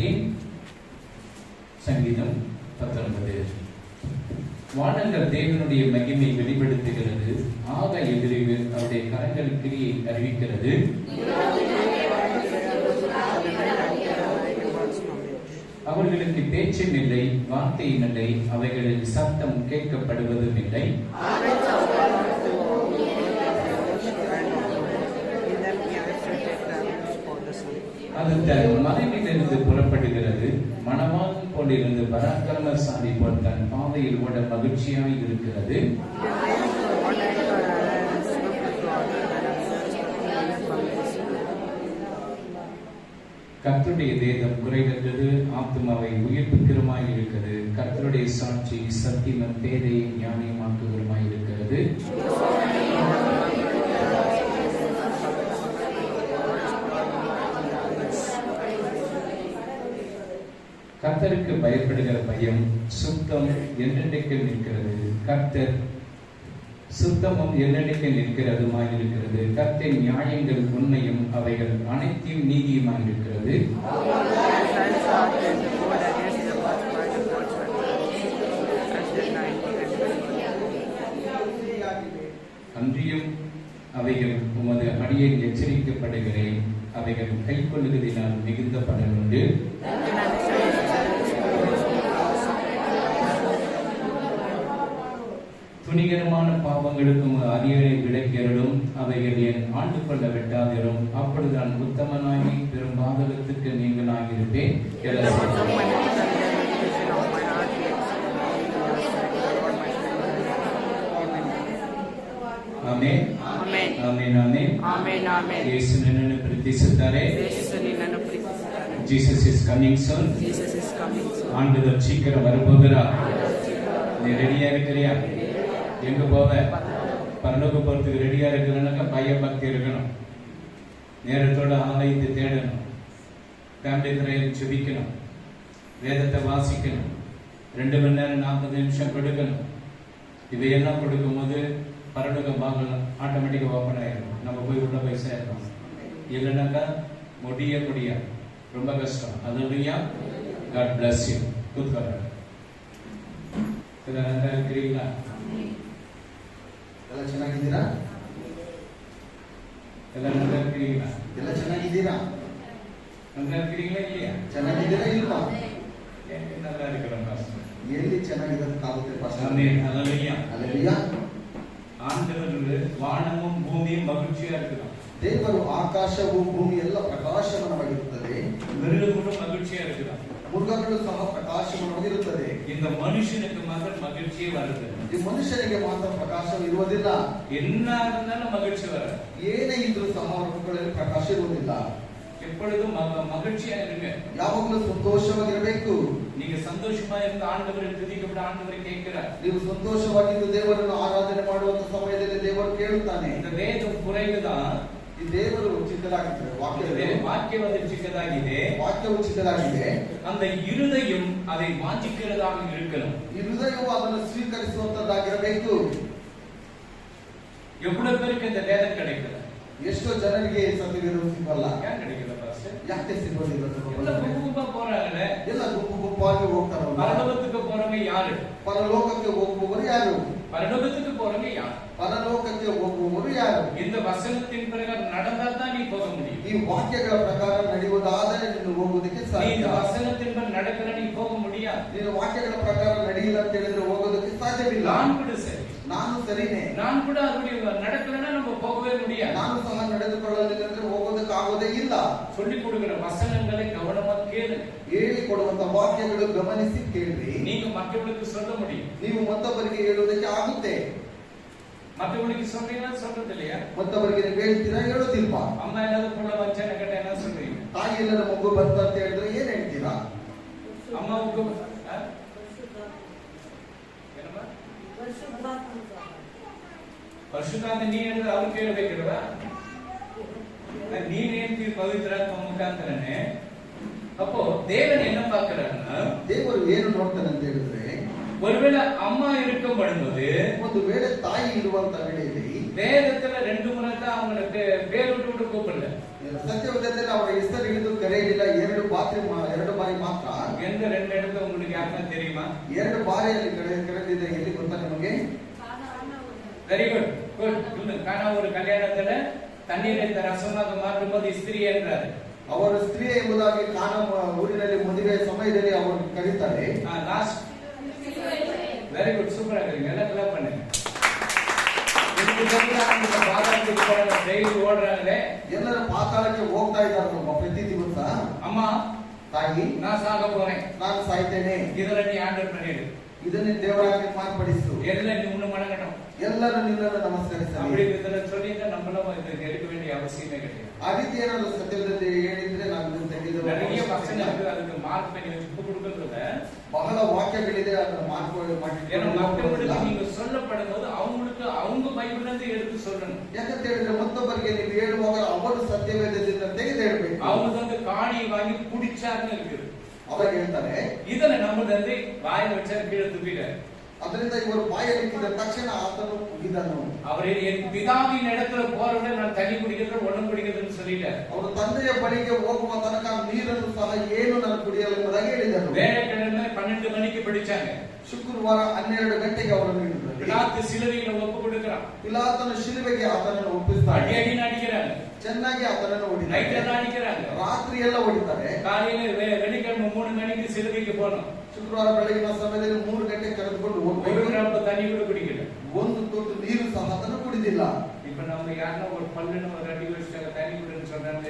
19, சங்கீதம் 19. வானங்கள் தேவனுடைய மகிமை வெளிப்படுத்துகிறது, ஆக எதிரிவு அவருடைய கரங்கள் கிரியை அறிவிக்கிறது. அவர்களுக்கு பேச்சும் இல்லை, வார்த்தையும் இல்லை, அவைகளில் சத்தம் கேட்கப்படுவதும் இல்லை. அது தன் மனைவியிலிருந்து புறப்படுகிறது, மணவான் போலிருந்து பராக்கிரமசாலி போல் தன் பாதையில் ஓட மகிழ்ச்சியாய் இருக்கிறது. கர்த்தருடைய வேதம் குறைவற்றது, ஆத்துமாவை உயிர்ப்பிக்கிறமாய் இருக்கிறது. கர்த்தருடைய சாட்சி சத்தியம் பேதை ஞானியமாக்குகிறமாய் இருக்கிறது. கர்த்தருக்கு பயப்படுகிற பயம் சுத்தம் என்றென்றைக்கு நிற்கிறது. கர்த்தர் சுத்தமும் என்னென்னைக்கு நிற்கிறதுமாய் இருக்கிறது. கர்த்தர் நியாயங்கள் உண்மையும் அவைகள் அனைத்தையும் நீதியுமாய் இருக்கிறது. அன்றியும் அவைகள் உமது அடியில் எச்சரிக்கப்படுகிறேன், அவைகள் கை கொள்ளுவதினால் மிகுந்த பலன் உண்டு. துணிகரமான பாவங்களுக்கும் அரியணை விளக்கியரும் அவைகள் என் ஆண்டு கொள்ள விட்டாதிரும். அப்பொழுது நான் உத்தமனாகி பெரும் பாதகத்துக்கு நீங்களாகியிருப்பேன். Amen amen amen amen amen. ಯೇಸು ನನ್ನನ್ನು ಪ್ರೀತಿಸುತ್ತಾರೆ. Jesus is coming soon. Jesus is coming soon. ஆண்டவர் சீக்கிரம் வரப்போகிறார். நீ ரெடியா இருக்கிறியா? எங்க போவ? பரலோக போறதுக்கு ரெடியா இருக்கணும்னாக்கா பயபக்தி இருக்கணும். நேரத்தோட ஆலயத்தை தேடணும், ஃபேமிலி பிரேயர் ஜெபிக்கணும், வேதத்தை வாசிக்கணும், 2 மணி நேரம் 40 நிமிஷம் கொடுக்கணும். இவையெல்லாம் கொடுக்கும்போது பரலோக பாகம் ஆட்டோமேட்டிக்காக ஓப்பன் ஆயிடும். நம்ம போய் உள்ள போய் சேரணும். இல்லைன்னாக்கா முடியாது, ரொம்ப கஷ்டம். அல்லேலூயா. God bless you. கூத்துக்கார நல்லா இருக்கிறீங்களா? ಎಲ್ಲ ಚೆನ್ನಾಗಿದ್ದೀರಾ? ಎಲ್ಲ நல்லா இருக்கிறீங்களா? ಎಲ್ಲ ಚೆನ್ನಾಗಿದ್ದೀರಾ? நல்லா இருக்கிறீங்களா இல்லையா? ಚೆನ್ನಾಗಿದ್ದೀರಾ ಇಲ್ವಾ? நல்லா இருக்கிறோம் பாஸ்டர். ಎಲ್ಲಿ ಚೆನ್ನಾಗಿರೋದಕ್ಕಾಗುತ್ತೆ ಪಾಸ್ಟರ್? ಆಮೆನ್. ಹalleluya. ಹalleluya. ஆண்டவர் வானமும் பூமியும் மகிழ்ச்சியா இருக்கிறார். ದೇವರು ಆಕಾಶವು ಭೂಮಿ ಎಲ್ಲ ಪ್ರಕಾಶಮಾನವಾಗಿರುತ್ತದೆ. மிருகங்களும் மகிழ்ச்சியா இருக்கிறார். ಮೃಗಗಳು ಸಹ ಪ್ರಕಾಶಮಾನವಾಗಿರುತ್ತದೆ. இந்த மனுஷனுக்கு மாத்திர மகிழ்ச்சியே வருது. ಈ ಮನುಷ್ಯನಿಗೆ ಮಾತ್ರ ಪ್ರಕಾಶ ಇರುವುದಿಲ್ಲ. என்ன இருந்தாலும் மகிழ்ச்சி வராது. ಏನೇ ಇದ್ರೂ ಸಹ ಅವರಲ್ಲಿ ಪ್ರಕಾಶ ಇರುವುದಿಲ್ಲ. எப்பொழுதும் மகிழ்ச்சியா இருங்க. ಯಾವಾಗಲೂ ಸಂತೋಷವಾಗಿರಬೇಕು. நீங்க சந்தோஷமா இருந்த ஆண்டவரை துதிக்கப்பட ஆண்டவரை கேட்கிறார். ನೀವು ಸಂತೋಷವಾಗಿದ್ದು ದೇವರನ್ನು ಆರಾಧನೆ ಮಾಡುವಂತ ಸಮಯದಲ್ಲಿ ದೇವರು ಕೇಳುತ್ತಾನೆ. இந்த வேதம் குறைவுதான். ಈ ದೇವರು ಚಿಕ್ಕದಾಗಿದೆ. வாக்கியவது ಚಿಕ್ಕದಾಗಿದೆ. ವಾಕ್ಯವು ಚಿಕ್ಕದಾಗಿದೆ. அந்த இருதயம் அதை வாஞ்சிக்கிறதாக இருக்கணும். ಈ ಹೃದಯವು ಅದನ್ನು ಸ್ವೀಕರಿಸುವಂತದ್ದಾಗಿರಬೇಕು. எவ்வளவு பேருக்கு இந்த வேதம் கிடைக்கல? ಎಷ್ಟೋ ಜನರಿಗೆ ಸತ್ಯವೇದ ಸಿಗಲ್ಲ. ಯಾಕೆ கிடைக்கல பாஸ்டர்? ಯಾಕೆ ಸಿಗೋದಿಲ್ಲ? ಎಲ್ಲ ಗುಂಪು போறாங்களே. ಎಲ್ಲ ಗುಂಪಾಗಿ ಹೋಗ್ತಾರಲ್ಲ. பரலோகத்துக்கு போறவங்க யாரு? ಪರಲೋಕಕ್ಕೆ ಹೋಗುವವರು ಯಾರು? பரலோகத்துக்கு போறவங்க யாரு? ಪರಲೋಕಕ್ಕೆ ಹೋಗುವವರು ಯಾರು? இந்த வசனத்தின் பிரகாரம் நடந்தா தான் நீ போக முடியும். ಈ ವಾಕ್ಯಗಳ ಪ್ರಕಾರ ನಡೆಯುವುದಾದರೆ ನೀನು ಹೋಗುವುದಕ್ಕೆ ಸಾಧ್ಯ. இந்த வசனத்தின் பிரகாரம் நடக்கல நீ போக முடியாது. ನೀನು ವಾಕ್ಯಗಳ ಪ್ರಕಾರ ನಡೆಯಿಲ್ಲ ಅಂತ ಹೇಳಿದ್ರೆ ಹೋಗೋದಕ್ಕೆ ಸಾಧ್ಯವಿಲ್ಲ. நான் கூட சரி, ನಾನು ಸರಿನೇ, நான் கூட அப்படி நடக்கலன்னா நம்ம போகவே முடியாது. ನಾನು ಸಹ ನಡೆದುಕೊಳ್ಳಲಿಲ್ಲ ಅಂದ್ರೆ ಹೋಗೋದಕ್ಕೆ ಆಗೋದೇ ಇಲ್ಲ. சொல்லி கொடுக்கிற வசனங்களை கவனமா கேளு. ಹೇಳಿ ಕೊಡುವಂತ ವಾಕ್ಯಗಳು ಗಮನಿಸಿ ಕೇಳಿ. நீங்க மற்றவங்களுக்கு சொல்ல முடியும். ನೀವು ಮತ್ತೊಬ್ಬರಿಗೆ ಹೇಳುವುದಕ್ಕೆ ಆಗುತ್ತೆ. மற்றவங்களுக்கு சொல்றீங்களா சொல்றது இல்லையா? ಮತ್ತೊಬ್ಬರಿಗೆ ನೀವು ಹೇಳ್ತೀರಾ ಹೇಳೋದಿಲ್ವಾ? ಅಮ್ಮ ಏನಾದ್ರು புள்ள வச்சன கட்ட என்ன சொல்றீங்க? ತಾಯಿ ಎಲ್ಲರ ಮಗು ಬಂತ ಅಂತ ಹೇಳಿದ್ರೆ ಏನ್ ಹೇಳ್ತೀರಾ? அம்மாவுக்கு ಪರಿಶುದ್ಧಾತ್ಮ ನೀ ಹೇಳಿದ್ರೆ ಅವ್ರು ಕೇಳಬೇಕಿಲ್ವಾ? ನೀನ್ ಹೇಳ್ತೀವಿ ಪವಿತ್ರಾತ್ಮ ಮುಖಾಂತರನೇ. அப்போ தேவன் என்ன பார்க்கிறாருன்னா, ದೇವರು ಏನು ನೋಡ್ತಾನೆ ಅಂತ ಹೇಳಿದ್ರೆ, ஒருவேளை அம்மா இருக்கும் பொழுது, ಒಂದು ವೇಳೆ ತಾಯಿ ಇರುವಂತ ವೇಳೆಯಲ್ಲಿ வேதத்துல 2 முறை தான் அவங்களுக்கு பேர் விட்டு கூப்பிடல. ಸತ್ಯವೇದದಲ್ಲಿ ಅವರ ಹೆಸರು ಹಿಡಿದು ಕರೆಯಲಿಲ್ಲ. 2 ಬಾರಿ எந்த ரெண்டு இடத்துல உங்களுக்கு யாருன்னா தெரியுமா? ಎರಡು ಬಾರಿಯಲ್ಲಿ ಕರೆದಿದೆ, ಎಲ್ಲಿ ಗೊತ್ತಾ ನಿಮಗೆ? Very good good. கானா ஒரு கல்யாணத்துல தண்ணீரை ரசமாக மாற்றும்போது ஸ்திரீ என்றாரு. ಅವರು ಸ್ತ್ರೀ ಎಂಬುದಾಗಿ ಕಾನಾ ಊರಿನಲ್ಲಿ ಮದುವೆ ಸಮಯದಲ್ಲಿ ಅವರು ಕರೀತಾರೆ. லாஸ்ட் வெரி குட், சூப்பரா இருக்கீங்க, எல்லாம் கிளாப் பண்ணுங்க. இதுக்கு தெரியாத பாதாளத்துக்கு போறாங்க, டெய்லி ஓடுறாங்களே, ಎಲ್ಲರೂ ಪಾತಾಳಕ್ಕೆ ಹೋಗ್ತಾ ಇದ್ದಾರೆ ಪ್ರತಿ ದಿವಸ. ಅಮ್ಮ ತಾಯಿ, நான் சாக போறேன், ನಾನು ಸಾಯ್ತೇನೆ, ಇದನ್ನ ನೀ ಆರ್ಡರ್ பண்ணிடு, ಇದನ್ನ ದೇವರಾಗಿ ಮಾರ್ಪಡಿಸು, ಎಲ್ಲ ನೀವು ಮಣಗணும், ಎಲ್ಲರೂ ನಿನ್ನನ್ನು ನಮಸ್ಕರಿಸಲಿ. அப்படி இதெல்ல சொல்லிட்டு நம்மளும் இது எடுக்க வேண்டிய அவசியமே கிடையாது. ಆ ರೀತಿ ಏನಾದ್ರು ಸತ್ಯದಲ್ಲಿ ಹೇಳಿದ್ರೆ ನಾವು ಇದನ್ನು ತೆಗೆದು நிறைய வசனம் இருக்கு, அதுக்கு மார்க் பண்ணி வச்சு கொடுக்கறதுல ಬಹಳ ವಾಕ್ಯಗಳಿದೆ, ಅದನ್ನ ಮಾರ್ಕ್ ಮಾಡಿ. ஏன்னா மற்றவங்களுக்கு நீங்க சொல்லப்படும் போது அவங்களுக்கு அவங்க பைபிள்ல இருந்து எடுத்து சொல்லணும். ಯಾಕಂತ ಹೇಳಿದ್ರೆ ಮತ್ತೊಬ್ಬರಿಗೆ ನೀವು ಹೇಳುವಾಗ ಅವರು ಸತ್ಯವೇದದಿಂದ ತೆಗೆದು ಹೇಳಬೇಕು. அவங்க வந்து காணி வாங்கி குடிச்சாருன்னு இருக்குது, ಅವಾಗ ಹೇಳ್ತಾರೆ ಇದನ್ನ நம்ம வந்து வாயை வச்சா கீழே துப்பிட்டாரு. ಅದರಿಂದ ಇವರು ಬಾಯಲ್ಲಿಕ್ಕಿದ ತಕ್ಷಣ ಆತನು ಮುಗಿದನು. அவரே என் பிதாவின் இடத்துல போறவரை நான் தண்ணி குடிக்கிறது ஒண்ணும் குடிக்கிறதுன்னு சொல்லிட்டார். ಅವರು ತಂದೆಯ ಬಳಿಗೆ ಹೋಗುವ ತನಕ ನೀರನ್ನು ಸಹ ಏನು ನಾನು ಕುಡಿಯಲು ಎಂಬುದಾಗಿ ಹೇಳಿದರು. வேலைக்கிழமை 12 மணிக்கு பிடிச்சாங்க, ಶುಕ್ರವಾರ 12 ಗಂಟೆಗೆ ಅವರನ್ನು ಹಿಡಿದರು. பிலாத்து சிலுவையில ஒப்பு கொடுக்கிறான், ಪಿಲಾತನ ಶಿಲುಬೆಗೆ ಆತನನ್ನು ಒಪ್ಪಿಸ್ತಾರೆ. அடியடின்னு அடிக்கிறாங்க, ಚೆನ್ನಾಗಿ ಆತನನ್ನು ಹೊಡಿತಾರೆ, நைட் எல்லாம் அடிக்கிறாங்க, ರಾತ್ರಿ ಎಲ್ಲ ಹೊಡಿತಾರೆ. காலையில வெள்ளிக்கிழமை 3 மணிக்கு சிலுவைக்கு போனோம், ಶುಕ್ರವಾರ ಬೆಳಗಿನ ಸಮಯದಲ್ಲಿ 3 ಗಂಟೆಗೆ ಕರೆದುಕೊಂಡು ஒரு ಹೋಗ್ಬೇಕು. தண்ணி கூட குடிக்கல, ಒಂದು ತೊಟ್ಟು ನೀರು ಸಹ ಆತನು ಕುಡಿದಿಲ್ಲ. இப்ப நம்ம யாருன்னா ஒரு பல்லுன்னு ஒரு அடி வச்சுட்டாங்க தண்ணி குடின்னு சொல்றாங்க,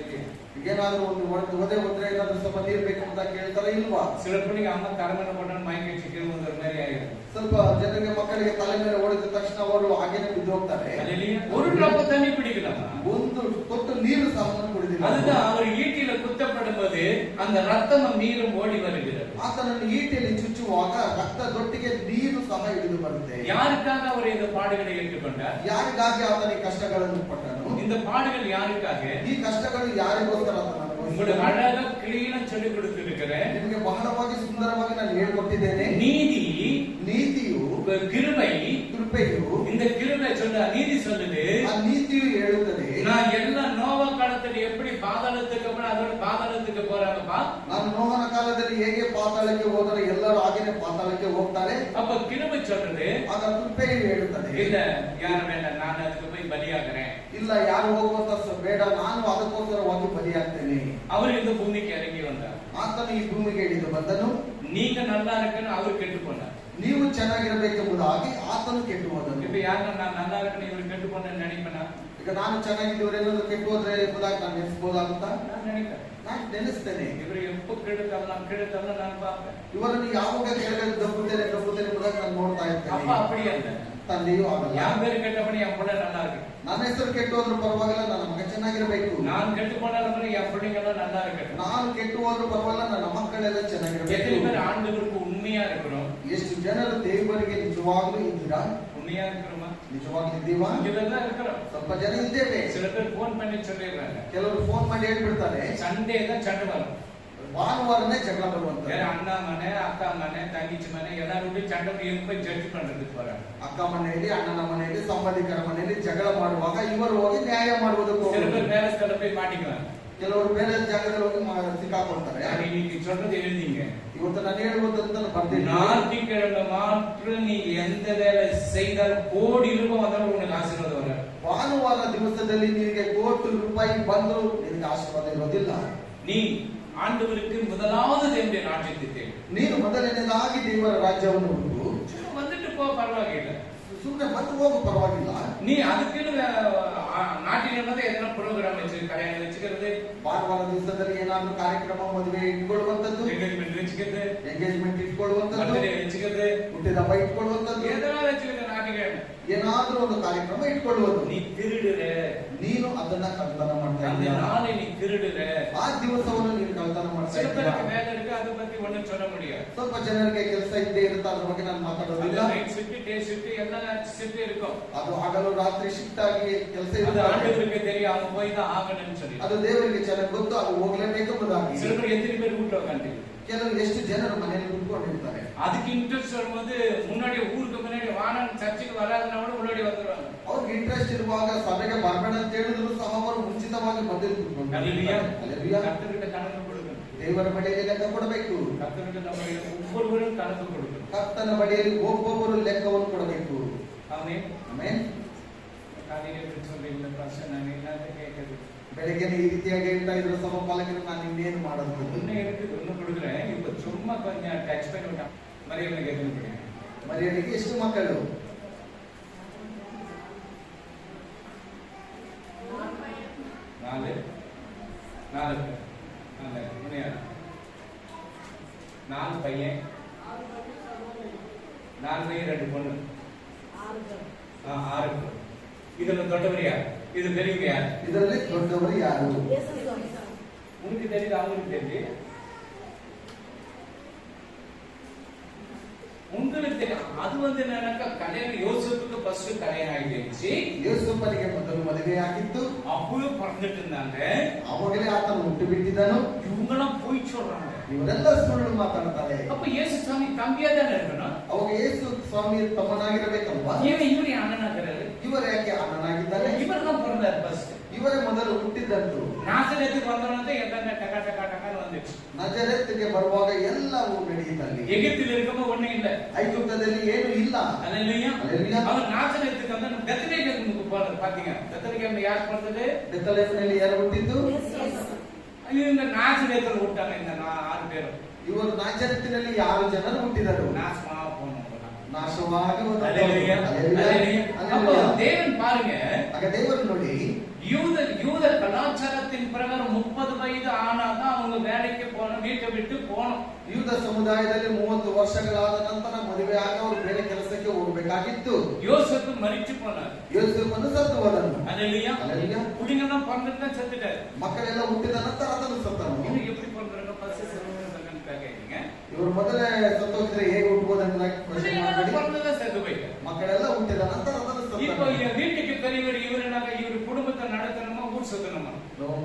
ಏನಾದ್ರೂ ಒಂದು ಒದೆ ಒದ್ರೆ ಏನಾದ್ರೂ ಸ್ವಲ್ಪ ನೀರು ಬೇಕು ಅಂತ ಕೇಳ್ತಾರ ಇಲ್ವಾ? சில பிள்ளைங்க அம்மா தலைமையில போட்டான்னு மயங்கி சிக்கல் ஒரு மாதிரி ஆயிடும். ಸ್ವಲ್ಪ ಜನರಿಗೆ ಮಕ್ಕಳಿಗೆ ತಲೆ ಮೇಲೆ ಹೊಡೆದ ತಕ್ಷಣ ಅವರು ಹಾಗೇನೆ ಬಿದ್ದು ಹೋಗ್ತಾರೆ. ஒரு ಡ್ರಾಪ್ தண்ணி குடிக்கலாம், ಒಂದು ತೊಟ್ಟು ನೀರು ಸಹ ಕುಡಿದಿಲ್ಲ. அதுதான் அவர் ஈட்டில குத்தப்படும் போது அந்த ரத்தம் நீரும் ஓடி வருகிறது. ಆತನನ್ನು ಈಟಿಯಲ್ಲಿ ಚುಚ್ಚುವಾಗ ರಕ್ತದೊಟ್ಟಿಗೆ ನೀರು ಸಹ ಇಳಿದು ಬರುತ್ತೆ. யாருக்காக அவர் இந்த பாடுகளை ஏற்றுக்கொண்டார்? ಯಾರಿಗಾಗಿ ಆತನಿಗೆ ಕಷ್ಟಗಳನ್ನು ಪಟ್ಟನು? இந்த பாடுகள் யாருக்காக? ಈ ಕಷ್ಟಗಳು ಯಾರಿಗೋಸ್ಕರ ಆತನು உங்களுக்கு அழகா கிளீனா சொல்லி கொடுத்திருக்கிறேன், ನಿಮಗೆ ಬಹಳವಾಗಿ ಸುಂದರವಾಗಿ ನಾನು ಹೇಳಿಕೊಟ್ಟಿದ್ದೇನೆ. நீதி, ನೀತಿಯು, கிருபை, ಕೃಪೆಯು, இந்த கிருபை சொல்ல நீதி சொல்லுது, ಆ ನೀತಿಯು ಹೇಳುತ್ತದೆ நான் எல்லாம் நோவா காலத்துல எப்படி பாதாளத்துக்கு போறேன் அதோட பாதாளத்துக்கு போறாங்கப்பா. ನಾನು ನೋಹನ ಕಾಲದಲ್ಲಿ ಹೇಗೆ ಪಾತಾಳಕ್ಕೆ ಹೋದರೆ ಎಲ್ಲರೂ ಹಾಗೇನೆ ಪಾತಾಳಕ್ಕೆ ಹೋಗ್ತಾರೆ. அப்ப கிருபை சொல்றது, ಆಗ ಕೃಪೆಯು ಹೇಳುತ್ತದೆ இல்ல யாரும் வேண்டாம் நான் அதுக்கு போய் பலியாகிறேன், ಇಲ್ಲ ಯಾರು ಹೋಗುವಂತ ಬೇಡ, ನಾನು ಅದಕ್ಕೋಸ್ಕರವಾಗಿ ಬಲಿಯಾಗ್ತೇನೆ. அவர் இந்த பூமிக்கு இறங்கி வந்தார், ಆತನು ಈ ಭೂಮಿಗೆ ಇಳಿದು ಬಂದನು. நீங்க நல்லா இருக்குன்னு அவர் கெட்டு போனார், ನೀವು ಚೆನ್ನಾಗಿರಬೇಕೆಂಬುದಾಗಿ ಆತನು ಕೆಟ್ಟು ಹೋದನು. இப்ப யாரும் நான் நல்லா இருக்குன்னு இவர் கெட்டு போனேன்னு நினைப்பேனா? ಈಗ ನಾನು ಚೆನ್ನಾಗಿದ್ದವರೆಲ್ಲರೂ ಕೆಟ್ಟು ಹೋದ್ರೆ ಎಂಬುದಾಗಿ ನಾನು ನೆನೆಸಬಹುದಾಗುತ್ತಾ? நான் நினைப்பேன், ನಾನು ನೆನೆಸ್ತೇನೆ. இவர் எப்ப கெடுத்தாலும் நான் பார்ப்பேன். ಇವರನ್ನು ಯಾವಾಗ ಕೆಳಗಡೆ ದಬ್ಬುತ್ತೇನೆ ಎಂಬುದಾಗಿ ನಾನು ನೋಡ್ತಾ அப்பா ಇರ್ತೇನೆ. அப்படியே இல்ல, ತಂದೆಯೂ ಆಗಲ್ಲ. என் பேரு கெட்டபடி என் பிள்ளை நல்லா இருக்கு, ನನ್ನ ಹೆಸರು ಕೆಟ್ಟು ಹೋದ್ರೂ ಪರವಾಗಿಲ್ಲ, ನನ್ನ ಮಗ ಚೆನ್ನಾಗಿರ್ಬೇಕು. நான் கெட்டு போனாலும் என் பிள்ளைங்க எல்லாம் நல்லா இருக்கட்டும். ನಾನು ಕೆಟ್ಟು ಹೋದ್ರೂ ಪರವಾಗಿಲ್ಲ, ನನ್ನ ಮಕ್ಕಳೆಲ್ಲ எத்தனை ಚೆನ್ನಾಗಿರ್ಬೇಕು. பேர் ஆண்டவருக்கு உண்மையா இருக்கிறோம்? ಎಷ್ಟು ಜನರು ದೇವರಿಗೆ ನಿಜವಾಗ್ಲೂ ಇದ್ದೀರಾ? உண்மையா இருக்கிறோமா? ನಿಜವಾಗ್ಲೂ ಇದ್ದೀವಾ? இங்கதான் இருக்கிறோம். ಸ್ವಲ್ಪ ಜನ ಇದ್ದೇವೆ. சில பேர் போன் பண்ணி சொல்லிடுறாங்க, ಕೆಲವರು ಫೋನ್ ಮಾಡಿ ಹೇಳ್ಬಿಡ್ತಾರೆ, சண்டே தான் சண்டை வரும், ಭಾನುವಾರನೇ ಜಗಳ ಬರುವಂತ. வேற அண்ணா மನೆ அக்கா மನೆ தங்கச்சி மನೆ எல்லாரும் சண்டை எங்க போய் ஜட்ஜ் பண்றதுக்கு போறாங்க. ಅಕ್ಕ ಮನೆಯಲ್ಲಿ, ಅಣ್ಣನ ಮನೆಯಲ್ಲಿ, ಸಂಬಂಧಿಕರ ಮನೆಯಲ್ಲಿ ಜಗಳ ಮಾಡುವಾಗ ಇವರು ಹೋಗಿ ನ್ಯಾಯ ಮಾಡುವುದಕ್ಕೆ சில ಹೋಗ್ತಾರೆ. பேர் வேற ஸ்தல போய் மாட்டிக்குவாங்க. ಕೆಲವರು ಬೇರೆ ಜಾಗದಲ್ಲಿ ಹೋಗಿ ಸಿಕ್ಕಾಕೊಳ್ತಾರೆ. நான் இன்னைக்கு சொல்றது எழுதிங்க, ಇವತ್ತು ನಾನು ಹೇಳುವುದಂತ ಬರ್ತೀನಿ. ஞாயிற்றுக்கிழமை மாத்திரம் நீ எந்த வேலை செய்தால் கோடி ரூபாய் வந்தாலும் உனக்கு ஆசீர்வாதம் வராது. ಭಾನುವಾರ ದಿವಸದಲ್ಲಿ ನಿನಗೆ ಕೋಟಿ ರೂಪಾಯಿ ಬಂದರೂ ನಿನಗೆ ಆಶೀರ್ವಾದ ಇರೋದಿಲ್ಲ. நீ ஆண்டவருக்கு முதலாவது தேவனுடைய ராஜ்யத்தை தேடு, ನೀನು ಮೊದಲನೇದಾಗಿ ದೇವರ ರಾಜ್ಯವನ್ನು ಹುಡುಕು. வந்துட்டு போ, பரவாயில்லை. ಸುಮ್ಮನೆ ಮತ್ತೆ ಹೋಗು, ಪರವಾಗಿಲ್ಲ. நீ அதுக்குன்னு நாட்டில் எதனா ப்ரோக்ராம் வச்சு கல்யாணம் வச்சுக்கிறது, ಭಾನುವಾರ ದಿವಸದಲ್ಲಿ ಏನಾದ್ರೂ ಕಾರ್ಯಕ್ರಮ, ಮದುವೆ ಇಟ್ಕೊಳ್ಳುವಂತದ್ದು, ಎಂಗೇಜ್ಮೆಂಟ್ வச்சுக்கிறது, ಎಂಗೇಜ್ಮೆಂಟ್ ಇಟ್ಕೊಳ್ಳುವಂತದ್ದು, பர்த்டே வச்சுக்கிறது, ಹುಟ್ಟಿದ ಹಬ್ಬ ಇಟ್ಕೊಳ್ಳುವಂತದ್ದು, எதனா வச்சுக்கிறது நாட்டில் ಏನಾದ್ರೂ ಒಂದು ಕಾರ್ಯಕ್ರಮ ಇಟ್ಕೊಳ್ಳುವುದು. நீ திருடுற, ನೀನು ಅದನ್ನ ಕಳ್ತನ ಮಾಡ್ತಾ அந்த ಇದ್ದೀಯ. நாளை நீ திருடுற. ಆ ದಿವಸವನ್ನು ನೀನು ಕಳ್ತನ ಮಾಡ್ತಾ சில ಇದ್ದೀಯ. பேருக்கு வேலை இருக்கு, அதை பத்தி ஒண்ணும் சொல்ல முடியாது. ಸ್ವಲ್ಪ ಜನರಿಗೆ ಕೆಲಸ ಇದ್ದೇ ಇರುತ್ತೆ, ಅದ್ರ ಬಗ್ಗೆ ನಾನು ಮಾತಾಡೋದಿಲ್ಲ. நைட் ஷிஃப்ட், டே ஷிஃப்ட் எல்லாம் ஷிஃப்ட் இருக்கும், ಅದು ಹಗಲು ರಾತ್ರಿ ಶಿಫ್ಟ್ ಆಗಿ ಕೆಲಸ அது ಇರುತ್ತೆ. ஆண்டவருக்கு தெரியும், அவங்க போய் தான் ஆகணும்னு சொல்லி. ಅದು ದೇವರಿಗೆ ಚೆನ್ನಾಗಿ ಗೊತ್ತು, ಅದು ಹೋಗ್ಲೇಬೇಕೆಂಬುದಾಗಿ. சில பேர் எத்தனை பேர் வீட்டுல உட்காந்து ಕೆಲವರು ಎಷ್ಟು ಜನರು ಮನೆಯಲ್ಲಿ ಕುತ್ಕೊಂಡಿರ್ತಾರೆ. அதுக்கு இன்ட்ரெஸ்ட் வரும்போது முன்னாடி ஊருக்கு முன்னாடி வானம் சர்ச்சுக்கு வராதனோட முன்னாடி வந்துருவாங்க. ಅವ್ರಿಗೆ ಇಂಟ್ರೆಸ್ಟ್ ಇರುವಾಗ ಸಭೆಗೆ ಬರಬೇಡ ಅಂತ ಹೇಳಿದ್ರು ಸಹ ಅವರು ಮುಂಚಿತವಾಗಿ ಬಂದಿರ್ತಾರೆ. கர்த்தர்கிட்ட கணக்கு கொடுக்கணும். ದೇವರ ಬಳಿಯಲ್ಲಿ ಲೆಕ್ಕ ಕೊಡಬೇಕು. கர்த்தருக்கு நம்ம ஒவ்வொருவரும் கணக்கு கொடுக்கணும். ಕರ್ತನ ಬಳಿಯಲ್ಲಿ ಒಬ್ಬೊಬ್ಬರು ಲೆಕ್ಕವನ್ನು ಕೊಡಬೇಕು. ஆமென். ಆಮೆನ್. காலையில சொல்றீங்க பாஸ்டர், நான் என்னது கேக்குது. ಬೆಳಗ್ಗೆ ಈ ರೀತಿಯಾಗಿ ಹೇಳ್ತಾ ಇದ್ರು ಸಮಪಾಲಕರು, ನಾನು ಇನ್ನೇನು ಮಾಡೋದು? ஒண்ணு இருக்குது, ஒண்ணு கொடுக்குறேன். இப்ப சும்மா கொஞ்சம் டச் பண்ணி விட்டான். மரியவனுக்கு எதுவும் பிடிக்கும். ಮರಿಯಳಿಗೆ ಎಷ್ಟು ಮಕ್ಕಳು? 4 பையன், 4 பையன் 2 பொண்ணு, 6 பொண்ணு. இதுல தொட்டவர் யார்? இது பெரியவங்க யார்? ಇದರಲ್ಲಿ ದೊಡ್ಡವರು ಯಾರು? உனக்கு தெரியுது, அவங்களுக்கு தெரியுது. உங்களுக்கு தெரியும். அது என்னன்னாக்கா கல்யாணம் யோசேப்புக்கு ஃபர்ஸ்ட் கல்யாணம் ஆயிடுச்சு. யோசேಪನಿಗೆ ಮೊದಲು ಮದುವೆ ಆಗಿತ್ತು. அப்பவே பிறந்துட்டு இருந்தாங்க. ಅವಾಗಲೇ ಆತನು ಹುಟ್ಟು ಬಿಟ್ಟಿದ್ದನು. இவங்கெல்லாம் போய் சொல்றாங்க. ಇವರೆಲ್ಲ ಸುಳ್ಳು ಮಾತಾಡ್ತಾರೆ. அப்ப ಯೇಸು ಸ್ವಾಮಿ ತಂಗಿயா தானே இருக்கணும். ಅವಾಗ ಯೇಸು ಸ್ವಾಮಿ ತಮ್ಮನಾಗಿರಬೇಕಲ್ವಾ? ஏன் இவரே அண்ணனாகிறாரு? ಇವರು ಯಾಕೆ ಅಣ್ಣನಾಗಿದ್ದಾರೆ? இவர் தான் பிறந்தார் ಫಸ್ಟ್. ಇವರೇ ಮೊದಲು ಹುಟ್ಟಿದ್ದಂತು. ನಾಸರೇತಿಗೆ ಬಂದವನಂತೆ ಎಲ್ಲ ಟಕ ಟಕ ಟಕ வந்துச்சு. ನಜರೇತಿಗೆ ಬರುವಾಗ ಎಲ್ಲವೂ ನಡೆಯಿತಲ್ಲಿ. எகிப்தில் இருக்கும்போது ஒண்ணே இல்ல. ಐಗುಪ್ತದಲ್ಲಿ ಏನು ಇಲ್ಲ. அல்லேலூயா. அல்லேலூயா. அவர் நாசரேத்துக்கு வந்து பெத்லகேமுக்கு போறாரு. பாத்தீங்க, பெத்லகேம்ல யார் பிறந்தது? ಬೆತ್ತಲೆಹೇಮಿನಲ್ಲಿ ಯಾರು ಹುಟ್ಟಿದ್ದು? இந்த நாசரேத்துல விட்டாங்க இந்த 6 பேரும். ಇವರು ನಾಜರೇತಿನಲ್ಲಿ 6 ಜನರು ಹುಟ್ಟಿದರು. நாசமா போனாங்க. ನಾಶವಾಗಿ ಹೋದರು. அல்லேலூயா. அல்லேலூயா. அப்போ தேவன் பாருங்க, ಆಗ ದೇವರು ನೋಡಿ, யூத கலாச்சாரத்தின் பிரகாரம் 30 வயது ஆனாதான் அவங்க வேலைக்கு போகணும், வீட்டை விட்டு போகணும். ಯೂದ ಸಮುದಾಯದಲ್ಲಿ 30 ವರ್ಷಗಳಾದ ನಂತರ ಮದುವೆ ಆಗ ಅವರು ಬೇರೆ ಕೆಲಸಕ್ಕೆ ಹೋಗಬೇಕಾಗಿತ್ತು. யோசேப்பு மரிச்சு போனார். ಯೋಸೇಫನು ಸತ್ತು ಹೋದನು. அல்லேலூயா. அல்லேலூயா. குடிங்கெல்லாம் பிறந்துட்டு தான் செத்துட்டாரு. ಮಕ್ಕಳೆಲ್ಲ ಹುಟ್ಟಿದ ನಂತರ ಆತನು ಸತ್ತನು. இவங்க எப்படி பிறந்தாங்க? ஃபர்ஸ்ட் செல்லுங்க கேக்குறீங்க. ಇವರು ಮೊದಲೇ ಸತ್ತೋಗಿದ್ರೆ ಹೇಗೆ ಹುಟ್ಟುವುದೆಂದು ಪ್ರಶ್ನೆ ಮಾಡಬೇಡಿ. பிறந்ததா செத்து போயிட்டாரு. ಮಕ್ಕಳೆಲ್ಲ ಹುಟ್ಟಿದ ನಂತರ ಆತನು இப்போ ಸತ್ತನು. வீட்டுக்கு பெரியவர் இவருனாக இவர் குடும்பத்தை நடத்தணுமா, ஊர் சுத்தணுமா?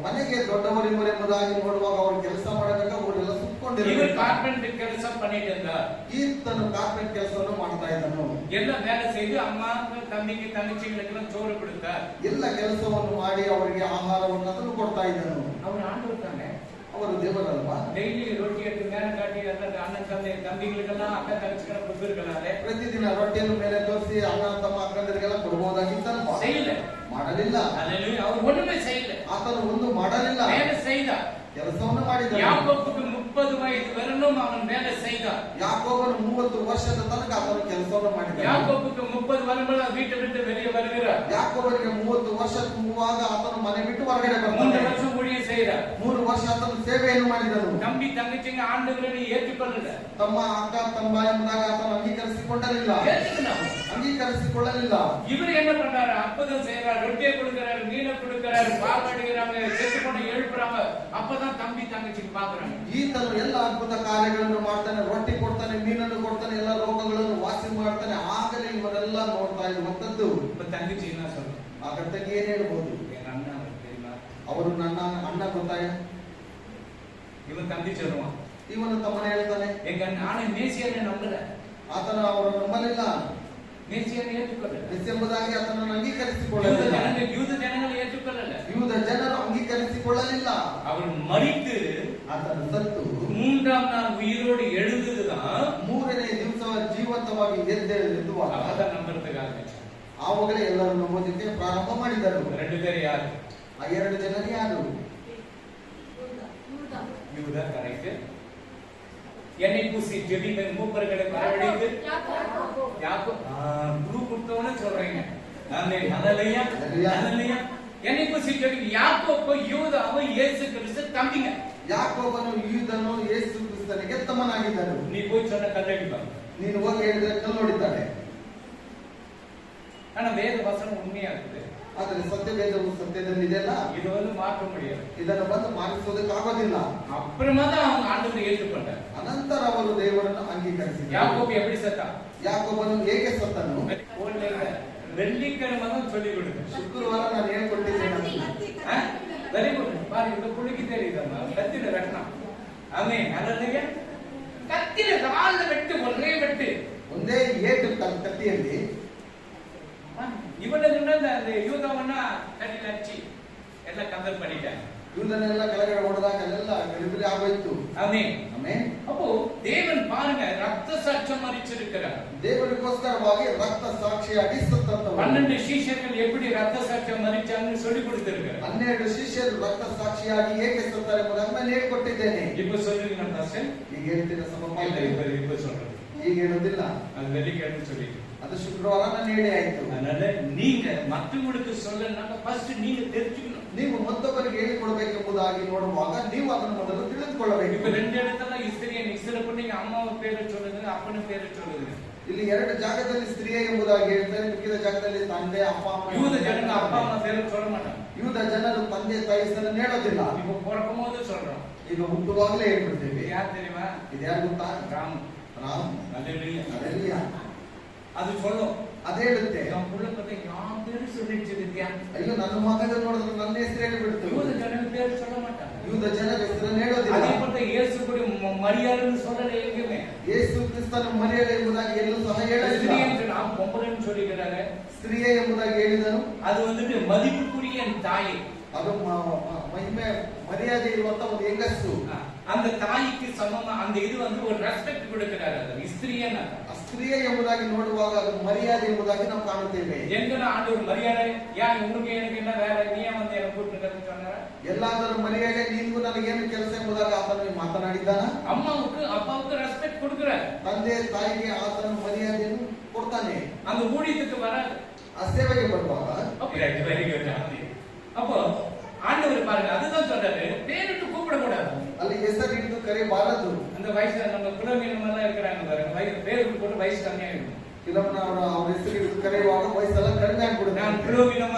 ಮನೆಗೆ ದೊಡ್ಡವರು ಇವರು ಎಂಬುದಾಗಿ ನೋಡುವಾಗ ಅವರು ಕೆಲಸ ಮಾಡಬೇಕಾ, ಅವರೆಲ್ಲ இவர் ಸುತ್ತಕೊಂಡಿರಬೇಕು. கார்பெண்டர் ಕೆಲಸ பண்ணிட்டு இருந்தார். ಈತನು ಕಾರ್ಪೆಂಟ್ ಕೆಲಸವನ್ನು ಮಾಡ್ತಾ ಇದ್ದನು. எல்லாம் வேலை செய்து அம்மா தம்பிக்கு தங்கச்சிகளுக்கெல்லாம் சோறு கொடுத்தார். ಎಲ್ಲ ಕೆಲಸವನ್ನು ಮಾಡಿ ಅವರಿಗೆ ಆಹಾರವನ್ನು ಅದನ್ನು ಕೊಡ್ತಾ ಇದ್ದನು. அவர் ஆண்டவர் தானே. ಅವರು ದೇವರಲ್ವಾ? டெய்லி ரொட்டி எடுத்து மேல காட்டி அந்த அண்ணன் தம்பிகளுக்கெல்லாம் அக்கா தங்கச்சிகளை கொடுத்துருக்கலாலே. ಪ್ರತಿದಿನ ರೊಟ್ಟಿಯನ್ನು ಮೇಲೆ ತೋರಿಸಿ ಅಣ್ಣ ತಮ್ಮ ಅಕ್ಕಂದರಿಗೆಲ್ಲ ಕೊಡಬಹುದಾಗಿತ್ತಲ್ವಾ? செய்யல. ಮಾಡಲಿಲ್ಲ. அல்லேலூயா. அவர் ஒண்ணுமே செய்யல. ಆತನು ಒಂದು ಮಾಡಲಿಲ್ಲ. வேலை செய்தார். ಕೆಲಸವನ್ನು ಮಾಡಿದನು. யாக்கோபுக்கு 30 வயது வரணும் அவன் வேலை செய்தார். ಯಾಕೋಬನು 30 ವರ್ಷದ ತನಕ ಆತನು ಕೆಲಸವನ್ನು ಮಾಡಿದನು. யாக்கோபுக்கு 30 வரும்போது வீட்டை விட்டு வெளியே வருகிறார். ಯಾಕೋಬನಿಗೆ 30 ವರ್ಷ ತುಂಬುವಾಗ ಆತನು ಮನೆ ಬಿಟ್ಟು ಹೊರಗಡೆ 3 ಬರ್ತಾನೆ. வருஷம் ஊழியம் செய்கிறார். 3 ವರ್ಷ ಆತನು ಸೇವೆಯನ್ನು ಮಾಡಿದನು. தம்பி தங்கச்சிங்க ஆண்டவரை ஏற்றுக்கொள்ளல. ತಮ್ಮ ಅಕ್ಕ ತಮ್ಮ ಎಂಬುದಾಗಿ ಆತನು ಅಂಗೀಕರಿಸಿಕೊಳ್ಳಲಿಲ್ಲ. ಅಂಗೀಕರಿಸಿಕೊಳ್ಳಲಿಲ್ಲ. இவர் என்ன பண்றாரு? அற்புதம் செய்யறாரு, ரொட்டியை கொடுக்கிறாரு, மீனை கொடுக்கிறாரு, பாப்பாடுகிறாங்க, செத்து கொண்டு எழுப்புறாங்க. அப்பதான் தம்பி தங்கச்சிக்கு பாக்குறாங்க. ಈತನು ಎಲ್ಲ ಅದ್ಭುತ ಕಾರ್ಯಗಳನ್ನು ಮಾಡ್ತಾನೆ, ರೊಟ್ಟಿ ಕೊಡ್ತಾನೆ, ಮೀನನ್ನು ಕೊಡ್ತಾನೆ, ಎಲ್ಲ ರೋಗಗಳನ್ನು ವಾಸಿ ಮಾಡ್ತಾನೆ. ಆಗಲೇ ಇವರೆಲ್ಲ ನೋಡ್ತಾ ಇರುವಂತದ್ದು. இப்ப தங்கச்சி என்ன சொல்றாங்க? ಆಗ ತಂಗಿ ಏನ್ ಹೇಳ್ಬೋದು? என் அண்ணா அவருக்கு தெரியுமா? ಅವರು ನನ್ನ ಅಣ್ಣ ಗೊತ್ತಾಯ. இவன் தம்பி சொல்லுவான், ಇವನು ತಮ್ಮನ ಹೇಳ್ತಾನೆ, எங்க நானே மேசியனை நம்பல. ಆತನ ಅವರು ನಂಬಲಿಲ್ಲ. மேசியனை ஏற்றுக்கொள்ளல. ಎಂಬುದಾಗಿ ಆತನನ್ನು ಅಂಗೀಕರಿಸಿಕೊಳ್ಳಲಿಲ್ಲ. யூத ஜனங்களை ஏற்றுக்கொள்ளல. ಯೂದ ಜನರು ಅಂಗೀಕರಿಸಿಕೊಳ್ಳಲಿಲ್ಲ. அவர் மரித்து ಆತನು ಸತ್ತು 3ஆம் நாள் ಉಯಿರೋடு எழுந்ததுதான் 3ನೇ ದಿವಸ ಜೀವಂತವಾಗಿ ಎದ್ದುವಾಗ அப்பதான் நம்புறதுக்கு ஆரம்பிச்சாங்க. ಆವಾಗಲೇ ಎಲ್ಲರೂ ನಂಬೋದಕ್ಕೆ ಪ್ರಾರಂಭ ಮಾಡಿದರು. 2 பேர் யாரு? ಆ 2 ಜನರು ಯಾರು? யூதா, கரெக்ட். என்னை பூசி ஜெபிப்பேன் மூப்பர்களை வரவழைத்து யாக்கோபு குரு கொடுத்தவன சொல்றீங்க. ஆமென். ஹல்லேலூயா. ஹல்லேலூயா. என்னை பூசி ஜெபிப்பேன் யாக்கோபு யூதாவும் இயேசு கிறிஸ்து தம்பிங்க. ಯಾಕೋಬನು ಯೂದನು ಯೇಸು ಕ್ರಿಸ್ತನಿಗೆ ತಮ್ಮನಾಗಿದ್ದನು. நீ போய் சொன்ன கல்லடிப்பாங்க. ನೀನು ಹೋಗಿ ಹೇಳಿದ್ರೆ ಕಲ್ಲು ಹೊಡಿತಾಳೆ. ஆனா வேத வசனம் உண்மையா இருக்குது. ಆದರೆ ಸತ್ಯವೇದವು ಸತ್ಯದಲ್ಲಿದೆಯಲ್ಲ, இது மாற்ற முடியாது. ಇದನ್ನು ಬಂದು ಮಾಡಿಸೋದಕ್ಕಾಗೋದಿಲ್ಲ. அப்புறமா தான் அவங்க ஆண்டவரை ஏற்றுக்கொண்டார். ಅನಂತರ ಅವರು ದೇವರನ್ನು ಅಂಗೀಕರಿಸಿದರು. யாக்கோபு எப்படி செத்தா? ಯಾಕೋಬನು ಹೇಗೆ ಸತ್ತನು? வெள்ளிக்கிழமை தான் சொல்லி கொடுங்க. ಶುಕ್ರವಾರ ನಾನು ಹೇಳ್ಕೊಟ್ಟಿದ್ದೇನೆ. Very good. பாரு, இந்த புள்ளிக்கு தெரியுதம்மா, கத்தில வெட்டணும். ஆமென். ஹல்லேலூயா. கத்தில கால்ல வெட்டு, ஒரே வெட்டு. ಒಂದೇ ಏಟು ಕತ್ತಿಯಲ್ಲಿ ಇವನನ್ನ அந்த யூதவನ್ನ கட்டில அடிச்சி எல்லாம் கந்தல் பண்ணிட்டாங்க. ಯೂದನೆಲ್ಲ ಕೆಳಗಡೆ ಹೊಡೆದಾಗ ಅಲ್ಲೆಲ್ಲ ಗಲಿಬಿಲಿ ಆಗೋಯ್ತು. ஆமென். ಆಮೆನ್. அப்போ தேவன் பாருங்க ரத்த சாட்சியம் மரிச்சிருக்கிறார். ದೇವರಿಗೋಸ್ಕರವಾಗಿ ರಕ್ತ ಸಾಕ್ಷಿಯಾಗಿ ಸತ್ತಂತವರು 12 ಶಿಷ್ಯர்கள் எப்படி ரத்த சாட்சியம் மரிச்சாங்கன்னு சொல்லி கொடுத்திருக்காரு. 12 ಶಿಷ್ಯರು ರಕ್ತ ಸಾಕ್ಷಿಯಾಗಿ ಹೇಗೆ ಸತ್ತಾರೆ ಎಂಬುದನ್ನು ನಾನು ಹೇಳಿಕೊಟ್ಟಿದ್ದೇನೆ. இப்ப சொல்லுங்க நான் பாஸ்டர். ಈಗ ಹೇಳ್ತೀರಾ ಸಭಾ இல்ல இப்ப சொல்றேன். ಈಗ ಹೇಳೋದಿಲ್ಲ. அது வெள்ளிக்கிழமை சொல்லிட்டு. ಅದು ಶುಕ್ರವಾರ ನಾನು ಹೇಳಿ ಆಯ್ತು. அதனால நீங்க மற்றவங்களுக்கு சொல்லணும்னா ஃபர்ஸ்ட் நீங்க தெரிஞ்சுக்கணும். ನೀವು ಮತ್ತೊಬ್ಬರಿಗೆ ಹೇಳಿಕೊಡಬೇಕೆಂಬುದಾಗಿ ನೋಡುವಾಗ ನೀವು ಅದನ್ನು ಮೊದಲು ತಿಳಿದುಕೊಳ್ಳಬೇಕು. இப்ப ரெண்டு இடத்துல இஸ்திரியன் இஸ்திர பொண்ணுங்க அம்மாவை பேரை சொல்லுங்க அப்பன பேரை சொல்லுங்க. ಇಲ್ಲಿ ಎರಡು ಜಾಗದಲ್ಲಿ ಸ್ತ್ರೀಯೇ ಎಂಬುದಾಗಿ ಹೇಳ್ತಾರೆ, ಮಿಕ್ಕಿದ ಜಾಗದಲ್ಲಿ ತಂದೆ ಅಪ್ಪ ಅಮ್ಮ. யூத ஜனங்க அப்பா அம்மா பேரை சொல்ல மாட்டாங்க. ಯೂದ ಜನರು ತಂದೆ ತಾಯಿ ಹೆಸರನ್ನು ಹೇಳೋದಿಲ್ಲ. இப்ப பிறக்கும்போது சொல்றோம். ಈಗ ಹುಟ್ಟುವಾಗಲೇ ಹೇಳ್ಬಿಡ್ತೇವೆ. யார் தெரியுமா? ಇದು ಯಾರು ಗೊತ್ತಾ? ராம். அல்லேலூயா. அது சொல்லும். ಅದೇ ಹೇಳುತ್ತೆ. நம்ம புள்ள பத்தி யார் பேரு சொல்லிட்டு இருக்கியா? ಅಯ್ಯೋ ನನ್ನ ಮಗನ ನೋಡಿದ್ರೆ ನನ್ನ ಹೆಸರು ಹೇಳಿಬಿಡ್ತು. யூத ஜனங்க பேரு சொல்ல மாட்டாங்க. ಯೂದ ಜನರ ಹೆಸರನ್ನು ಹೇಳೋದಿಲ್ಲ. அதே போல இயேசு கூட மரியாதைன்னு சொல்லல எங்கேயுமே. ಯೇಸು ಕ್ರಿಸ್ತನ ಮರಿಯಳೆ ಎಂಬುದಾಗಿ ಎಲ್ಲೂ ಸಹ ಹೇಳಲಿಲ್ಲ. ஸ்திரீன்னு நான் பொம்பளைன்னு சொல்லிக்கிறாரு. ಸ್ತ್ರೀಯೇ ಎಂಬುದಾಗಿ ಹೇಳಿದನು. அது வந்துட்டு மதிப்புக்குரிய தாய். ಅದು ಮಹಿಮೆ ಮರ್ಯಾದೆ ಇರುವಂತ ಒಂದು ಹೆಂಗಸು. அந்த தாய்க்கு சமமா அந்த இது வந்து ஒரு ரெஸ்பெக்ட் கொடுக்கிறாரு. அது ஸ்திரீயன்னா ಸ್ತ್ರೀಯ ಎಂಬುದಾಗಿ ನೋಡುವಾಗ ಅದು ಮರ್ಯಾದೆ ಎಂಬುದಾಗಿ ನಾವು ಕಾಣುತ್ತೇವೆ. எங்கன ஆண்டவர் மரியாதை ஏன் உங்களுக்கு எனக்கு என்ன வேற நீ வந்து என்ன கூப்பிட்டுன்னு சொன்னாரா? ಎಲ್ಲಾದರೂ ಮರ್ಯಾದೆ ನಿನಗೂ ನನಗೇನು ಕೆಲಸ ಎಂಬುದಾಗಿ ಆತನು ಮಾತನಾಡಿದ್ದಾನ. அம்மாவுக்கு அப்பாவுக்கு ரெஸ்பெக்ட் கொடுக்கிறார். ತಂದೆ ತಾಯಿಗೆ ಆತನು ಮರ್ಯಾದೆಯನ್ನು ಕೊಡ್ತಾನೆ. அந்த ஊழியத்துக்கு வராது. ಆ ಸೇವೆಗೆ ಬರುವಾಗ வெரி குட். அப்போ ஆண்டவர் பாருங்க அதுதான் சொல்றாரு பேரிட்டு கூப்பிட கூடாது. ಅಲ್ಲಿ ಹೆಸರು ಹಿಡಿದು ಕರೆಯಬಾರದು. அந்த வயசுல நம்ம குலவீனம் எல்லாம் இருக்கிறாங்க பாருங்க பேருக்கு போட்டு வயசு கம்மியா இருக்கும். ಕೆಲವೊಮ್ಮೆ ಅವ್ರ ಹೆಸರು ಹಿಡಿದು ಕರೆಯುವಾಗ ವಯಸ್ಸೆಲ್ಲ ಕಡಿಮೆ ಆಗ್ಬಿಡುತ್ತೆ. நான் குலவீனம்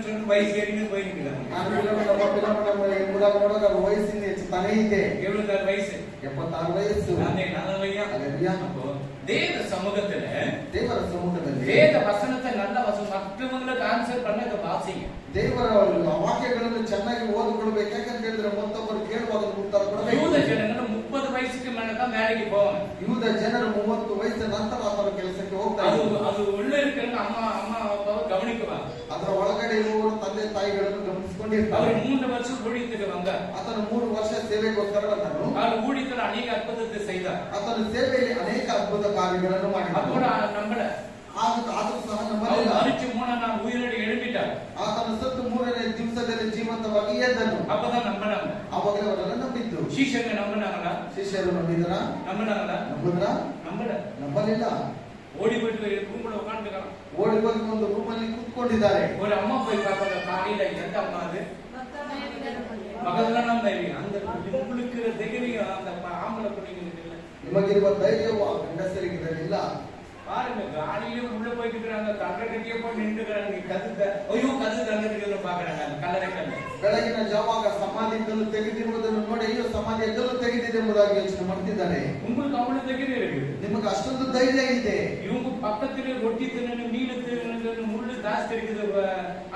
சொல்லிட்டு வயசು ஏறின்னு போயிருக்கிறேன். ನಾನು ಪಿಲಮನ ಎಂಬುದಾಗಿ ನೋಡುವಾಗ ಅವ್ರ ವಯಸ್ಸಿನ ಹೆಚ್ಚುತ್ತಾನೇ ಇದೆ. 76 வயசு 76 ವಯಸ್ಸು. அல்லேலூயா. அப்போ தேவ சமூகத்துல ದೇವರ ಸಮ್ಮುಖದಲ್ಲಿ வேத வசனத்தை நல்ல வசனம் மற்றவங்களுக்கு ஆன்சர் பண்ண வாசிங்க. ದೇವರ ವಾಕ್ಯಗಳನ್ನು ಚೆನ್ನಾಗಿ ಓದಿಕೊಳ್ಳಬೇಕು. ಯಾಕಂತ ಹೇಳಿದ್ರೆ ಮತ್ತೊಬ್ಬರು ಕೇಳುವಾಗ ಉತ್ತರ ಕೊಡಬೇಕು. யூத ஜனங்க 30 வயசுக்கு மேல தான் வேலைக்கு போவாங்க. ಯೂದ ಜನರು 30 ವಯಸ್ಸಿನ ನಂತರ ಅವರ ಕೆಲಸಕ್ಕೆ ಹೋಗ್ತಾರೆ. அது உள்ள இருக்கிற அம்மா அப்பாவை கவனிக்குவாங்க. ಅದರ ಒಳಗಡೆ ಇರುವವರು ತಂದೆ ತಾಯಿಗಳನ್ನು ಗಮನಿಸಿಕೊಂಡಿರ್ತಾರೆ. அவர் 3 வருஷம் ஊழியத்துக்கு வந்தார். ಆತನು 3 ವರ್ಷ ಸೇವೆಗೋಸ್ಕರ ಬಂದನು. அவர் ஊழியத்துல ಅನೇಕ ಅದ್ಭುತத்தை செய்தார். ಆತನು ಸೇವೆಯಲ್ಲಿ ಅನೇಕ ಅದ್ಭುತ ಕಾರ್ಯಗಳನ್ನು ಮಾಡಿದನು. அப்போ நம்பல. ಆದರೂ ಸಹ ನಂಬಲಿಲ್ಲ. மரிச்சு 3 நாள் உயிரோடு எழும்பிட்டார். ಆತನು ಸತ್ತು 3ನೇ ದಿವಸದಲ್ಲಿ ಜೀವಂತವಾಗಿ ಎದ್ದನು. அப்பதான் நம்பினாங்க. ಅವಾಗಲೇ ಅವರೆಲ್ಲ ನಂಬಿದ್ದು. ಶಿಷ್ಯರು ನಂಬಿனாங்களா? ಶಿಷ್ಯರು ನಂಬಿದರಾ? ನಂಬಿனாங்களா? ನಂಬಿದ್ರಾ? ನಂಬಲಿಲ್ಲ. ஓடி போயிட்டு ரூம்ல உட்கார்ந்துட்டாங்க. ಓಡಿ ಹೋಗಿ ಒಂದು ರೂಮಲ್ಲಿ ಕೂತ್ಕೊಂಡಿದ್ದಾರೆ. ஒரு அம்மா போய் பார்த்தாங்க காலையில எந்த அம்மா அது? மகள்லாம் தைரிய அந்த உங்களுக்கு தைரியம் அந்த ஆம்பளை பிள்ளைங்களுக்கு இல்ல. ನಿಮಗಿರುವ ಧೈರ್ಯವು ಆ ಗಂಡಸರಿಗಿರಲಿಲ್ಲ. பாருங்க காலையில உள்ள போயிட்டு இருக்காங்க கல்லறை கட்டியே போய் நின்றுக்கிறாங்க கது ஐயோ கது கல்லறைகளை பாக்குறாங்க அந்த கல்லறை கல்ಲು. ಬೆಳಗಿನ ಜಾವಾಗ ಸಮಾಧಿ ಕಲ್ಲು ತೆಗೆದಿರುವುದನ್ನು ನೋಡಿ ಅಯ್ಯೋ ಸಮಾಧಿಯ ಕಲ್ಲು ತೆಗೆದಿದೆ ಎಂಬುದಾಗಿ ಯೋಚನೆ ಮಾಡ್ತಿದ್ದಾರೆ. உங்களுக்கு அவ்வளவு தைரியம் இருக்கு. ನಿಮಗೆ ಅಷ್ಟೊಂದು ಧೈರ್ಯ ಇದೆ. இவங்க பக்கத்துல ரொட்டி தின்னு மீன் தின்னு முள்ளு ஜாஸ்தி இருக்குது.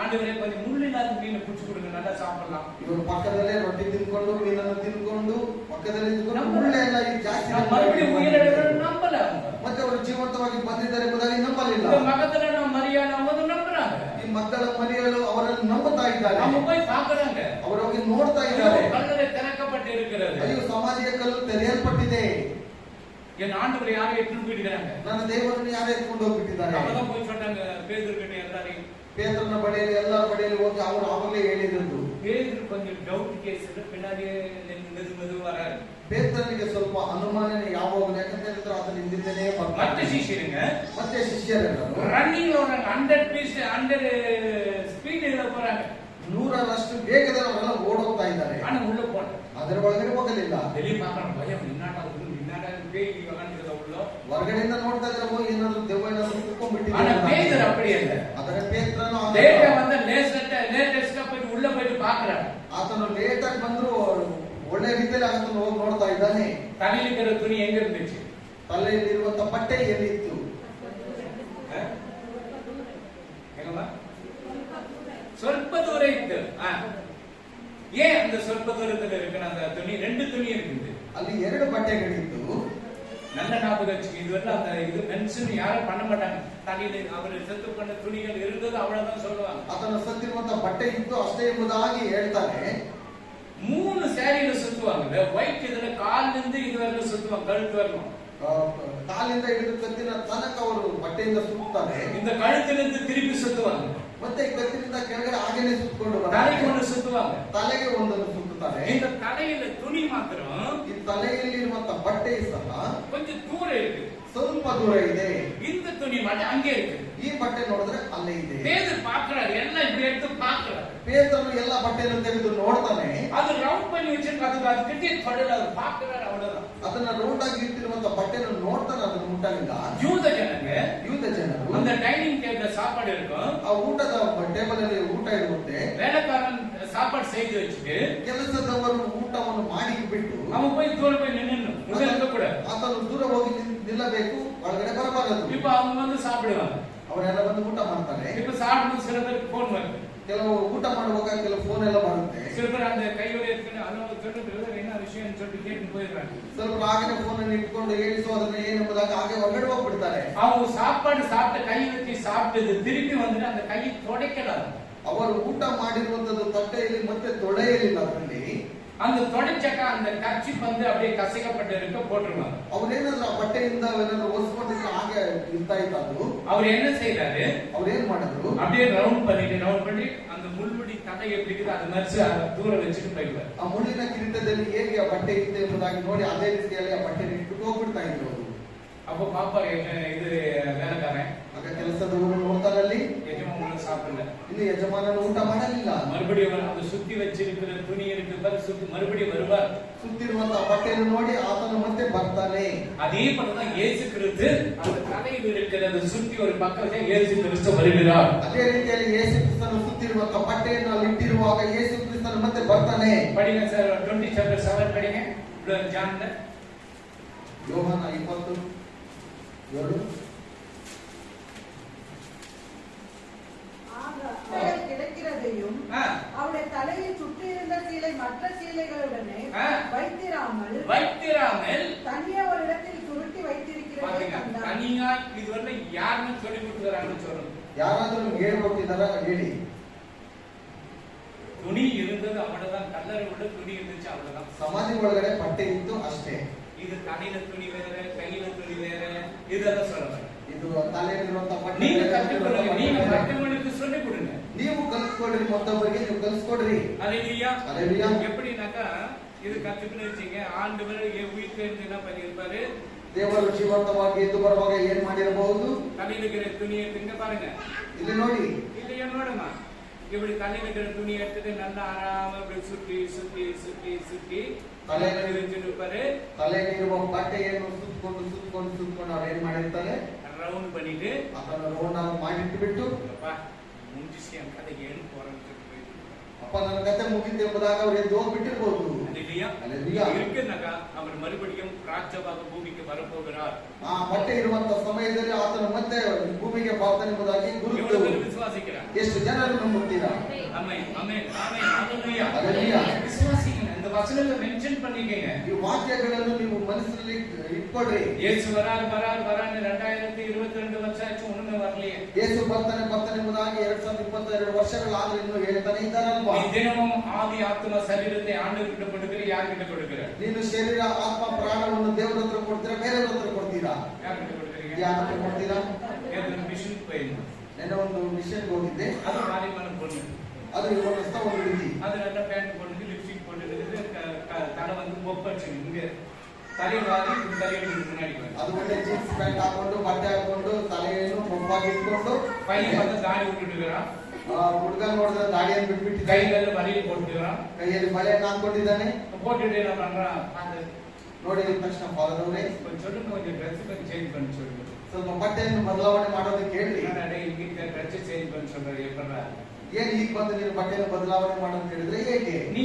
ஆண்டவரே கொஞ்சம் முள்ளு இல்லாத மீனை புடிச்சு கொடுங்க நல்லா சாப்பிடலாம். ಇವರು ಪಕ್ಕದಲ್ಲೇ ರೊಟ್ಟಿ ತಿನ್ಕೊಂಡು ಮೀನನ್ನು ತಿನ್ಕೊಂಡು ಪಕ್ಕದಲ್ಲಿ ಮುಳ್ಳೆಲ್ಲ ಜಾಸ್ತಿ மறுபடியும் உயிரிழந்து நம்பல. ಮತ್ತೆ ಅವರು ಜೀವಂತವಾಗಿ ಬಂದಿದ್ದಾರೆ ಎಂಬುದಾಗಿ ನಂಬಲಿಲ್ಲ. மகத்துல மரியாதை அவங்க நம்புறாங்க. ಈ ಮಕ್ಕಳ ಮರಿಯಳು ಅವರನ್ನು ನಂಬುತ್ತಾ ಇದ್ದಾರೆ. அவங்க போய் பாக்குறாங்க. ಅವರು ಹೋಗಿ ನೋಡ್ತಾ ಇದ್ದಾರೆ. கல்லறை திறக்கப்பட்டு இருக்கிறது. ಅಯ್ಯೋ ಸಮಾಧಿಯ ಕಲ್ಲು ತೆರೆಯಲ್ಪಟ್ಟಿದೆ. என் ஆண்டவரை யாரை எடுத்துட்டு போயிட்டாங்க. ನನ್ನ ದೇವರನ್ನು ಯಾರು ಎತ್ಕೊಂಡು ಹೋಗ್ಬಿಟ್ಟಿದ್ದಾರೆ. அப்பதான் போய் சொன்னாங்க பேதுருக்கிட்ட எல்லாரையும். ಪೇತ್ರನ ಬಳಿಯಲ್ಲಿ ಎಲ್ಲರ ಬಳಿಯಲ್ಲಿ ಹೋಗಿ ಅವರು ಆವಾಗಲೇ ಹೇಳಿದ್ರು. பேதுரு கொஞ்சம் டவுட் கேஸ் பின்னாடி மெது வராரு. ಪೇತ್ರನಿಗೆ ಸ್ವಲ್ಪ ಅನುಮಾನನೆ ಯಾವಾಗಲೂ. ಯಾಕಂತ ಹೇಳಿದ್ರೆ ಆತನ ಹಿಂದಿದ್ದೇನೆ ಮತ್ತೆ ಶಿಷ್ಯರುங்க ಮತ್ತೆ ಶಿಷ್ಯರೆಲ್ಲರೂ ರನ್ನಿಂಗ್ ಹೋறாங்க 100 ಸ್ಪೀಡ್ போறாங்க. 100ರಷ್ಟು ವೇಗದಲ್ಲಿ ಅವರೆಲ್ಲ ಓಡೋಗ್ತಾ ಇದ್ದಾರೆ. ஆனா உள்ள போற ಅದರ ಒಳಗಡೆ ಹೋಗಲಿಲ್ಲ. வெளிய பார்க்கறாங்க பயம் நின்னாட பேய் வளர்ந்தத உள்ள ಹೊರಗಡೆಯಿಂದ ನೋಡ್ತಾ ಇದ್ರೆ ಏನಾದ್ರು ದೆವ್ವ ಏನಾದ್ರು ಕುತ್ಕೊಂಡ್ಬಿಟ್ಟಿದೆ. ஆனா பேதுரு அப்படி இல்ல. ಅದರ ಪೇತ್ರನು ಲೇಟ್ வந்து ಲೇಟೆಸ್ಟ್ போய் உள்ள போய் பார்க்கறாங்க. ಆತನು ಲೇಟ್ ಆಗಿ ಬಂದ್ರು ಒಳ್ಳೆ ರೀತಿಯಲ್ಲಿ ಆತನು ಹೋಗಿ ನೋಡ್ತಾ ಇದ್ದಾನೆ. தலையில துணி எங்க இருந்துச்சு? ತಲೆಯಲ್ಲಿರುವಂತ ಬಟ್ಟೆ ಎಲ್ಲಿತ್ತು? ಸ್ವಲ್ಪ ದೂರ ಇತ್ತು. ஏன் அந்த ಸ್ವಲ್ಪ தூரத்துல இருக்கு அந்த துணி? 2 துணி இருக்குது. ಅಲ್ಲಿ 2 ಬಟ್ಟೆಗಳಿತ್ತು. நல்ல ஞாபகம் வச்சுக்க. இதுவரை அந்த இது மென்ஷன் யாரும் பண்ண மாட்டாங்க. தலையில அவர் செத்து பண்ண துணிகள் இருந்தது அவ்வளவுதான் சொல்லுவாங்க. ಆತನ ಸತ್ತಿರುವಂತ ಬಟ್ಟೆ ಇತ್ತು ಅಷ್ಟೇ ಎಂಬುದಾಗಿ ಹೇಳ್ತಾರೆ. 3 சாரியில சுத்துவாங்க. ஒயிட் இதுல கால்ல இருந்து இது வரைக்கும் சுத்துவாங்க, கழுத்து வரணும். ಕಾಲಿಂದ ಹಿಡಿದು ಕತ್ತಿನ ತನಕ ಅವರು ಬಟ್ಟೆಯಿಂದ ಸುತ್ತಾರೆ. இந்த கழுத்திலிருந்து திருப்பಿ ಸುತ್ತುவாங்க. ಮತ್ತೆ ಕತ್ತಿನಿಂದ ಕೆಳಗಡೆ ಹಾಗೇನೆ ಸುತ್ತಕೊಂಡು தலைக்கு ஒன்று சுத்துவாங்க. ತಲೆಗೆ ಒಂದನ್ನು ಸುತ್ತುತ್ತಾರೆ. இந்த தலையில துணி ಮಾತ್ರ ಈ ತಲೆಯಲ್ಲಿರುವಂತ ಬಟ್ಟೆ ಸಹ கொஞ்சம் தூரம் இருக்கு, ಸ್ವಲ್ಪ ದೂರ ಇದೆ. இந்த துணி மட்டும் அங்கே இருக்கு. ಈ ಬಟ್ಟೆ ನೋಡಿದ್ರೆ ಅಲ್ಲೇ ಇದೆ. பேதர் பார்க்கறாரு, எல்லாம் இப்படி எடுத்து பார்க்கறாரு. ಪೇತ್ರನು ಎಲ್ಲ ಬಟ್ಟೆಯನ್ನು ತೆಗೆದು ನೋಡ್ತಾನೆ. அது ரவுண்ட் பண்ணி வச்சிருக்காது, அது கிட்டே தொடல பார்க்கறாரு, அவ்வளவுதான். ಅದನ್ನ ರೌಂಡ್ ಆಗಿ ಇಟ್ಟಿರುವಂತ ಬಟ್ಟೆಯನ್ನು ನೋಡ್ತಾನೆ, ಅದನ್ನ ಮುಟ್ಟಲಿಲ್ಲ. யூத ಜನರು அந்த டைனிங் டேபிள்ல சாப்பாடு இருக்கும், ಆ ಊಟದ ಟೇಬಲ್ ಅಲ್ಲಿ ಊಟ ಇರುತ್ತೆ. வேலைக்காரன் சாப்பாடு செய்து வச்சுட்டு ಕೆಲಸದವರು ಊಟವನ್ನು ಮಾಡಿ ಬಿಟ್ಟು அவன் போய் தூர போய் நின்னு உள்ள இருக்க கூடாது. ಆತನು ದೂರ ಹೋಗಿ ನಿಲ್ಲಬೇಕು, ಒಳಗಡೆ ಬರಬಾರದು. இப்ப அவங்க வந்து சாப்பிடுவாங்க, ಅವರೆಲ್ಲ ಬಂದು ಊಟ ಮಾಡ್ತಾರೆ. இப்ப சாப்பிடும் சில பேருக்கு போன் வருது, ಕೆಲವು ಊಟ ಮಾಡುವಾಗ ಕೆಲವು ಫೋನ್ ಎಲ್ಲ ಬರುತ್ತೆ. சில பேர் அந்த கையோட எடுத்துட்டு அலோ சொல்லிட்டு என்ன விஷயம் சொல்லிட்டு கேட்டு போயிடுறாங்க. ಸ್ವಲ್ಪ ಹಾಗೆ ಫೋನ್ ಅನ್ನು ಇಟ್ಕೊಂಡು ಹೇಳಿಸೋ ಅದನ್ನ ಏನೆಂಬುದಾಗಿ ಹಾಗೆ ಹೊರಗಡೆ ಹೋಗ್ಬಿಡ್ತಾರೆ. அவங்க சாப்பாடு சாப்பிட்ட கை வச்சு சாப்பிட்டது திருப்பி வந்து அந்த ಕೈ ತೊಡೆಕಲ್ಲ. ಅವರು ಊಟ ಮಾಡಿರುವಂತದ್ದು ತಟ್ಟೆಯಲ್ಲಿ ಮತ್ತೆ ತೊಳೆಯಲಿಲ್ಲ. ಅದರಲ್ಲಿ அந்த தொடைச்சக்க அந்த கர்ச்சி வந்து அப்படியே கசைக்கப்பட்டு இருக்க போட்டுருவாங்க. ಅವರೇನಾದ್ರೂ ಆ ಬಟ್ಟೆಯಿಂದ ಏನಾದ್ರೂ ಒರೆಸ್ಕೊಂಡಿದ್ರೆ ಹಾಗೆ ಇರ್ತಾ ಇತ್ತು. அவர் என்ன செய்யறாரு, ಅವ್ರು ಏನ್ ಮಾಡಿದ್ರು, அப்படியே ரவுண்ட் பண்ணி அந்த முள்முடி தடை எப்படி இருக்குது அது மறிச்சு தூர வச்சுட்டு போயிடுவார். ಆ ಮುಳ್ಳಿನ ಕಿರೀಟದಲ್ಲಿ ಹೇಗೆ ಆ ಬಟ್ಟೆ ಇತ್ತು ಎಂಬುದಾಗಿ ನೋಡಿ ಅದೇ ರೀತಿಯಲ್ಲಿ ಆ ಬಟ್ಟೆ ಇಟ್ಟು ಹೋಗ್ಬಿಡ್ತಾ ಇದ್ರು ಅವರು. அப்போ பாப்பா இது வேலைக்காரன் ಆಗ ಕೆಲಸದವರು ನೋಡ್ತಾರಲ್ಲಿ ಯಜಮಾನ சாப்பிடல, ಇನ್ನು ಯಜಮಾನನು ಊಟ ಮಾಡಲಿಲ್ಲ. மறுபடியும் அந்த சுத்தி வச்சிருக்கிற துணி இருக்கு சுத்தி மறுபடியும் வருவார். ಸುತ್ತಿರುವಂತ ಬಟ್ಟೆಯನ್ನು ನೋಡಿ ಆತನು ಮತ್ತೆ ಬರ್ತಾನೆ. அதே போலதான் இயேசு கிறிஸ்து அந்த தலையில் இருக்கிற அந்த சுத்தி ஒரு பக்கம் வச்சா இயேசு கிறிஸ்து வருகிறார். ಅದೇ ರೀತಿಯಲ್ಲಿ ಯೇಸು ಕ್ರಿಸ್ತನು ಸುತ್ತಿರುವಂತ ಬಟ್ಟೆಯನ್ನು ಅಲ್ಲಿ ಇಟ್ಟಿರುವಾಗ ಯೇಸು ಕ್ರಿಸ್ತನು ಮತ್ತೆ ಬರ್ತಾನೆ. படிங்க சார் 20 chapter 7 படிங்க ಜಾನ್ல. ಯೋಹಾನ 20:2. கிடக்கிறதையும் அவருடைய தலையை சுற்றியிருந்த சீலை மற்ற சீலைகளுடனே வைத்திராமல் தனியா ஒரு இடத்தில் சுருட்டி வைத்திருக்கிறதை கண்டார். தனியா இதுவரை யாருன்னு சொல்லி கொடுக்குறாங்கன்னு சொல்றோம். யாராದರೂ ಹೇಳ್ಕೊಟ್ಟಿದ್ದಾರಾ ಹೇಳಿ. துணி இருந்தது அவ்வளவுதான், கல்லறை உள்ள துணி இருந்துச்சு அவ்வளவுதான். ಸಮಾಧಿ ಒಳಗಡೆ ಬಟ್ಟೆ ಇತ್ತು ಅಷ್ಟೇ. இது தலையில துணி வேற, கையில துணி வேற, இதெல்லாம் சொல்லலாம். ಇದು ತಲೆಯಲ್ಲಿರುವಂತ ಬಟ್ಟೆ நீங்க கற்றுக்கொள்ளுங்க, நீங்க மற்றவங்களுக்கு சொல்லிக் கொடுங்க. ನೀವು ಕಲಿಸ್ಕೊಡ್ರಿ, ಮತ್ತೊಬ್ಬರಿಗೆ ನೀವು ಕಲಿಸ್ಕೊಡ್ರಿ. அல்லேலூயா. அல்லேலூயா. எப்படினாக்கா இது கத்துக்கிட்டு வச்சீங்க, ஆண்டவர் உயிர்த்து இருந்து என்ன பண்ணிருப்பாரு, ದೇವರು ಜೀವಂತವಾಗಿ ಎದ್ದು ಬರುವಾಗ ಏನ್ ಮಾಡಿರಬಹುದು, தலையில இருக்கிற துணியை திங்க பாருங்க. ಇಲ್ಲಿ ನೋಡಿ, இல்லையா ನೋಡಮ್ಮ, இப்படி தலையில இருக்கிற துணி எடுத்துட்டு நல்லா ஆறாம இப்படி சுத்தி சுத்தி சுத்தி சுத்தி தலையில வச்சிருப்பாரு. ತಲೆಯಲ್ಲಿರುವ ಬಟ್ಟೆಯನ್ನು ಸುತ್ತಕೊಂಡು ಅವ್ರು ಏನ್ ಮಾಡಿರ್ತಾರೆ, ரவுண்ட் பண்ணிட்டு ಅದನ್ನು ರೌಂಡ್ ಆಗಿ ಮಾಡಿಟ್ಟು ಬಿಟ್ಟು ಮುಂಜಿಸಿ ಅಂತ ಕತೆಗೆ ಏನು போறேன்னு ಅಪ್ಪ ನನ್ನ ಕತೆ ಮುಗಿತು ಎಂಬುದಾಗ ಅವ್ರು ಎದ್ದು ಹೋಗ್ಬಿಟ್ಟಿರ್ಬೋದು. இருக்குனாக்கா அவர் மறுபடியும் ராஜ்யபாக பூமிக்கு வரப்போகிறார். ಆ ಬಟ್ಟೆ ಇರುವಂತ ಸಮಯದಲ್ಲಿ ಆತನು ಮತ್ತೆ ಭೂಮಿಗೆ ಬರ್ತಾನೆ ಎಂಬುದಾಗಿ ಗುರುತು ವಿಶ್ವಾಸಿಕ್கிறார். ಎಷ್ಟು ಜನರು ನಂಬುತ್ತೀರಾ? Amen amen amen hallelujah. Hallelujah. ವಿಶ್ವಾಸಿங்க, இந்த வசனத்தை மென்ஷன் பண்ணிக்கங்க. ಈ ವಾಕ್ಯಗಳನ್ನು ನೀವು ಮನಸ್ಸಿನಲ್ಲಿ ಇಟ್ಕೊಳ್ಳಿ. ಯೇಸು வரார் 2022 ವರ್ಷ ಆಯ್ತು, ಇನ್ನೂ வரலையே. ಯೇಸು ಬರ್ತಾನೆ ಎಂಬುದಾಗಿ 2022 ವರ್ಷಗಳಾದ್ರೂ ಇನ್ನೂ ಹೇಳ್ತಾನೆ ಇದ್ದಾರಲ್ವಾ? ಈ ದಿನವೂ ಆದಿ ಆತ್ಮ ಶರೀರத்தை ಆಂಡವರಿಗೆ ಕೊಡುತ್ತೀರಾ, ಯಾರಿಗೆ ಕೊಡುತ್ತೀರಾ? ನೀನು ಶರೀರ ಆತ್ಮ ಪ್ರಾಣವನ್ನು ದೇವರ ಹತ್ರ ಕೊಡ್ತೀರಾ, ಬೇರೆಯವ್ರ ಹತ್ರ ಕೊಡ್ತೀರಾ? ಯಾರಿಗೆ ಕೊಡುತ್ತೀರಾ? ಯಾರ ಹತ್ರ ಕೊಡ್ತೀರಾ? ಒಂದು ಮಿಷನ್ போயிருந்தேன். ನಾನು ಒಂದು ಮಿಷನ್ ಹೋಗಿದ್ದೆ. ಅದು ಮಾರಿಮನ பொண்ணு, ಅದು ಇವನ ಒಂದು ಹುಡುಗಿ. அது நல்ல பேண்ட் போட்டு லிப்ஸ்டிக் போட்டு தலை வந்து மொப்பச்சு இங்க தலைவாரி தலையில முன்னாடி ಅದು ಒಳ್ಳೆ ಜೀನ್ಸ್ ಪ್ಯಾಂಟ್ ಹಾಕೊಂಡು ಬಟ್ಟೆ ಹಾಕೊಂಡು ತಲೆಯನ್ನು ಮೊಬ್ಬಾಗಿ ಇಟ್ಕೊಂಡು பையன் வந்து தாடி விட்டுட்டுறான். ಹುಡುಗ ನೋಡಿದ್ರೆ ದಾಡಿಯನ್ನು ಬಿಟ್ಬಿಟ್ಟು கையில வலியை போட்டுக்கிறான், ಕೈಯಲ್ಲಿ ಬಳೆಯನ್ನು ಹಾಕೊಂಡಿದ್ದಾನೆ. போட்டுட்டு என்ன பண்றான், ನೋಡಿದ ತಕ್ಷಣ ಫಾದರ್ ಅವರೇ சொல்லுங்க கொஞ்சம் ட்ரெஸ் கொஞ்சம் சேஞ்ச் பண்ணி சொல்லுங்க, ಸ್ವಲ್ಪ ಬಟ್ಟೆಯನ್ನು ಬದಲಾವಣೆ ಮಾಡೋದಕ್ಕೆ ಹೇಳಿ. ட்ரெஸ் சேஞ்ச் பண்ணி சொல்றது எப்படா, ಏನ್ ಈಗ ಬಂದು ನೀನು ಬಟ್ಟೆಯನ್ನು ಬದಲಾವಣೆ ಮಾಡೋದು ಹೇಳಿದ್ರೆ ಹೇಗೆ? நீ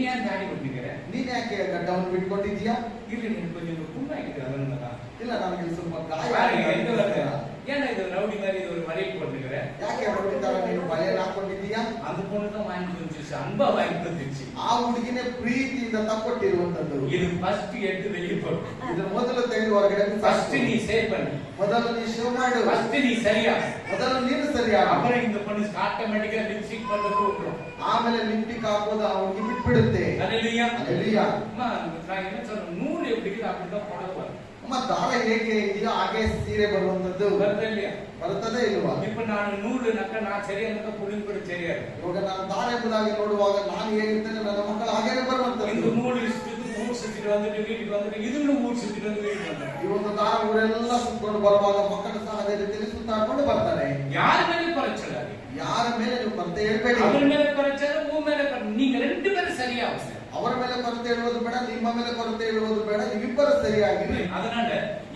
ஏன் தாடி விட்டுக்கிற, ನೀನ್ ಯಾಕೆ ಗಡ್ಡವನ್ನು ಬಿಟ್ಕೊಂಡಿದ್ಯಾ? இல்ல நீ கொஞ்சம் புண்ணாக்கிட்டு அதனாலதான். ಇಲ್ಲ ನನಗೆ ಸ್ವಲ್ಪ ಗಾಯ. ஏன்னா இது ரவுடி மாதிரி இது ஒரு வரையை போட்டுக்கிற, ಯಾಕೆ ಹೊರಟಿದ್ದಾರ ನೀನು ಬಲೆಯನ್ನು ಹಾಕೊಂಡಿದ್ದೀಯಾ? அந்த பொண்ணு தான் வாங்கி வந்துச்சு, அன்பா வாங்கி வந்துச்சு. ಆ ಹುಡುಗಿನೇ ಪ್ರೀತಿಯಿಂದ ತಕ್ಕೊಟ್ಟಿರುವಂತದ್ದು. இது ஃபர்ஸ்ட் எடுத்து வெளியே போடு, ಇದು ಮೊದಲು ತೆಗೆದು ಹೊರಗಡೆ ஃபர்ஸ்ட் நீ சேவ் பண்ணு. ಮೊದಲು ನೀ ಶೇವ್ ಮಾಡು, ஃபர்ஸ்ட் நீ சரியா, ಮೊದಲು ನೀನು ಸರಿಯಾಗ, அப்புறம் இந்த பொண்ணு ஆட்டோமேட்டிக்கா லிப்ஸ்டிக் பண்றது விட்டுரும். ಆಮೇಲೆ ಲಿಪ್ಟಿಕ್ ಹಾಕೋದು ಅವನಿಗೆ ಬಿಟ್ಬಿಡುತ್ತೆ. ஹalleluya. ಹಲ್ಲೆಲೂಯಾ. அம்மா நான் என்ன சொல்றேன், நூல் எப்படி இருக்குது அப்படிதான் போடணும். ಅಮ್ಮ ದಾರ ಹೇಗೆ ಇದೆಯೋ ಹಾಗೆ ಸೀರೆ ಬರುವಂತದ್ದು வருதா இல்லையா? ಬರುತ್ತದೆ ಇಲ್ವಾ? இப்ப நான் நூல் நக்க நான் சரியா இருக்க புள்ளிங்க கூட சரியா இருக்கு. ಇವಾಗ ನಾನು ದಾರ ಎಂಬುದಾಗಿ ನೋಡುವಾಗ ನಾನು ಹೇಗಿರ್ತೇನೆ ನನ್ನ ಮಕ್ಕಳು ಹಾಗೇನೆ இந்த ಬರುವಂತದ್ದು. நூல் இஷ்டத்துக்கு ஊர் சுத்திட்டு வந்துட்டு வீட்டுக்கு வந்துட்டு இதுன்னு ஊர் சுத்திட்டு வந்து வீட்டுக்கு வந்துட்டு ಈ ಒಂದು ದಾರ ಊರೆಲ್ಲ ಸುತ್ಕೊಂಡು ಬರುವಾಗ ಮಕ್ಕಳು ಸಹ ಅದೇ ರೀತಿಯಲ್ಲಿ ಸುತ್ತಾಡ್ಕೊಂಡು ಬರ್ತಾರೆ. யார் மேல குறைச்சலாது, ಯಾರ ಮೇಲೆ ನೀವು ಕೊರತೆ ಹೇಳ್ಬೇಡಿ. அவர் மேல குறைச்சாலும் உன் மேல நீங்க ரெண்டு பேரும் சரியா அவசியம். ಅವರ ಮೇಲೆ ಕೊರತೆ ಹೇಳುವುದು ಬೇಡ, ನಿಮ್ಮ ಮೇಲೆ ಕೊರತೆ ಹೇಳುವುದು ಬೇಡ, ನೀವಿಬ್ಬರು ಸರಿಯಾಗಿರಿ. அதனால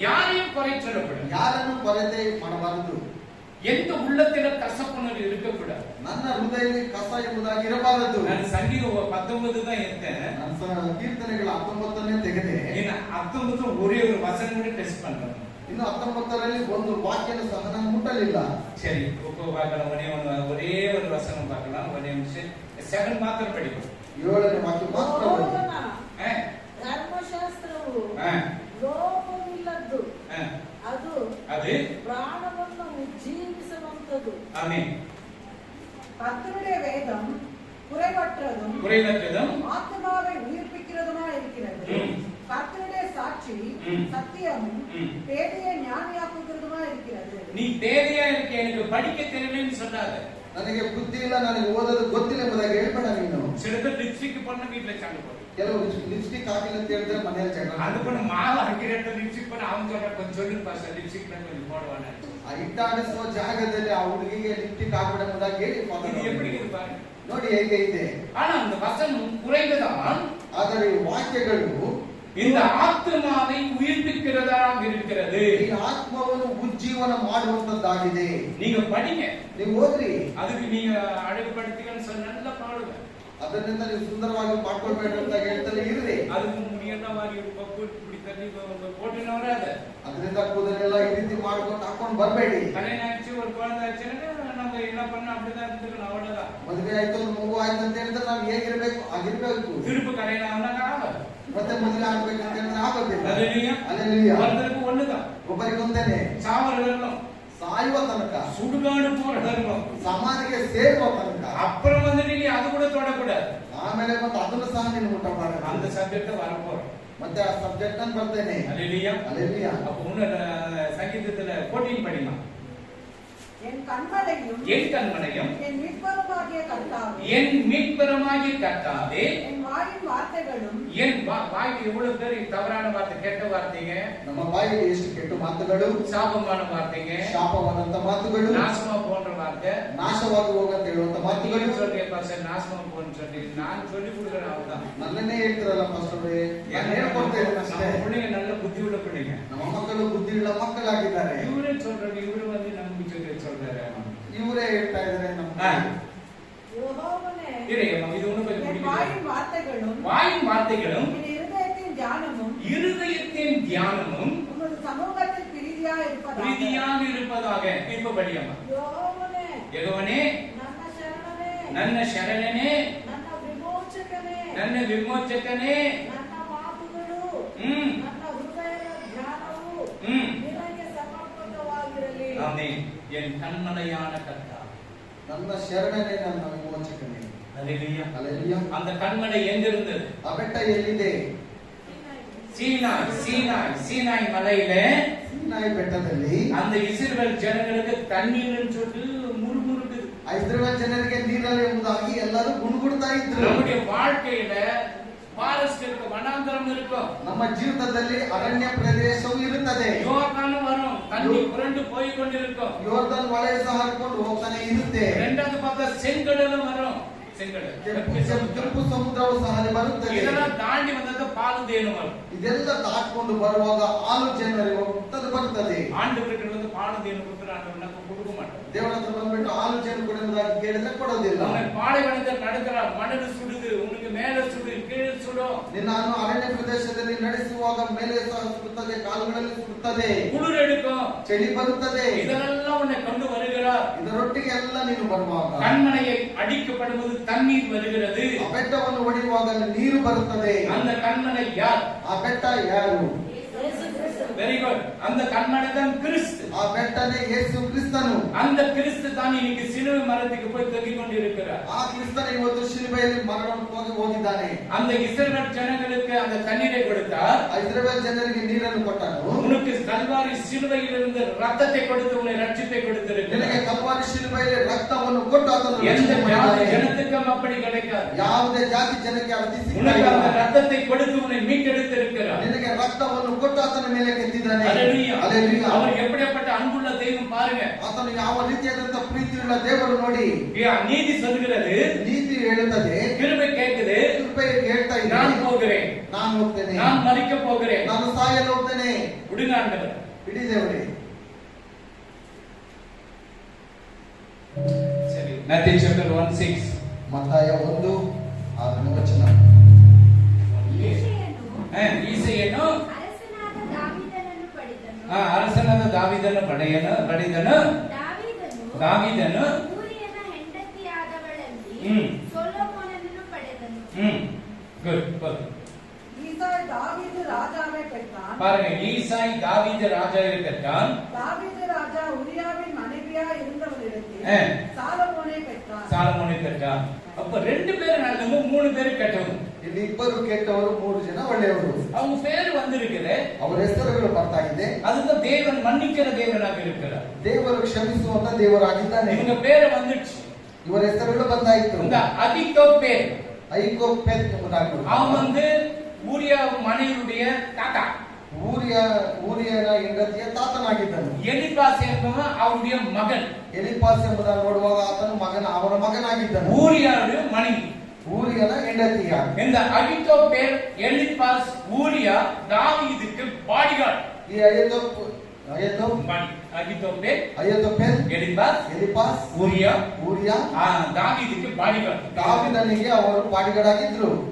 யாரையும் குறைச்சலப்படும், ಯಾರನ್ನು ಕೊರತೆ ಮಾಡಬಾರದು. எந்த உள்ளத்தில கசப்புணர்வு இருக்கக்கூடாது. ನನ್ನ ಹೃದಯದಲ್ಲಿ ಕಸ ಎಂಬುದಾಗಿ ಇರಬಾರದು. நான் சங்கீதம் 19 தான் எடுத்தேன். ನಾನು ಕೀರ್ತನೆಗಳ 19ನೇ ತೆಗೆದೆ. ஏன்னா 19 ஒரே ஒரு வசனம் கூட டெஸ்ட் பண்றேன். ಇನ್ನು 19ರಲ್ಲಿ ಒಂದು ವಾಕ್ಯನ ಸಹ ನಾನು ಮುಟ್ಟಲಿಲ್ಲ. சரி, இப்போ பார்க்கலாம். ஒரே ஒரு வசனம் பார்க்கலாம். ஒரே நிமிஷம் 7 ಮಾತ್ರ படிப்போம். 7ನೇ ವಾಕ್ಯ ಮಾತ್ರ ಓದಿ. ಧರ್ಮಶಾಸ್ತ್ರವು ಲೋಪವಿಲ್ಲದ್ದು, ಅದು அது ಪ್ರಾಣವನ್ನು ಉಜ್ಜೀವಿಸುವಂತದ್ದು. ஆமென். கர்த்தருடைய வேதம் குறைவற்றதும் குறைவற்றதும் ஆத்மாவை உயிர்ப்பிக்கிறதுமா இருக்கிறது. கர்த்தருடைய சாட்சி சத்தியமும் பேதையை ஞானியாக்குகிறதுமா இருக்கிறது. நீ பேதையா இருக்க, எனக்கு படிக்க தெரியலன்னு சொல்லாத. ನನಗೆ ಬುದ್ಧಿ ಇಲ್ಲ, ನನಗೆ ಓದೋದು ಗೊತ್ತಿಲ್ಲ ಎಂಬುದಾಗಿ ಹೇಳ್ಬೇಡ ನೀನು. சில பேர் லிப்ஸ்டிக் பண்ண வீட்ல சண்டை போடுறாங்க. ಕೆಲವು ಲಿಪ್ಸ್ಟಿಕ್ ಹಾಕಿಲ್ಲ ಅಂತ ಹೇಳಿದ್ರೆ ಮನೆಯಲ್ಲಿ ಜಗಳ. அது பண்ண மாவு அரைக்கிறத லிப்ஸ்டிக் பண்ண அவங்க சொல்ற கொஞ்சம் சொல்லு பாஸ் லிப்ஸ்டிக் பண்ண கொஞ்சம் போடுவானே. ಆ ಹಿಟ್ಟಾಡಿಸುವ ಜಾಗದಲ್ಲಿ ಆ ಹುಡುಗಿಗೆ ಲಿಪ್ಸ್ಟಿಕ್ ಹಾಕ್ಬಿಡ ಎಂಬುದಾಗಿ ಹೇಳಿ இது எப்படி இருக்கு பாருங்க. ನೋಡಿ ಹೇಗೆ ಇದೆ. ஆனா அந்த வசனம் குறைவுதான், ಆದರೆ ಈ ವಾಕ್ಯಗಳು இந்த ஆத்மாவை உயிர்ப்பிக்கிறதாக இருக்கிறது. ಈ ಆತ್ಮವನ್ನು ಉಜ್ಜೀವನ ಮಾಡುವಂತದ್ದಾಗಿದೆ. நீங்க படிங்க, ನೀವು ಓದ್ರಿ. அதுக்கு நீங்க அழகுபடுத்திக்கன்னு சொன்ன நல்லா பாடுங்க. ಅದರಿಂದ ನೀವು ಸುಂದರವಾಗಿ ಮಾಡ್ಕೊಳ್ಬೇಡಿ ಅಂತ ಹೇಳ್ತಾರೆ ಇರ್ರಿ. அதுக்கு முடியನ್ನ மாதிரி பப்பு இப்படி தண்ணி போட்டுன வராது. ಅದರಿಂದ ಕೂದಲೆಲ್ಲ ಈ ರೀತಿ ಮಾಡ್ಕೊಂಡು ಹಾಕೊಂಡು ಬರಬೇಡಿ. கல்யாணம் ஆச்சு, ஒரு குழந்தை ஆச்சுன்னா நம்ம என்ன பண்ண அப்படிதான் இருந்துக்கணும், அவ்வளவுதான். ಮದುವೆ ಆಯ್ತು, ಒಂದು ಮಗು ಆಯ್ತು ಅಂತ ಹೇಳಿದ್ರೆ ನಾವು ಹೇಗಿರ್ಬೇಕು ಆಗಿರ್ಬೇಕು. திருப்பு கல்யாணம் ஆனா ஆகாது. ಮತ್ತೆ ಮದುವೆ ಆಗ್ಬೇಕು ಅಂತ ಹೇಳಿದ್ರೆ ಆಗೋದಿಲ್ಲ. அல்லேலூயா. அல்லேலூயா. ஒருத்தருக்கு ஒண்ணுதான், ಒಬ್ಬರಿಗೊಂದೇನೆ சாவர வரணும், ಸಾಯುವ ತನಕ, சுடுகாடு போற வரணும், ಸಮಾಧಿಗೆ ಸೇರುವ ತನಕ. அப்புறம் வந்துட்டு நீ அது கூட தொடக்கூடாது. ಆಮೇಲೆ ಮತ್ತೆ ಅದನ್ನು ಸಹ ನೀನು ಮುಟ್ಟಬಾರದು. அந்த சப்ஜெக்ட் வரப்போறோம். ಮತ್ತೆ ಆ ಸಬ್ಜೆಕ್ಟ್ ಅನ್ನು ಬರ್ತೇನೆ. அல்லேலூயா. அல்லேலூயா. அப்ப உன்ன சங்கீதத்துல 14 படிமா. என் கண்மலையும் என் கண்மலையும் என் மீட்பருமாகிய கர்த்தாவே, என் மீட்பருமாகிய கர்த்தாவே, என் வாயின் வார்த்தைகளும் என் வாய்க்கு எவ்வளவு பேர் தவறான வார்த்தை, கெட்ட வார்த்தைங்க, ನಮ್ಮ ಬಾಯಿಗೆ ಎಷ್ಟು ಕೆಟ್ಟ ಮಾತುಗಳು, சாபமான வார்த்தைங்க, ಶಾಪವಾದಂತ ಮಾತುಗಳು, நாசமா போன்ற வார்த்தை, ನಾಶವಾಗಿ ಹೋಗಂತ ಹೇಳುವಂತ ಮಾತುಗಳು. சொல்றேன் பாஸ்டர், நாசமா போன்னு சொல்லி நான் சொல்லி கொடுக்குறேன். அவர்தான் ನನ್ನನ್ನೇ ಹೇಳ್ತಿರಲ್ಲ ಪಾಸ್ಟರ್, ನಾನು ಹೇಳ್ಕೊಡ್ತೇನೆ ಅಷ್ಟೇ. நம்ம பிள்ளைங்க நல்ல புத்தி உள்ள பிள்ளைங்க, ನಮ್ಮ ಮಕ್ಕಳು ಬುದ್ಧಿಯುಳ್ಳ ಮಕ್ಕಳಾಗಿದ್ದಾರೆ. இவரே சொல்றாரு, இவரு வந்து நமக்கு சொல்றாரு, ಇವರೇ ಹೇಳ್ತಾ ಇದ್ದಾರೆ ನಮ್ಮ யெகோவனே, இது ஒண்ணு கொஞ்சம் என் வாயின் வார்த்தைகளும் வாயின் வார்த்தைகளும் என் இருதயத்தின் தியானமும் இருதயத்தின் தியானமும் உமது சமூகத்தில் பிரீதியாக இருப்பதாக. இப்ப படியம்மா. யெகோவனே, யெகோவனே, ನನ್ನ ಶರಣನೇ, ನನ್ನ ಶರಣನೇ, ನನ್ನ ವಿಮೋಚಕನೇ, ನನ್ನ ವಿಮೋಚಕನೇ, ನನ್ನ ಮಾತುಗಳು, ನನ್ನ ಹೃದಯದ ಧ್ಯಾನವು ನಿನಗೆ ಸಮರ್ಪಿತವಾಗಿರಲಿ. ஆமென். என் கண்மலையான கர்த்தா, ನನ್ನ ಶರಣನೇ, ನನ್ನ ವಿಮೋಚಕನೇ. அல்லேலூயா. அல்லேலூயா. அந்த கண்மலை எங்க இருந்தது? ಆ ಬೆಟ್ಟ ಎಲ್ಲಿದೆ? சீனாய். சீனாய் சீனாய் மலையில, ಸೀನಾಯಿ ಬೆಟ್ಟದಲ್ಲಿ அந்த இஸ்ரவேல் ஜனங்களுக்கு தண்ணீர்னு சொல்லிட்டு முறுமுறுக்குது. ಇಸ್ರೇಲ್ ಜನರಿಗೆ ನೀರಲ್ಲ ಎಂಬುದಾಗಿ ಎಲ್ಲರೂ ಗುಣಗುಡ್ತಾ ಇದ್ರು. நம்முடைய வாழ்க்கையில ஃபாரஸ்ட் இருக்கும், வனாந்தரம் இருக்கும். ನಮ್ಮ ಜೀವಿತದಲ್ಲಿ ಅರಣ್ಯ ಪ್ರದೇಶವು ಇರುತ್ತದೆ. யோர்தான் வரும், தண்ணி புரண்டு போய் கொண்டிருக்கும். ಯೋರ್ದನ್ ಹೊಳೆ ಸಹ ಹರಿಕೊಂಡು ಹೋಗ್ತಾನೆ ಇರುತ್ತೆ. ரெண்டாவது பார்த்தா செங்கடலும் வரும். செங்கடல், ಕೆಂಪು ಸಮುದ್ರವು ಸಹ ಅಲ್ಲಿ ಬರುತ್ತದೆ. இதெல்லாம் தாண்டி வந்தது பால் தேனும் வரும். ಇದೆಲ್ಲ ದಾಟ್ಕೊಂಡು ಬರುವಾಗ ಹಾಲು ಜನರಿಗೆ ಹೋಗ್ತದೆ ಬರ್ತದೆ. ஆண்டவருக்கு வந்து பால் தேனு கொடுக்குற ஆண்டவர் நமக்கு கொடுக்க மாட்டார். ದೇವರ ಹತ್ರ ಬಂದ್ಬಿಟ್ಟು ಹಾಲು ಜೇನು ಕೊಡುವುದಾಗಿ ಕೇಳಿದ್ರೆ ಕೊಡೋದಿಲ್ಲ. பாலைவனத்தில் நடக்கிற மணல் சுடுது, உனக்கு மேல சுடு, கீழே சுடும். ನಿನ್ನನ್ನು ಅರಣ್ಯ ಪ್ರದೇಶದಲ್ಲಿ ನಡೆಸುವಾಗ ಮೇಲೆ ಸಹ ಸುಡುತ್ತದೆ, ಕಾಲುಗಳಲ್ಲಿ ಸುಡುತ್ತದೆ, குளிர் எடுக்கும், ಚಳಿ ಬರುತ್ತದೆ. இதெல்லாம் உன்னை கொண்டு வருகிறார். ಇದರೊಟ್ಟಿಗೆ ಎಲ್ಲ ನೀನು ಬರುವಾಗ கண்மலையை அடிக்கப்படுவது தண்ணீர் வருகிறது. ಆ ಬೆಟ್ಟವನ್ನು ಹೊಡೆಯುವಾಗ ಅಲ್ಲಿ ನೀರು ಬರುತ್ತದೆ. அந்த கண்மலை யார்? ಆ ಬೆಟ್ಟ ಯಾರು? Very good. அந்த கண்மலை தான் கிறிஸ்து. ಆ ಬೆಟ್ಟನೇ ಯೇಸು ಕ್ರಿಸ್ತನು. அந்த கிறிஸ்து தான் இன்னைக்கு சிலுவை மரத்துக்கு போய் தொங்கிக் கொண்டிருக்கிறார். ಆ ಕ್ರಿಸ್ತನೇ ಇವತ್ತು ಶಿಲುಬೆಯಲ್ಲಿ ಮರಣಕ್ಕೆ ಹೋಗಿದ್ದಾನೆ. அந்த இஸ்ரவேல் ஜனங்களுக்கு அந்த தண்ணீரை கொடுத்தார். ಇಸ್ರಾಯೇಲ್ ಜನರಿಗೆ ನೀರನ್ನು ಕೊಟ್ಟನು. உனக்கு கல்வாரி சிலுவையிலிருந்து ரத்தத்தை கொடுத்து உன்னை ரட்சிப்பை கொடுத்திருக்கிறார். ನಿನಗೆ ಕಲ್ವಾರಿ ಶಿಲುಬೆಯಲ್ಲಿ ರಕ್ತವನ್ನು ಕೊಟ್ಟು ಆತನು எந்த ರಕ್ಷಣೆ ಮಾಡಿದ್ದಾನೆ. ஜனத்துக்கும் அப்படி கிடைக்காது. ಯಾವುದೇ ಜಾತಿ ಜನಕ್ಕೆ ಅದು உனக்கு அந்த ಸಿಕ್ಕಿಲ್ಲ. ரத்தத்தை கொடுத்து உன்னை மீட்டெடுத்திருக்கிறார். ನಿನಗೆ ರಕ್ತವನ್ನು ಕೊಟ್ಟು ಆತನ ಮೇಲೆ ಕೆತ್ತಿದ್ದಾನೆ. ஹல்லேலூயா. ಹಲ್ಲೆಲೂಯಾ. அவர் எப்படிப்பட்ட அன்புள்ள தெய்வம் பாருங்க. ಆತನು ಯಾವ ರೀತಿಯಾದಂತ ಪ್ರೀತಿಯುಳ್ಳ ದೇವರು ನೋಡಿ. நீதி சொல்கிறது, ನೀತಿ ಹೇಳುತ್ತದೆ, கிருபை கேட்குது. ಕೃಪೆ ಹೇಳ್ತಾ ಇದೆ, நான் போகிறேன், ನಾನು ಹೋಗ್ತೇನೆ, நான் மரிக்க போகிறேன், ನಾನು ಸಾಯಲು ಹೋಗ್ತೇನೆ. விடுங்க ஆண்டவர். ಬಿಡಿ ದೇವರೇ. சரி, Matthew chapter 1:6. ಮತ್ತಾಯ 1:6 ವಚನ. ಈಸೆಯನ್ನು ಅರಸನಾದ ದಾವೀದನನ್ನು ಪಡೆದನು. ಅರಸನಾದ ದಾವೀದನು ಪಡೆದನು. ದಾವೀದನು ಊರಿಯನ ಹೆಂಡತಿಯಾದವಳಲ್ಲಿ ಹ್ಮ್. ಸೊಲೊಮೋನನನ್ನು ಪಡೆದನು. ಗುಡ್. ஈசாய் தாவீது ராஜாவை பெற்றான். பாருங்க, ஈசாய் தாவீது ராஜாவை பெற்றான். தாவீது ராஜா உரியாவின் மனைவியா இருந்தவளிடத்தில் ஆ. சாலமோனை பெற்றான். சாலமோனை பெற்றான். அப்ப 2 பேர் நல்லவங்க, 3 பேர் கெட்டவங்க. ಇಲ್ಲಿ ಇಬ್ಬರು ಕೆಟ್ಟವರು, 3 ಜನ ಒಳ್ಳೆಯವರು. அவங்க பேர் வந்திருக்குது. ಅವರ ಹೆಸರುಗಳು ಬರ್ತಾ ಇದೆ. அதுதான் தேவன் மன்னிக்கிற தேவனாக இருக்கிறார். ದೇವರು ಕ್ಷಮಿಸುವಂತ ದೇವರಾಗಿದ್ದಾನೆ. இவங்க பேர் வந்துச்சு. ಇವರ ಹೆಸರುಗಳು ಬಂದಾಯಿತು. இந்த அகித்தோப்பேல் ಐಕೋಪೆತ್ ಎಂಬುದಾಗಿ. அவன் ஊரியா மனைவியுடைய தாத்தா. ಊರಿಯನ ಹೆಂಡತಿಯ ತಾತನಾಗಿದ್ದನು. எலிபாஸ் என்பவன் அவருடைய மகன். ಎಲಿಪಾಸ್ ಎಂಬುದಾಗಿ ನೋಡುವಾಗ ಆತನು ಅವರ ಮಗನಾಗಿದ್ದನು. ஊரியாவுடைய மனைவி. ಊರಿಯನ ಹೆಂಡತಿಯ. இந்த அகித்தோப்பேல், எலிபாஸ், ஊரியா தாவீதுக்கு பாடிகார்ಡ್. ಈ அகித்தோப்பேல், ಎಲಿಪಾಸ್, ಊರಿಯ தாவீதுக்கு பாடிகார்ಡ್. ದಾವೀದನಿಗೆ ಅವರು ಬಾಡಿಗಾರ್ಡ್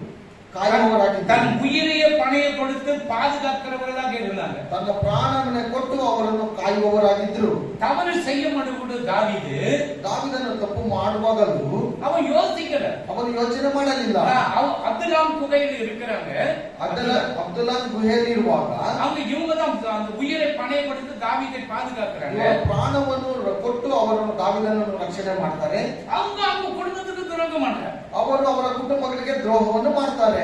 ಕಾಯುವವರಾಗಿದ್ದರು. தன் உயிரையே பணைய கொடுத்து பாதுகாக்கிறவர்களாக இருந்தாங்க. ತನ್ನ ಪ್ರಾಣವನ್ನೇ ಕೊಟ್ಟು ಅವರನ್ನು ಕಾಯುವವರಾಗಿದ್ದರು. தவறு செய்ய மடுகுடு ದಾವೀದನು ತಪ್ಪು ಮಾಡುವಾಗಲೂ அவன் யோசிக்கல. ಅವನು ಯೋಚನೆ ಮಾಡಲಿಲ್ಲ. அப்துல்லாம் குகையில் இருக்கிறாங்க. ಅಬ್ದುಲ್ಲಾನ್ ಗುಹೆಯಲ್ಲಿ ಇರುವಾಗ அவங்க இவங்கதான் அந்த உயிரை பணைய கொடுத்து தாவீதை பாதுகாக்கிறாங்க. ಪ್ರಾಣವನ್ನು ಕೊಟ್ಟು ಅವರನ್ನು ದಾವೀದನನ್ನು ರಕ್ಷಣೆ ಮಾಡ್ತಾರೆ. அவங்க குடும்பத்துக்கு துரோகம் பண்றாங்க. ಅವರು ಅವರ ಕುಟುಂಬಗಳಿಗೆ ದ್ರೋಹವನ್ನು ಮಾಡ್ತಾರೆ.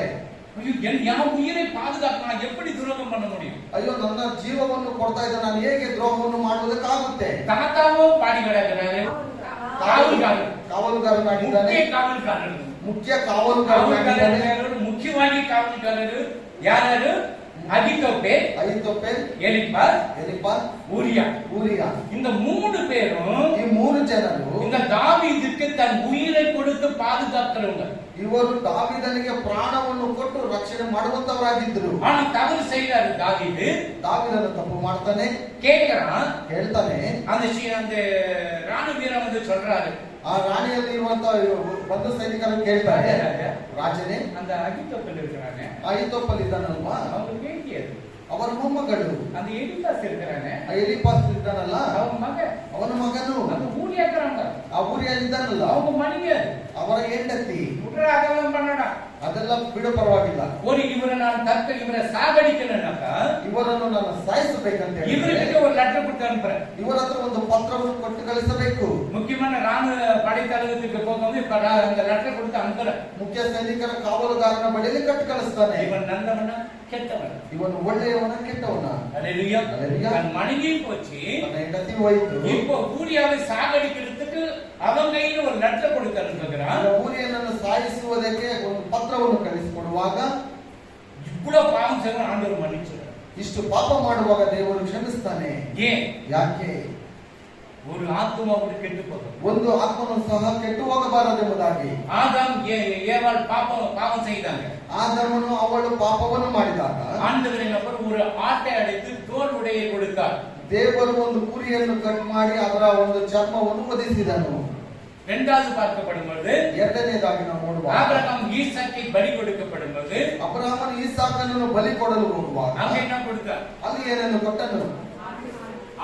என் உயிரை பாதுகாக்க நான் எப்படி துரோகம் பண்ண முடியும்? ಅಯ್ಯೋ, ನನ್ನ ಜೀವವನ್ನು ಕೊಡ್ತಾ ಇದ್ದ ನಾನು ಹೇಗೆ ದ್ರೋಹವನ್ನು ಮಾಡುವುದಕ್ಕಾಗುತ್ತೆ? தாத்தாவும் பாடிகார்ಡ್, ಕಾವಲುಗಾರನಾಗಿದ್ದಾನೆ. ಮುಖ್ಯ ಕಾವಲುಗಾರನಾಗಿದ್ದಾನೆ. ಮುಖ್ಯವಾಗಿ ಕಾವಲುಗಾರರು ಯಾರು? அகித்தோப்பேல், எலிபாஸ், ஊரியா. இந்த 3 பேரும், ಈ 3 ಜನರು இந்த தாவீதுக்கு தன் உயிரை கொடுத்து பாதுகாக்கிறவங்க. ಇವರು ದಾವೀದನಿಗೆ ಪ್ರಾಣವನ್ನು ಕೊಟ್ಟು ರಕ್ಷಣೆ ಮಾಡುವಂತವರಾಗಿದ್ದರು. ஆனா தவறு செய்யறாரு தாவீது. ದಾವೀದನು ತಪ್ಪು ಮಾಡ್ತಾನೆ, ಹೇಳ್ತಾನೆ. அந்த ராணுவ வீரன் வந்து சொல்றாரு, ಆ ರಾಣಿಯಲ್ಲಿ ಇರುವಂತಹ ಬಂಧು ಸೈನಿಕರನ್ನು ಕೇಳ್ತಾರೆ, ರಾಜನೇ, அந்த அகித்தோப்பேல் இருக்கிறாங்க, ಅಹಿತೋಫೆಲ್ ಇದ್ದಾನಲ್ವಾ, அவங்க பேட்டியது, ಅವರ ಮೊಮ್ಮಗಳು. அந்த எலிபாஸ் இருக்கிறாங்க, ಎಲಿಪಾಸ್ ಇದ್ದಾನಲ್ಲ, ಅವನ ಮಗನು. அந்த ஊழியக்காரங்க, ಆ ಊರಿಯಲ್ಲಿ ಇದ್ದಾನಲ್ಲ, அவங்க மனைவி, ಅವರ ಹೆಂಡತಿ. அதெல்லாம் பண்ணடா, ಅದೆಲ್ಲ ಬಿಡು, ಪರವಾಗಿಲ್ಲ. இவரை நான் ಇವரை சாகடிக்கணும்னாக்கா, ಇವರನ್ನು ನಾನು ಸಾಯಿಸಬೇಕಂತ ಹೇಳಿ ಇವರಿಗೆ ஒரு லெட்டர் கொடுத்து அனுப்புறேன். ಇವರ ಹತ್ರ ಒಂದು ಪತ್ರವನ್ನು ಕೊಟ್ಟು ಕಳಿಸಬೇಕು. முக்கியமான ராணுவ படைத்தளத்துக்கு போகும்போது இப்ப அந்த லெட்டர் கொடுத்து அனுப்புறேன். ಮುಖ್ಯ ಸೈನಿಕರ ಕಾವಲುಗಾರನ ಬಳಿಯಲ್ಲಿ ಕಟ್ಟು ಕಳಿಸ್ತಾನೆ. இவன் நல்லவன ಕೆಟ್ಟವನ, ಇವನು ಒಳ್ಳೆಯವನ ಕೆಟ್ಟವನ. அல்லேலூயா. தன் மனைவி போச்சு, ತನ್ನ ಹೆಂಡತಿ ಹೋಯಿತು. இப்போ ஊரியாவை சாகடிக்கிறதுக்கு அவன் கையில ஒரு லெட்டர் கொடுத்து அனுப்புகிறான். ಊರಿಯನನ್ನು ಸಾಯಿಸುವುದಕ್ಕೆ ಒಂದು ಪತ್ರವನ್ನು ಕಳಿಸಿಕೊಡುವಾಗ, இவ்வளவு பாவம் செய்ய ஆண்டவர் மன்னிச்சார். ಇಷ್ಟು ಪಾಪ ಮಾಡುವಾಗ ದೇವರು ಕ್ಷಮಿಸ್ತಾನೆ. ஏன்? ಯಾಕೆ? ஒரு ஆத்மாவோடு ಕೆಟ್ಟು போகும், ಒಂದು ಆತ್ಮನು ಸಹ ಕೆಟ್ಟು ಹೋಗಬಾರದೆಂಬುದಾಗಿ. ஆதாம் ஏவாள் பாவம் செய்தாங்க. ಆದಾಮನು ಅವಳು ಪಾಪವನ್ನು ಮಾಡಿದಾಗ ஆண்டவரின் அப்புறம் ஒரு ஆட்டை அடைத்து தோல் உடையை கொடுத்தார். ದೇವರು ಒಂದು ಕುರಿಯನ್ನು ಕಟ್ ಮಾಡಿ ಅದರ ಒಂದು ಚರ್ಮವನ್ನು ಒದಿಸಿದನು. இரண்டாவது பார்க்கப்படும் பொழுது, ಎರಡನೇದಾಗಿ ನಾವು ನೋಡುವಾಗ, ஆபிரகாம் ஈசாக்கை பலி கொடுக்கப்படும் பொழுது, ಅಬ್ರಹಾಮನು ಈಸಾಕನನ್ನು ಬಲಿ ಕೊಡಲು ಹೋಗುವಾಗ அங்க என்ன கொடுத்தார்? ಅಲ್ಲಿ ಏನನ್ನು ಕೊಟ್ಟನು?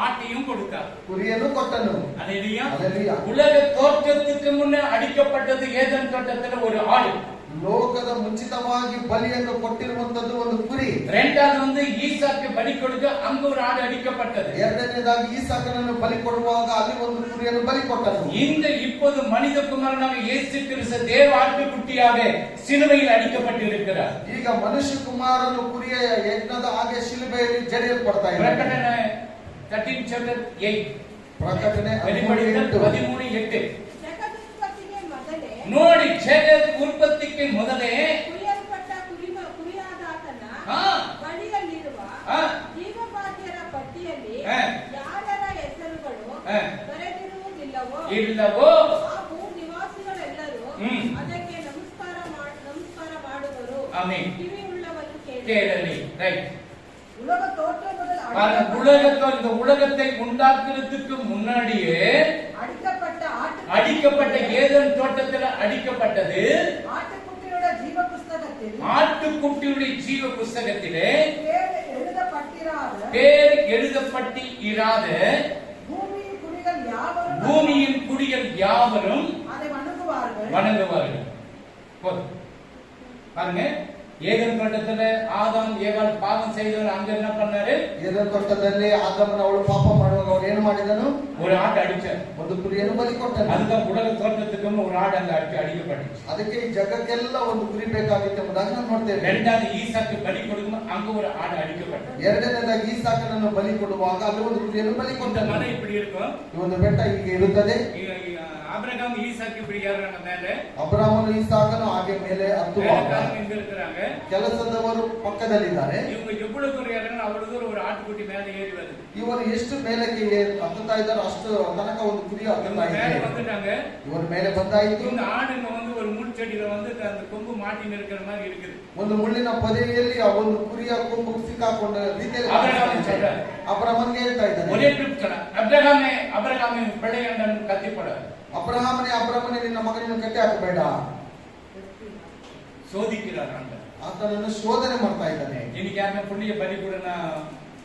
ஆட்டையும் கொடுத்தார், ಕುರಿಯನ್ನು ಕೊಟ್ಟನು. அல்லேலூயா. அல்லேலூயா. உலக தோற்றத்துக்கு முன்ன அடிக்கப்பட்டது ஏதேன் தோட்டத்துல ஒரு ஆடு. ಲೋಕದ ಮುಂಚಿತವಾಗಿ ಬಲಿಯನ್ನು ಕೊಟ್ಟಿರುವಂತದ್ದು ಒಂದು ಕುರಿ. ரெண்டாவது வந்து ஈசாக்கு பலி கொடுக்க அங்க ஒரு ஆடு அடிக்கப்பட்டது. ಎರಡನೇದಾಗಿ ಈಸಾಕನನ್ನು ಬಲಿ ಕೊಡುವಾಗ ಅಲ್ಲಿ ಒಂದು ಕುರಿಯನ್ನು ಬಲಿ ಕೊಟ್ಟನು. இந்த இப்போது மனிதகுமாரனாக இயேசு கிறிஸ்து தேவ ஆட்டுக்குட்டியாக சிலுவையில் அடிக்கப்பட்டிருக்கிறார். ಈಗ ಮನುಷ್ಯ ಕುಮಾರನು ಕುರಿಯ ಯಜ್ಞದ ಹಾಗೆ ಶಿಲುಬೆಯಲ್ಲಿ ಜಡಿಯಲ್ಪಡ್ತಾ ಇದ್ದಾನೆ. பிரகடனை 13:8 ಪ್ರಕಟಣೆ 13:8 ಜಗದುತ್ಪತ್ತಿಗೆ ಮೊದಲೇ ನೋಡಿ, ಜಗತ್ ಉತ್ಪತ್ತಿಗೆ ಮೊದಲೇ ಕುರಿಯಲ್ಪಟ್ಟ ಕುರಿಯಾದಾತನ ಹಾ. ಬಳಿಯಲ್ಲಿರುವ ಹಾ. ಜೀವಬಾಧ್ಯರ ಪಟ್ಟಿಯಲ್ಲಿ ಹಾ. ಯಾರ ಹೆಸರುಗಳು ಹಾ. ಬರೆದಿರುವುದಿಲ್ಲವೋ ಇಲ್ಲವೋ ಆ ಭೂನಿವಾಸಿಗಳೆಲ್ಲರೂ ಅದಕ್ಕೆ ನಮಸ್ಕಾರ ಮಾಡುವರು. ಆಮೆನ್. ಕಿವಿ ಉಳ್ಳವನು கேளலி. ரைட். உலக தோற்றம் முதல் இந்த உலகத்தை உண்டாக்குறதுக்கு முன்னாடியே அடிக்கப்பட்ட ஏதேன் தோட்டத்தில் அடிக்கப்பட்டது. ஆட்டுக்குட்டியுடைய ஜீவ புஸ்தகத்திலே பேர் எழுதப்பட்டு இராத பூமியின் குடிகள் யாவரும் வணங்குவார்கள். பாருங்க, ஏதேன் தோட்டத்துல ஆதாம் ஏவாள் பாவம் செய்தவர் அங்க என்ன பண்ணாரு? ಏದೆನ್ ತೋಟದಲ್ಲಿ ಆದಾಮನ ಅವಳು ಪಾಪ ಮಾಡುವಾಗ ಅವನು ಏನು ಮಾಡಿದನು? ஒரு ஆடு அடிச்சார். ಒಂದು ಕುರಿಯನ್ನು ಬಲಿ ಕೊಟ್ಟನು. அதுதான் உலக தோற்றத்துக்கு ஒரு ஆடு அங்க அடிக்கப்பட்டுச்சு. ಅದಕ್ಕೆ ಈ ಜಗಕ್ಕೆಲ್ಲ ಒಂದು ಕುರಿ ಬೇಕಾಗಿತ್ತು ಎಂಬುದಾಗಿ ನಾವು ನೋಡ್ತೇವೆ. ரெண்டாவது ஈசாக்கு பலி கொடுக்கும் அங்க ஒரு ஆடு அடிக்கப்பட்டது. ಎರಡನೇದಾಗಿ ಈಸಾಕನನ್ನು ಬಲಿ ಕೊಡುವಾಗ ಅಲ್ಲಿ ಒಂದು ಕುರಿಯನ್ನು ಬಲಿ இந்த ಕೊಟ್ಟನು. மலை இப்படி இருக்கும். ಈ ಒಂದು ಬೆಟ್ಟ ಹೀಗೆ ಇರುತ್ತದೆ. ஆபிரகாம் ஈசாக்கு இப்படி ஏறுறாங்க மேலே. ಅಬ್ರಹಾಮನು ಈಸಾಕನು ಹಾಗೆ ಮೇಲೆ ಹತ್ತುವಾಗ இங்க இருக்கிறாங்க. ಕೆಲಸದವರು ಪಕ್ಕದಲ್ಲಿದ್ದಾರೆ. இவங்க எவ்வளவு தூரம் ஏறாங்க அவ்வளவு தூரம் ஒரு ஆட்டுக்குட்டி மேலே ஏறி வருது. ಇವರು ಎಷ್ಟು ಮೇಲಕ್ಕೆ ಹತ್ತುತ್ತಾ ಇದ್ದಾರೋ ಅಷ್ಟು ತನಕ ಒಂದು ಕುರಿ ಹತ್ತುತ್ತಾ மேலே ಇದೆ. வந்துட்டாங்க. ಇವರು ಮೇಲೆ ಬಂದಾಯಿತು. இந்த ஆடுங்க வந்து ஒரு முள் செடியில வந்து அந்த கொம்பு மாட்டின்னு இருக்கிற மாதிரி இருக்குது. ಒಂದು ಮುಳ್ಳಿನ ಪೊದೆಯಲ್ಲಿ ಆ ಒಂದು ಕುರಿಯ ಕೊಂಬು ಸಿಕ್ಕಾಕೊಂಡ ರೀತಿಯಲ್ಲಿ ಅಬ್ರಹಾಮನಿಗೆ ಹೇಳ್ತಾ ಇದ್ದಾನೆ. ஒரே ட்ரிப் கட அபிரகாமே பிள்ளையண்டன் கத்திப்பட. ಅಬ್ರಹಾಮನೇ ನಿನ್ನ ಮಗನನ್ನು ಕಟ್ಟಿ ಹಾಕಬೇಡ. சோதிக்கிறார் ஆண்டவர். ಆತನನ್ನು ಶೋಧನೆ ಮಾಡ್ತಾ ಇದ್ದಾನೆ. இன்னைக்கு யாருன்னா புள்ளிய பலி கொடுனா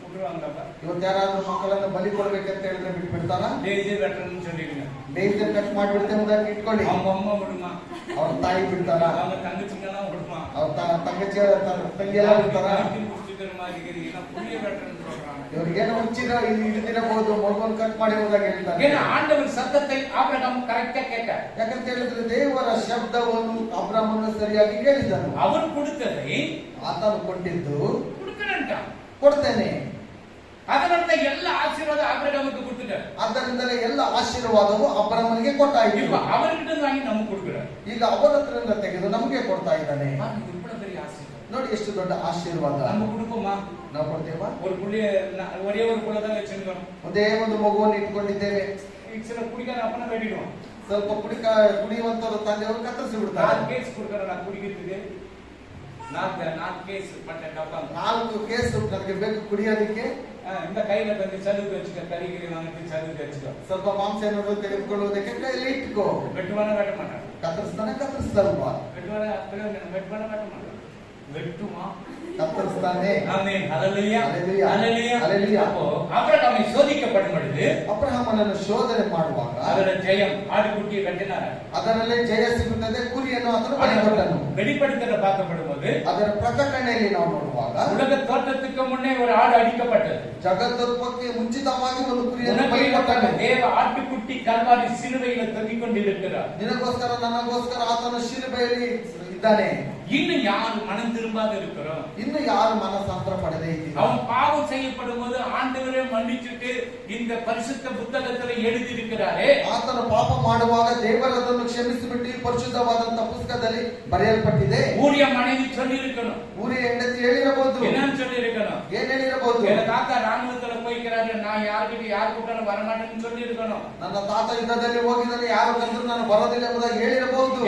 விட்டுருவாங்கப்பா. ಇವತ್ತು ಯಾರಾದ್ರೂ ಮಕ್ಕಳನ್ನು ಬಲಿ ಕೊಡ್ಬೇಕಂತ ಹೇಳಿದ್ರೆ ಬಿಟ್ಬಿಡ್ತಾರ? டேஜே வெட்டறன்னு சொல்லிடுங்க. ಡೇಜ್ ಕಟ್ ಮಾಡಿಬಿಡ್ತೇವೆ ಎಂಬುದಾಗಿ ಇಟ್ಕೊಳ್ಳಿ. அவங்க அம்மா விடுமா? ಅವ್ರ ತಾಯಿ ಬಿಡ್ತಾರ? அவங்க தங்கச்சிங்கலாம் விடுமா? ಅವ್ರ ತಂಗಿ ಎಲ್ಲ ಬಿಡ್ತಾರ? புள்ளிய வெட்டறன்னு சொல்றாங்க. ಇವರಿಗೇನು ಹುಚ್ಚಿನ ಹಿಡಿದಿರಬಹುದು, ಮಗುವನ್ನು ಕಟ್ ಮಾಡಿ ಎಂಬುದಾಗಿ ಹೇಳ್ತಾರೆ. ஏன்னா ஆண்டவர் சத்தத்தை ஆபிரகாம் கரெக்ட்டா கேட்டார். ಯಾಕಂತ ಹೇಳಿದ್ರೆ ದೇವರ ಶಬ್ದವನ್ನು ಅಬ್ರಹಾಮನು ಸರಿಯಾಗಿ ಕೇಳಿದನು. அவர் கொடுத்ததை ಆತನು ಕೊಟ್ಟಿದ್ದು கொடுக்கறேன்டா. ಕೊಡ್ತೇನೆ. அதனால ಎಲ್ಲ ಆಶೀರ್ವಾದ ஆபிரகாமுக்கு கொடுத்துட்டார். ಆದ್ದರಿಂದಲೇ ಎಲ್ಲ ಆಶೀರ್ವಾದವು ಅಬ್ರಹಾಮನಿಗೆ ಕೊಟ್ಟಾಯಿತು. இப்ப அவர்கிட்ட வாங்கி நமக்கு கொடுக்கிறார். ಈಗ ಅವರ ಹತ್ರದಿಂದ ತೆಗೆದು ನಮಗೆ ಕೊಡ್ತಾ ಇದ್ದಾನೆ. இவ்வளவு பெரிய ஆசீர்வாதம். ನೋಡಿ ಎಷ್ಟು ದೊಡ್ಡ ಆಶೀರ್ವಾದ. நம்ம கொடுப்போமா? ನಾವು ಕೊಡ್ತೇವಾ? ஒரு புள்ளிய ஒரே ஒரு புள்ள தான் வச்சிருக்கோம். ಒಂದೇ ಒಂದು ಮಗುವನ್ನು ಇಟ್ಕೊಂಡಿದ್ದೇವೆ. ಈಗ சில குடிக்கார அப்பன வேடிடும். ಸ್ವಲ್ಪ ಕುಡಿಯುವಂತವರು ತಂದೆಯವರು ಕತ್ತರಿಸಿ ಬಿಡ್ತಾರೆ. 4 ಕೇಸ್ ಕೊಡ್ತಾರೆ ನಾನು ಕುಡಿಗಿತ್ತಿಗೆ. 4 ಕೇಸ್ ಪಟ್ಟ ಡಬ್ಬ. 4 ಕೇಸ್ ನನಗೆ ಬೇಕು ಕುಡಿಯೋದಕ್ಕೆ. இந்த கையில ಬಂದು ಚಲುಗೆ வச்சுக்க, ಕರಿಗಿರಿ வாங்கி ಚಲುಗೆ வச்சுக்க. ಸ್ವಲ್ಪ ಮಾಂಸ ಏನಾದ್ರು ತೆಗೆದುಕೊಳ್ಳುವುದಕ್ಕೆ ಕೈಯಲ್ಲಿ ಇಟ್ಕೋ. வெட்டுவான வேட்ட மாட்டாங்க. ಕತ್ತರಿಸ್ತಾರಲ್ವಾ? வெட்டுவான வேட்ட மாட்டாங்க. வெட்டுமா? கத்தரிஸ்தானே. ஆமென். ஹalleluya. ஹalleluya. ஹalleluya. ஹalleluya. அப்போ ஆபிரகாமை சோதிக்கப்படும் பொழுது ಅಬ್ರಹಾಮನನ್ನು ಶೋಧನೆ ಮಾಡುವಾಗ ಅದರ ಜயம் ಆಡುಗುಟ್ಟಿಯ ಕಟ್ಟಿನಾರ. ಅದರಲ್ಲಿ ಜಯ ಸಿಗುತ್ತದೆ. ಕುರಿಯನ್ನು ಆತನು ಬಲಿಕೊಟ್ಟನು. வெளிப்படுத்தல பார்க்கப்படும்போது ಅದರ ಪ್ರಕಟಣೆಯಲ್ಲಿ ನಾವು ನೋಡುವಾಗ உலக தோற்றத்துக்கு முன்னே ஒரு ஆடு அடிக்கப்பட்டது. ಜಗತ್ತೋತ್ಪತ್ತಿಗೆ ಮುಂಚಿತವಾಗಿ ಒಂದು ಕುರಿಯನ್ನು ಬಲಿಕೊಟ್ಟನು. தேவ ಆட்டுக்குட்டி கல்வாரி சிலுவையில் தொங்கிக் கொண்டிருக்கிறார். ನಿನಗೋಸ್ಕರ ನನಗೋಸ್ಕರ ಆತನು ಶಿಲುಬೆಯಲ್ಲಿ ಇದ್ದಾನೆ. இன்னும் யார் மனம் திரும்பாத இருக்கிறோம். ಇನ್ನು ಯಾರು ಮನಸಾಂತರ ಪಡೆದೇ ಇದ್ದೀವಿ. அவன் பாவம் செய்யப்படும் போது ஆண்டவரே மன்னிச்சுட்டு இந்த பரிசுத்த புத்தகத்துல எழுதி இருக்கிறாரே. ಆತನು ಪಾಪ ಮಾಡುವಾಗ ದೇವರದನ್ನು ಕ್ಷಮಿಸಿಬಿಟ್ಟು ಈ ಪರಿಶುದ್ಧವಾದಂತ ಪುಸ್ತಕದಲ್ಲಿ ಬರೆಯಲ್ಪಟ್ಟಿದೆ. ஊரிய மனைவி சொல்லி இருக்கணும். ಊರಿಯ ಹೆಂಡತಿ ಹೇಳಿರಬಹುದು. என்னன்னு சொல்லி இருக்கணும்? ಏನ್ ಹೇಳಿರಬಹುದು? என் தாத்தா ராணுவத்துல போய்க்கிறாரு, நான் யார்கிட்ட யார் கூட்டாலும் வரமாட்டேன்னு சொல்லி இருக்கணும். ನನ್ನ ತಾತ ಯುದ್ಧದಲ್ಲಿ ಹೋಗಿದ್ದಾನೆ, ಯಾರು ಕಂಡ್ರು ನಾನು ಬರೋದಿಲ್ಲ ಎಂಬುದಾಗಿ ಹೇಳಿರಬಹುದು.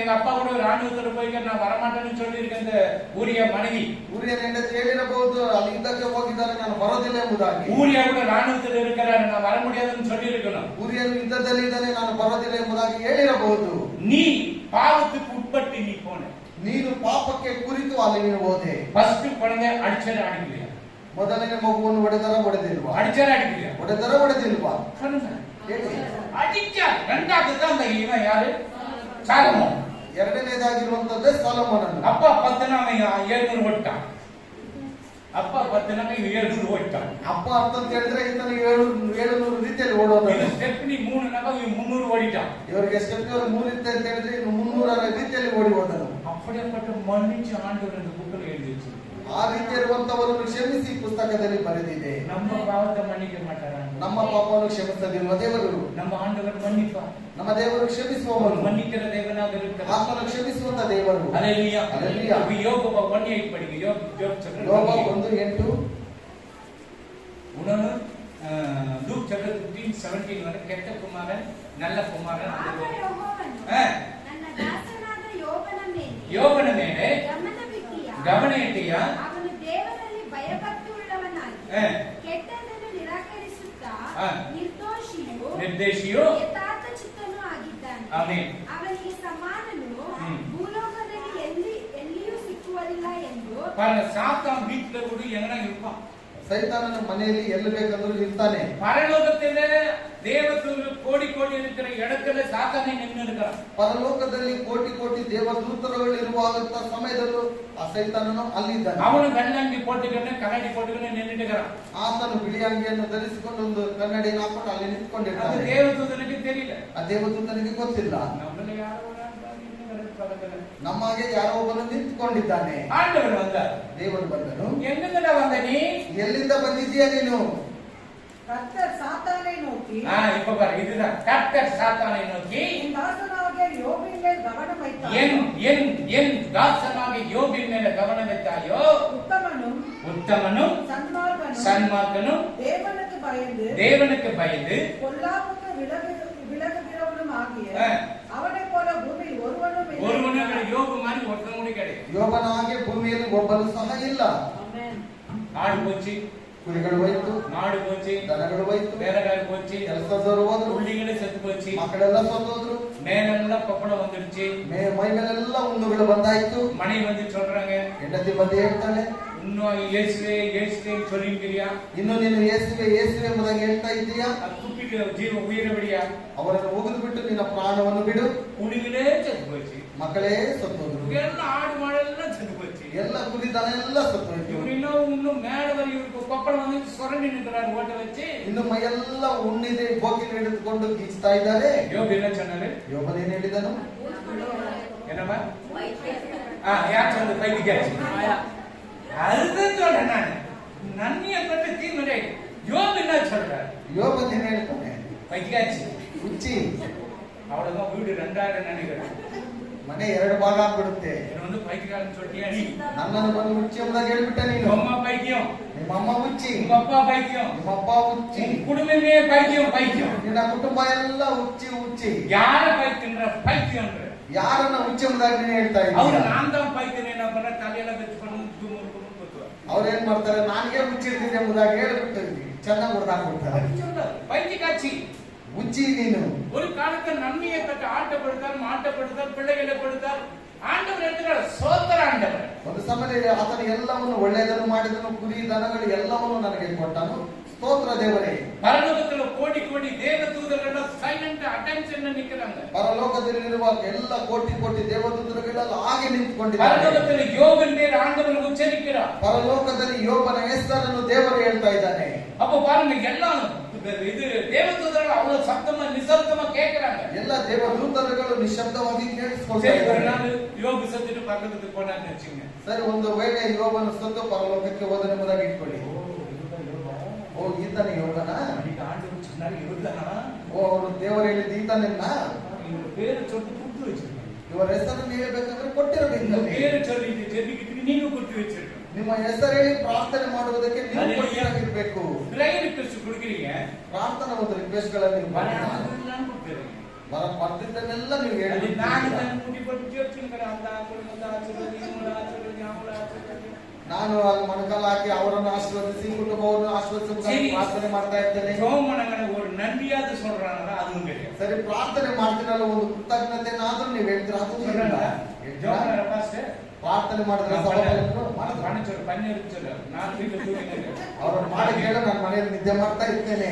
எங்க அப்பா கூட ராணுவத்துல போய்க்க நான் வரமாட்டேன்னு சொல்லி இருக்க இந்த ஊரிய மனைவி. ಊರಿಯ ಹೆಂಡತಿ ಹೇಳಿರಬಹುದು, ಅಲ್ಲಿ ಯುದ್ಧಕ್ಕೆ ಹೋಗಿದ್ದಾರೆ, ನಾನು ಬರೋದಿಲ್ಲ ಎಂಬುದಾಗಿ. ஊரிய கூட ராணுவத்துல இருக்கிறாரு, நான் வர முடியாதுன்னு சொல்லி இருக்கணும். ಊರಿಯನು ಯುದ್ಧದಲ್ಲಿ ಇದ್ದಾನೆ, ನಾನು ಬರೋದಿಲ್ಲ ಎಂಬುದಾಗಿ ಹೇಳಿರಬಹುದು. நீ பாவத்துக்கு உட்பட்டு நீ போன. ನೀನು ಪಾಪಕ್ಕೆ ಕುರಿತು ಅಲ್ಲಿ ನೀನು ಹೋದೆ. ಫಸ್ಟ್ குழந்தை அடிச்சற அடிக்கலையா? ಮೊದಲನೇ ಮಗುವನ್ನು ಹೊಡೆದಿಲ್ವಾ? அடிச்சற அடிக்கலையா? ಹೊಡೆದಿಲ್ವಾ? அடிச்சா. ரெண்டாவது தான் அந்த இவன் யாரு? சாலமோன். ಎರಡನೇದಾಗಿರುವಂತದ್ದೇ ಸೊಲೊಮೋನನು. ಅಪ್ಪ 10 ಅವன் 700 ಓಡ್ತಾன். ಅಪ್ಪ 10 ಅವன் 700 ಓಡ್ತಾன். ಅಪ್ಪ ಅರ್ಥ ಅಂತ ಹೇಳಿದ್ರೆ ಈತನು 700 ರೀತಿಯಲ್ಲಿ ಓಡೋದು. ಸ್ಟೆಪ್ನಿ 3 ಅವன் 300 ಓಡಿட்டான். ಇವರಿಗೆ ಸ್ಟೆಪ್ನಿ 3 ರೀತಿ ಅಂತ ಹೇಳಿದ್ರೆ ಇನ್ನು 300 ರೀತಿಯಲ್ಲಿ ಓಡಿ ಹೋದನು. அப்படிப்பட்ட மன்னிச்சு ஆண்டவர் இந்த புக்கில் எழுதி வச்சிருக்கார். ಆ ರೀತಿ ಇರುವಂತವರನ್ನು ಕ್ಷಮಿಸಿ ಪುಸ್ತಕದಲ್ಲಿ ಬರೆದಿದೆ. ನಮ್ಮ ಪಾಪத்தை மன்னிக்க மாட்டாரா? ನಮ್ಮ ಪಾಪವನ್ನು ಕ್ಷಮಿಸದಿರುವ ದೇವರು. ನಮ್ಮ ಆಂಡவர் மன்னிப்பார். ನಮ್ಮ ದೇವರು ಕ್ಷಮಿಸುವವರು. மன்னிக்கிற தேவனாக இருக்கிறார். ಆತನು ಕ್ಷಮಿಸುವಂತ ದೇವರು. ஹalleluya. ஹalleluya. யோபு 1:8 படிங்க. யோபு chapter ಯೋಬ 1:8. உடனே லூக் chapter 15:17 வரை ಕೆಟ್ಟ ಕುಮಾರನ್ நல்ல ಕುಮಾರನ್ ಆಗ ಯೆಹೋವನು ನನ್ನ ದಾಸನಾದ ಯೋಬನ ಮೇಲೆ ಗಮನ ಇಟ್ಟಿಯ ಅವನು ದೇವರಲ್ಲಿ ಭಯಭಕ್ತಿ ಉಳ್ಳವನಾಗಿ ಕೆಟ್ಟದ್ದನ್ನು ನಿರಾಕರಿಸುತ್ತಾ ನಿರ್ದೋಷಿಯು ಯಥಾರ್ಥ ಚಿತ್ತನೂ ಆಗಿದ್ದಾನೆ. ಅವನಿಗೆ ಸಮಾನನು ಭೂಲೋಕದಲ್ಲಿ ಎಲ್ಲಿಯೂ ಸಿಕ್ಕುವುದಿಲ್ಲ ಎಂದು. சாத்தான் வீட்ல கூட எங்கனா இருப்பான். ಸೈತಾನನ ಮನೆಯಲ್ಲಿ ಎಲ್ಲಿ ಬೇಕಾದರೂ ಇರ್ತಾನೆ. பரலோகத்திலே தேவதூதர்கள் கோடி கோடி இருக்கிற இடத்துல சாத்தானை நின்று இருக்கிறான். ಪರಲೋಕದಲ್ಲಿ ಕೋಟಿ ಕೋಟಿ ದೇವದೂತರುಗಳು ಇರುವಂತ ಸಮಯದಲ್ಲೂ ಆ ಸೈತಾನನು ಅಲ್ಲಿದ್ದಾನೆ. ಅವನು ಗಣ್ಣಂಗಿ ಪೋಟಿಕೊಂಡು ಕನ್ನಡಿ ಪೋಟಿಕೊಂಡು ನಿಂತಿದ್ದಾನೆ. ಆತನು ಬಿಳಿ ಅಂಗಿಯನ್ನು ಧರಿಸಿಕೊಂಡು ಒಂದು ಕನ್ನಡಿಯನ್ನು ಹಾಕೊಂಡು ಅಲ್ಲಿ ನಿಂತ್ಕೊಂಡಿದ್ದಾನೆ. ಅದು ದೇವದೂತನಿಗೆ ತಿಳಿಯಿಲ್ಲ. ಆ ದೇವದೂತನಿಗೆ ಗೊತ್ತಿಲ್ಲ. ನಮ್ಮಲ್ಲಿ ಯಾರೋ ನಮಗೆ ಯಾರೋ ಒಬ್ಬನು ನಿಂತ್ಕೊಂಡಿದ್ದಾನೆ. ಆಂಡವರು ಬಂದ. ದೇವರು ಬಂದನು. ಎಲ್ಲಿಂದ ಬಂದ ನೀ? ಎಲ್ಲಿಂದ ಬಂದಿದ್ದೀಯ ನೀನು? கர்த்தர் சாத்தானை நோக்கி, இப்ப பாரு, இதுதான் கர்த்தர் சாத்தானை நோக்கி என் தாசனாகிய யோபின் மேல் கவனம் வைத்தாயோ, என் தாசனாகிய யோபின் மேல கவனம் வைத்தாயோ, உத்தமனும் சன்மார்க்கனும் தேவனுக்கு பயந்து பொல்லாப்புக்கு விலகுகிறவனும் ஆகிய அவனை போல பூமியில் ஒருவனும் யோபு மாதிரி ஒருத்தன் கூட கிடையாது. ಯೋಬನಾಗೆ ಭೂಮಿಯಲ್ಲಿ ಒಬ್ಬನು ಸಹ ಇಲ್ಲ. ஆடு போச்சு, ಕುರಿಗಳು ಹೋಯ್ತು, மாடு போச்சு, ದನಗಳು ಹೋಯ್ತು, வேலைக்காரர் போச்சு, ಕೆಲಸದವರು ಹೋದ್ರು, ಹುಲ್ಲಿಗಳೇ ಸತ್ತು போச்சு, ಮಕ್ಕಳೆಲ್ಲ ಸತ್ತೋದ್ರು, மேலெல்ல கொப்பள வந்துடுச்சு, ಮೈ ಮೇಲೆಲ್ಲ ಹುಣ್ಣುಗಳು ಬಂದಾಯ್ತು. மனை வந்து சொல்றாங்க, ಹೆಂಡತಿ ಬಂದು ಹೇಳ್ತಾಳೆ, இன்னும் இயேசுவே இயேசுவே சொல்லிக்கிறியா? ಇನ್ನು ನೀನು ಯೇಸುವೆ ಯೇಸುವೆ ಎಂಬುದಾಗಿ ಹೇಳ್ತಾ ಇದ್ದೀಯಾ? ತುಪ್ಪಿಗೆ ಜೀವ ಉಯಿರಬಡಿಯಾ? ಅವರನ್ನು ಮುಗಿದು ಬಿಟ್ಟು ನಿನ್ನ ಪ್ರಾಣವನ್ನು ಬಿಡು. ಹುಡುಗಿಲೇ ಸತ್ತು போச்சு, ಮಕ್ಕಳೇ ಸತ್ತೋದ್ರು, ಎಲ್ಲ ಆಡು ಮಾಡೆಲ್ಲ ಸತ್ತು போச்சு, ಎಲ್ಲ ಕುರಿ ದನ ಎಲ್ಲ ಸತ್ತೋಯ್ತು. இன்னும் மேல வரை இவருக்கு கொப்பளம் வந்து சொரண்டி நிற்கிறார் ஓட்ட வச்சு. ಇನ್ನು ಮೈಯೆಲ್ಲ ಉಣ್ಣಿದೆ, ಬೋಕಿನ ಹಿಡಿದುಕೊಂಡು ಗೀಚ್ತಾ ಇದ್ದಾರೆ. யோபு என்ன சொன்னாரு? ಯೋಬನೇನು ಹೇಳಿದನು? என்னமா யார் சொன்னது? பைத்தியக்காரி. அதுதான் சொல்றேன் நான். நன்மையை பற்றி தீமையை யோபு என்ன சொல்றார்? ಯೋಬನೇನು ಹೇಳ್ತಾನೆ? பைத்தியக்காரி, ಹುಚ್ಚಿ. அவ்வளவுதான், வீடு 2000 நினைக்கிறேன், ಮನೆ 2 ಭಾಗ ಆಗ್ಬಿಡುತ್ತೆ. என்ன வந்து பைத்தியக்காரன் சொல்லிட்டியா நீ? ನನ್ನನ್ನು ಬಂದು ಹುಚ್ಚಿ ಎಂಬುದಾಗಿ ಹೇಳ್ಬಿಟ್ಟ ನೀನು. அம்மா பைத்தியம், ನಿಮ್ಮ ಅಮ್ಮ ಹುಚ್ಚಿ, உங்க அப்பா பைத்தியம், ನಿಮ್ಮ ಅಪ್ಪ ಹುಚ್ಚಿ, குடும்பமே பைத்தியம். ನಿನ್ನ ಕುಟುಂಬ ಎಲ್ಲ ಹುಚ್ಚಿ. யார பைத்தியன்ற? பைத்தியம் ಯಾರನ್ನ ಹುಚ್ಚಿ ಎಂಬುದಾಗಿ ನೀನು ಹೇಳ್ತಾ ಅವ್ರು ಇದ್ದೀಯ? நான் தான் பைத்தியம் என்ன பண்ற தலைಯೆಲ್ಲ ಬೆಚ್ಚಕೊಂಡು ಕೂತ್ಕೊಳ್ಳೋದು. ಅವ್ರೇನ್ ಮಾಡ್ತಾರೆ? ನಾನಿಗೆ ಹುಚ್ಚಿರ್ತೀನಿ ಎಂಬುದಾಗಿ ಹೇಳ್ಬಿಟ್ಟು ಚೆನ್ನಾಗಿ ಹೊಡೆದಾಕ್ಬಿಡ್ತಾರೆ. பைத்தியக்காட்சி, ಹುಚ್ಚಿ ನೀನು. ஒரு காலத்தில் நன்மையை பற்றி ஆட்டப்படுத்தார், பிள்ளைகளை கொடுத்தார். ஆண்டவர் எடுத்துக்கிறார், சோதர ஆண்டவர். ಒಂದು ಸಮಯದಲ್ಲಿ ಆತನು ಎಲ್ಲವನ್ನು ಒಳ್ಳೆಯದನ್ನು ಮಾಡಿದನು, ಕುರಿ ದನಗಳು ಎಲ್ಲವನ್ನು ನನಗೆ ಕೊಟ್ಟನು. ಸ್ತೋತ್ರ ದೇವರೇ. பரலோகத்துல கோடி கோடி தேவதூதர்கள் சைலண்ட் அட்டென்ஷன் நிக்கிறாங்க. ಪರಲೋಕದಲ್ಲಿರುವ ಎಲ್ಲ ಕೋಟಿ ಕೋಟಿ ದೇವದೂತರುಗಳೆಲ್ಲ ಹಾಗೆ ನಿಂತುಕೊಂಡಿದ್ದಾರೆ. பரலோகத்துல யோபின் பேர் ஆண்டவர் உச்சரிக்கிறார். ಪರಲೋಕದಲ್ಲಿ ಯೋಬನ ಹೆಸರನ್ನು ದೇವರು ಹೇಳ್ತಾ ಇದ್ದಾನೆ. அப்ப பாருங்க, எல்லாம் இது தேவதூதர்கள் அவ்வளவு சத்தமா நிசப்தமா கேக்குறாங்க. ಎಲ್ಲ ದೇವದೂತರುಗಳು ನಿಶಬ್ದವಾಗಿ ಕೇಳಿಸ್ಕೊಳ್ತಾ ಇದ್ದಾರೆ. யோபு ಸತ್ತಿட்டு பரலோகத்துக்கு போனான்னு வெச்சுங்க. ಸರಿ, ಒಂದು ವೇಳೆ ಯೋಬನ ಸತ್ತು ಪರಲೋಕಕ್ಕೆ ಹೋದನೆಂಬುದಾಗಿ ಇಟ್ಕೊಳ್ಳಿ. ಓ, ಈತನೇ ಯೋಬನ? ஆண்டவர் சொன்னாரு, இவர்தானா? ಓ, ಅವರು ದೇವರು ಹೇಳಿದ ಈತನೆಲ್ಲ? இவர் பேரு சொல்லி கொடுத்து வச்சிருக்காங்க. ಇವರ ಹೆಸರನ್ನು ಹೇಳಬೇಕಂದ್ರೆ ಕೊಟ್ಟಿರಬೇಕು. பேரு சொல்லி ஜெபிக்கிறதுக்கு நீங்க கொடுத்து வச்சிருக்கீங்க. ನಿಮ್ಮ ಹೆಸರು ಹೇಳಿ ಪ್ರಾರ್ಥನೆ ಮಾಡುವುದಕ್ಕೆ ನೀವು ಕೊಟ್ಟಿರಬೇಕು. Prior request ಕೊಡ್ತೀರಿங்க. ಪ್ರಾರ್ಥನಾ ಒಂದು ರಿಕ್ವೆಸ್ಟ್ ಗಳನ್ನು ಬರ್ತಿದ್ದನ್ನೆಲ್ಲ ನೀವು ಹೇಳಿ. ನಾನು ಅಲ್ಲಿ ಮೊಣಕಾಲು ಹಾಕಿ ಅವರನ್ನು ಆಶೀರ್ವದಿಸಿ ಕುಟುಂಬವನ್ನು ಆಶೀರ್ವದಿಸಿ ಪ್ರಾರ್ಥನೆ ಮಾಡ್ತಾ ಇರ್ತೇನೆ. ஒரு நன்றியாவது சொல்றாங்க, அதுவும் கிடையாது. ಸರಿ, ಪ್ರಾರ್ಥನೆ ಮಾಡ್ತೀನಲ್ಲ, ಒಂದು ಕೃತಜ್ಞತೆನಾದ್ರೂ ನೀವು ಹೇಳ್ತೀರಾ? ಅದು ಪ್ರಾರ್ಥನೆ ಮಾಡಿದ್ರೆ ಅವ್ರನ್ನ ಮಾಡಿ ಕೇಳ, ನಾನು ಮನೆಯಲ್ಲಿ ನಿದ್ದೆ ಮಾಡ್ತಾ ಇರ್ತೇನೆ.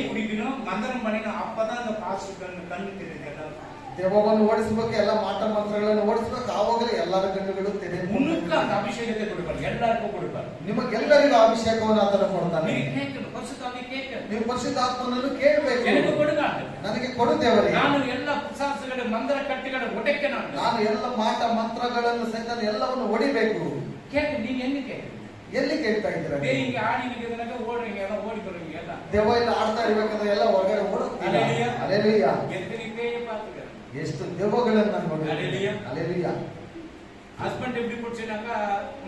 குடிக்கணும், மந்திரம் பண்ணிக்கணும், அப்பதான் அந்த பாஸ்டர் கண்ணு தெரியுது. ದೆವ್ವವನ್ನು ಓಡಿಸಬೇಕು, ಎಲ್ಲ ಮಾಟ ಮಂತ್ರಗಳನ್ನು ಓಡಿಸಬೇಕು. ಆವಾಗಲೇ ಎಲ್ಲರ ಕಣ್ಣುಗಳು ತೆರೆ. உனக்கு அந்த அபிஷேகத்தை கொடுப்பார், எல்லாருக்கும் கொடுப்பார். ನಿಮಗೆಲ್ಲರಿಗೂ ಅಭಿಷೇಕವನ್ನು ಆತನು ಕೊಡ್ತಾನೆ. நீ கேட்கணும், பரிசுத்தாவியை கேட்கணும். ನೀವು ಪರಿಶುದ್ಧಾತ್ಮನನ್ನು ಕೇಳಬೇಕು. எனக்கு கொடுங்க, ನನಗೆ ಕೊಡು ದೇವರೇ. ನಾನು ಎಲ್ಲ ಪಿಶಾಚುಗಳ ಮಂತ್ರ ಕಟ್ಟಿಗಳ ಒಡೆಕೆ ನಾನು ಎಲ್ಲ ಮಾಟ ಮಂತ್ರಗಳನ್ನು ಸಹಿತ ಎಲ್ಲವನ್ನು ಹೊಡಿಬೇಕು. கேட்க நீங்க என்ன கேட்க ಎಲ್ಲಿ ಕೇಳ್ತಾ ಇದ್ದೀರಾ? இங்க ஆடி நிக்கிறதுனால ஓடுறீங்க, எல்லாம் ஓடி போறீங்க எல்லாம். ದೆವ್ವ ಇಲ್ಲ ಆಡ್ತಾ ಇರ್ಬೇಕಂದ್ರೆ ಎಲ್ಲ ಹೊರಗಡೆ ಓಡುತ್ತೀರಾ. ಹಲ್ಲೆಲೂಯಾ. எத்தனை பேயை பாத்துக்கிறேன். ಎಷ್ಟು ದೆವ್ವಗಳನ್ನು ನಾನು ನೋಡಿದ್ದೀನಿ. ஹல்லேலூயா. ಹಲ್ಲೆಲೂಯಾ. ஹஸ்பண்ட் எப்படி பிடிச்சினாக்கா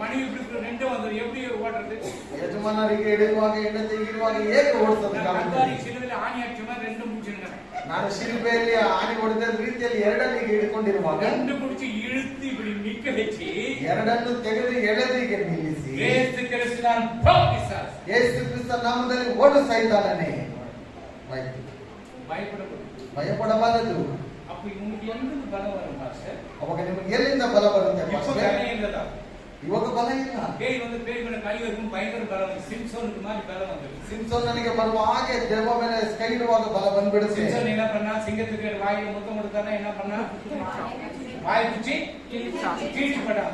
மனைவி இப்படி ரெண்டும் வந்து எப்படி ஓடுறது? ಯಜಮಾನರಿಗೆ ಹಿಡಿಯುವಾಗ ಹೆಂಡತಿ ಇರುವಾಗ ಹೇಗೆ ಓಡಿಸೋದು? கர்த்தாரி சிலுவையில் ஆணி அடிச்சமா ரெண்டும் பிடிச்சிருங்க. ನಾನು ಶಿಲುಬೆಯಲ್ಲಿ ಆಣಿ ಹೊಡೆದ ರೀತಿಯಲ್ಲಿ ಎರಡನಿಗೆ ಹಿಡ್ಕೊಂಡಿರುವಾಗ ரெண்டு பிடிச்சி இழுத்து இப்படி நிக்க வச்சு ಎರಡನ್ನು ತೆಗೆದು ಎಳೆದಿಗೆ ನಿಲ್ಲಿಸಿ ஏசு கிறிஸ்துவின் பிசாசு ಯೇಸು ಕ್ರಿಸ್ತ ನಾಮದಲ್ಲಿ ಓಡು ಸೈತಾನನೇ பயப்படக்கூடாது. ಭಯಪಡಬಾರದು. அப்ப இவங்களுக்கு எந்த பலம் வரும் பாஸ்டர்? ಅವಾಗ ನಿಮಗೆ ಎಲ್ಲಿಂದ ಬಲ ಬರುತ್ತೆ? இப்ப வேலை இல்லதா? ಇವಾಗ ಬಲ ಇಲ್ಲ. பேய் வந்து பேய் மேல கை வைக்கும் பயங்கர பலம், சிம்சோனுக்கு மாதிரி பலம் வந்து. ಸಿಂಸೋನನಿಗೆ ಬರುವ ಹಾಗೆ ದೆವ್ವ ಮೇಲೆ ಕೈ ಇಡುವಾಗ ಬಲ ಬಂದ್ಬಿಡುತ್ತೆ. சிம்சோன் என்ன பண்ணா? சிங்கத்துக்கு வாயில முத்தம் கொடுத்தானே, என்ன பண்ணா? வாய் குச்சி கீழ்ச்சி படம்.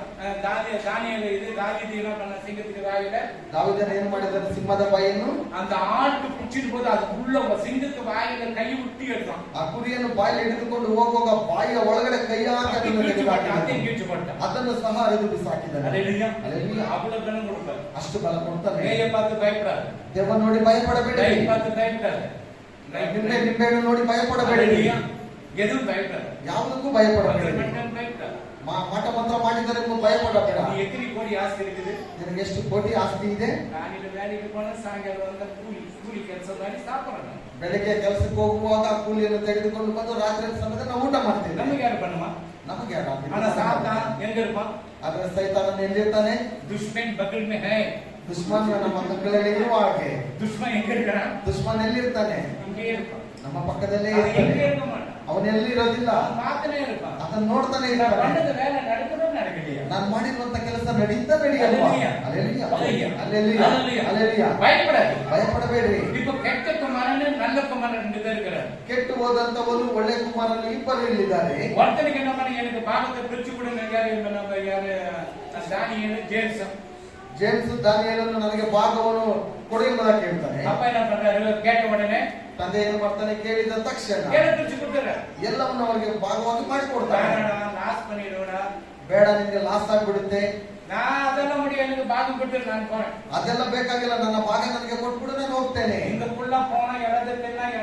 தானியேல் இது தாவீது என்ன பண்ணா? சிங்கத்துக்கு வாயில ದಾವೀದನು ಏನು ಮಾಡಿದಾರೆ? ಸಿಂಹದ ಬಾಯನ್ನು அந்த ஆட்டு குச்சிட்டு போது அது உள்ள சிங்கத்து வாயில கை விட்டு எடுத்தான். ಆ ಕುರಿಯನ್ನು ಬಾಯಲ್ಲಿ ಹಿಡಿದುಕೊಂಡು ಹೋಗುವಾಗ ಬಾಯಿಯ ಒಳಗಡೆ ಕೈ ಹಾಕಿ ಅದನ್ನು ಸಹ ಹರಿದು ಬಿಸಾಕಿದ್ದಾನೆ. அவ்வளவு பலம் கொடுப்பாரு. ಅಷ್ಟು ಬಲ ಕೊಡ್ತಾನೆ. பேயை பார்த்து பயப்படாது. ದೆವ್ವ ನೋಡಿ ಭಯಪಡಬೇಡಿ. பேயை பார்த்து பயப்படாது. ನಿಂಬೆಹಣ್ಣು ನೋಡಿ ಭಯಪಡಬೇಡಿ. எதுவும் பயப்படாது. ಯಾವುದಕ್ಕೂ ಭಯಪಡಬೇಡಿ. பயப்படாது. ಮಾಟ ಮಂತ್ರ ಮಾಡಿದರೆ ಭಯಪಡಬೇಡ. எத்தனை கோடி ஆஸ்தி இருக்குது? ನಿನಗೆ ಎಷ್ಟು ಕೋಟಿ ಆಸ್ತಿ ಇದೆ? ಕಾಲಿನ வேலைக்கு போனா ಸಾಯಂಕಾಲ ಬಂದ ಕೂಲಿ ಕೆಲಸ ಮಾಡಿ ಸಾಪಡೋಣ. ಬೆಳಗ್ಗೆ ಕೆಲಸಕ್ಕೆ ಹೋಗುವಾಗ ಕೂಲಿಯನ್ನು ತೆಗೆದುಕೊಂಡು ಬಂದು ರಾತ್ರಿ ಸಮಯದಲ್ಲಿ ನಾವು ಊಟ ಮಾಡ್ತೀವಿ. ನಮಗೆ ಯಾರು பண்ணுமா? ನಮಗೆ ಯಾರು? ஆனா சாத்தான் எங்க இருப்பான்? ಆದ್ರೆ ಸೈತಾನನು ಎಲ್ಲಿರ್ತಾನೆ? दुश्मन बगल में है. ದುಶ್ಮನ್ ನಮ್ಮ ಮಕ್ಕಳಲ್ಲಿ ಇರುವ ಹಾಗೆ. दुश्मन எங்க இருக்கான்? ದುಶ್ಮನ್ ಎಲ್ಲಿರ್ತಾನೆ? இங்கே இருப்பான். ನಮ್ಮ ಪಕ್ಕದಲ್ಲೇ எங்கே ಇರ್ತಾನೆ. இருக்க ಮಾட்டான். ಅವನೆಲ್ಲಿ ಇರೋದಿಲ್ಲ. ಮಾತನೇ இருப்பான். ಅದನ್ನ ನೋಡ್ತಾನೆ ಇರ್ತಾನೆ. பண்ணது வேலை நடக்குதோ நடக்கலையா? ನಾನು ಮಾಡಿರುವಂತ ಕೆಲಸ ನಡೀತಾ ನಡೆಯಲ್ವಾ? ಹಲ್ಲೆಲೂಯಾ. ಹಲ್ಲೆಲೂಯಾ. ಹಲ್ಲೆಲೂಯಾ. பயப்படாது. ಭಯಪಡಬೇಡ್ರಿ. இப்போ கெட்ட குமாரன் நல்ல குமாரன் ரெண்டு பேர் இருக்கிறார். ಕೆಟ್ಟು ಹೋದಂತವರು ಒಳ್ಳೆ ಕುಮಾರನು ಇಬ್ಬರು ಇಲ್ಲಿದ್ದಾರೆ. ஒருத்தனுக்கு என்ன பண்ண? எனக்கு பாவத்தை பிரிச்சு கொடுங்க. யாரு? தானியேல், ஜேம்ஸ். ಜೇಮ್ಸ್ ದಾನಿಯೇಲನು ನನಗೆ ಭಾಗವನ್ನು ಕೊಡು ಎಂಬುದಾಗಿ ಕೇಳ್ತಾನೆ. அப்பா என்ன பண்றாரு? கேட்ட உடனே ತಂದೆ ಏನು ಮಾಡ್ತಾನೆ? ಕೇಳಿದ ತಕ್ಷಣ பிரிச்சு கொடுத்துற ಎಲ್ಲವನ್ನು ಅವರಿಗೆ ಭಾಗವಾಗಿ ಮಾಡಿಕೊಡ್ತಾನೆ. லாஸ் பண்ணிடுவோட ಬೇಡ, ನಿನ್ಗೆ ಲಾಸ್ ಆಗ್ಬಿಡುತ್ತೆ. நான் அதெல்லாம் முடியும், எனக்கு பாகம் கொடுத்து நான் போறேன். ಅದೆಲ್ಲ ಬೇಕಾಗಿಲ್ಲ, ನನ್ನ ಭಾಗ ನನಗೆ ಕೊಟ್ಬಿಡು, ನಾನು ಹೋಗ್ತೇನೆ. இந்த புள்ள போனா இடத்துக்கெல்லாம்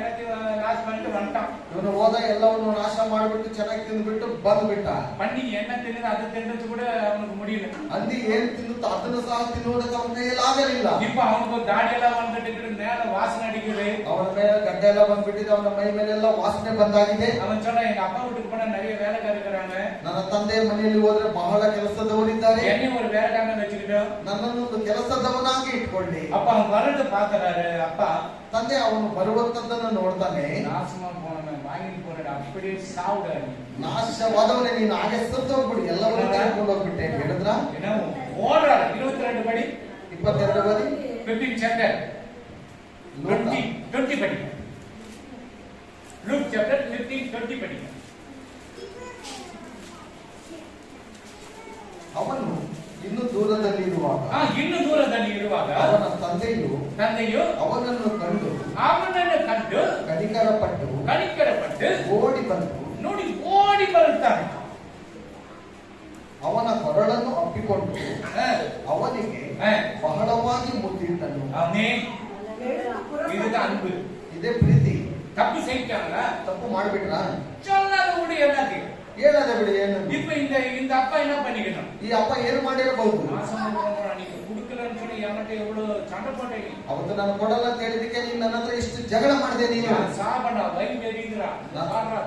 லாஸ் பண்ணிட்டு வந்துட்டான். ಇವನು ಹೋದ ಎಲ್ಲವನ್ನು ನಾಶ ಮಾಡಿಬಿಟ್ಟು ಚೆನ್ನಾಗಿ ತಿಂದ್ಬಿಟ್ಟು ಬಂದ್ಬಿಟ್ಟ. பண்ணி என்ன ತಿನ್ನೋದು ಅದು ತಿನ್ನೋದು ಕೂಡ ಅವನಿಗೆ முடியல. ಅಲ್ಲಿ ಏನ್ ತಿನ್ನುತ್ತೋ ಅದನ್ನು ಸಹ ತಿನ್ನುವುದಕ್ಕೆ ಅವನ ಕೈಯಲ್ಲಾಗಲಿಲ್ಲ. இப்ப அவனுக்கு தாடி எல்லாம் வந்துட்டு மேல வாசனை அடிக்குது. ಅವನ ಮೇಲೆ ಗಡ್ಡೆ ಎಲ್ಲ ಬಂದ್ಬಿಟ್ಟಿದೆ, ಅವನ ಮೈ ಮೇಲೆಲ್ಲ ವಾಸನೆ ಬಂದಾಗಿದೆ. அவன் சொன்னா எங்க அப்பா வீட்டுக்கு போனா நிறைய வேலைக்காரர் இருக்கிறாங்க. ನನ್ನ ತಂದೆ ಮನೆಯಲ್ಲಿ ಹೋದ್ರೆ ಬಹಳ ಕೆಲಸದವರಿದ್ದಾರೆ. என்னையும் ஒரு வேலைக்காரன் வச்சுக்கிட்டோம். ನನ್ನನ್ನು ಒಂದು ಕೆಲಸದವನಾಗಿ ಇಟ್ಕೊಳ್ಳಿ. அப்ப அவன் வரது பாக்குறாரு. அப்பா ತಂದೆ ಅವನು ಬರುವಂತದ್ದನ್ನು ನೋಡ್ತಾನೆ. நாசமா போனவன் வாங்கிட்டு போறாரு, அப்படியே சாவுடாரு. ನಾಶವಾದವನೇ, ನೀನು ಹಾಗೆ ಸತ್ತೋಗ್ಬಿಡಿ, ಎಲ್ಲವನ್ನೂ ತೆಗೆದುಕೊಂಡು ಹೋಗ್ಬಿಟ್ಟೆ ಹೇಳಿದ್ರ. என்ன ஓடுறாரு? 22 படி 22 ಬದಿ 15 சாப்டர் 20 படிங்க. லூக் சாப்டர் 15:20 படிங்க. ಅವನು ಇನ್ನು ದೂರದಲ್ಲಿರುವಾಗ ಇನ್ನು ದೂರದಲ್ಲಿ ಇರುವಾಗ ಅವನ ತಂದೆಯು ಅವನನ್ನು ಕಂಡು ಕನಿಕರಪಟ್ಟು ಓಡಿ ಬಂದು ನೋಡಿ ಓಡಿ ಬರುತ್ತಾನೆ. ಅವನ ಕೊರಳನ್ನು ಅಪ್ಪಿಕೊಂಡು ಅವನಿಗೆ ಬಹಳವಾಗಿ ಮುದ್ದಿಟ್ಟನು. ಅನ್ಬು, ಇದೇ ಪ್ರೀತಿ. ತಪ್ಪು ಸಹಿತಾನಲ್ಲ, ತಪ್ಪು ಮಾಡ್ಬಿಟ್ರ சொல்லாத விடு எல்லாத்தையும் ಹೇಳದ ಬಿಡಿ. ಏನು இப்ப இந்த அப்பா என்ன பண்ணிக்கணும்? ಈ ಅಪ್ಪ ಏನು ಮಾಡಿರಬಹುದು? நீங்க குடுக்கலன்னு சொல்லி என்கிட்ட எவ்வளவு சண்டை போட்டீங்க. ಅವತ್ತು ನಾನು ಕೊಡಲ್ಲ ಅಂತ ಹೇಳಿದಕ್ಕೆ ನೀನು ನನ್ನ ಹತ್ರ ಎಷ್ಟು ಜಗಳ ಮಾಡಿದೆ. ನೀನು ಸಾಬಣ್ಣ ವೈನ್ ಬೆರೀದ್ರಾ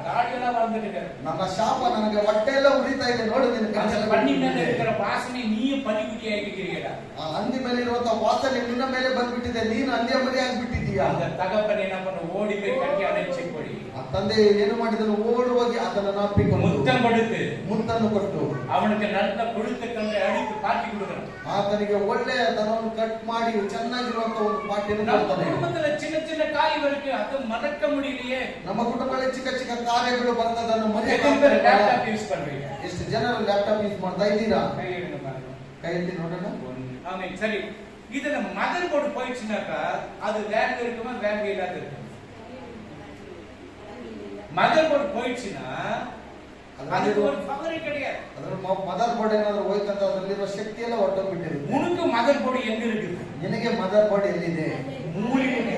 ದಾಡಿ ಎಲ್ಲ ಬಂದ್ಬಿಟ್ಟಿದೆ. ನನ್ನ ಶಾಪ ನನಗೆ ಹೊಟ್ಟೆ ಎಲ್ಲ ಉರಿತಾ ಇದೆ. ನೋಡು, ನಿನ್ನ ಬನ್ನಿ ಮೇಲೆ இருக்கிற ವಾಸನೆ ನೀ ಪನಿಗುಡಿ ಆಗಿದ್ದೀರಾ. ಆ ಹಂದಿ ಮೇಲೆ ಇರುವಂತ ವಾಸನೆ ನಿನ್ನ ಮೇಲೆ ಬಂದ್ಬಿಟ್ಟಿದೆ. ನೀನು ಹಂದಿಯ ಮರಿ ಆಗ್ಬಿಟ್ಟಿದೀಯಾ. ತಗಪ್ಪನ ಏನಪ್ಪನ ಓಡಿ போய் கட்டி அணைச்சு ಕೊಡಿ. ಆ ತಂದೆ ಏನು ಮಾಡಿದನು, ಓಡುವಾಗಿ ಆತನನ್ನು ಅಪ್ಪಿಕೊಂಡು முத்தம் கொடுத்து ಮುತ್ತನ್ನು ಕೊಟ್ಟು அவனுக்கு நல்ல கொழுத்த கண்டை அடித்து பாட்டி கொடுக்கணும். ಆತನಿಗೆ ಒಳ್ಳೆಯ ದನವನ್ನು ಕಟ್ ಮಾಡಿ ಚೆನ್ನಾಗಿರುವಂತ ಒಂದು ಪಾಠ್ಯನ್ನು நம்ம ಕೊಡ್ತಾನೆ. குடும்பத்துல சின்ன சின்ன காரியம் இருக்கு, அது மறக்க முடியலையே. ನಮ್ಮ ಕುಟುಂಬದಲ್ಲಿ ಚಿಕ್ಕ ಚಿಕ್ಕ ಕಾರ್ಯಗಳು ಬರ್ತದನ್ನು லேப்டாப் யூஸ் பண்றீங்க, ಎಷ್ಟು ಜನರು ಲ್ಯಾಪ್ಟಾಪ್ ಯೂಸ್ ಮಾಡ್ತಾ ಇದ್ದೀರಾ? கை எடுங்க பாருங்க. ಕೈ ಎತ್ತಿ ನೋಡೋಣ. ஆமே, சரி. இதுல மதர் போர்டு போயிடுச்சுனாக்கா அது வேல்யூ இருக்குமா, வேல்யூ இல்லாத இருக்கும்? மதர் போர்டு போயிடுச்சுன்னா அதுக்கு ஒரு பவரே கிடையாது. ಅದರ ಮದರ್ ಬೋರ್ಡ್ ಏನಾದ್ರು ಹೋಯ್ತಂತ ಅದರಲ್ಲಿರುವ ಶಕ್ತಿ ಎಲ್ಲ ಹೊರಟೋಗ್ಬಿಟ್ಟಿರುತ್ತೆ. உனக்கு மதர் போர்டு எங்க இருக்குது? ನಿನಗೆ ಮದರ್ ಬೋರ್ಡ್ ಎಲ್ಲಿದೆ? மூளையிலே.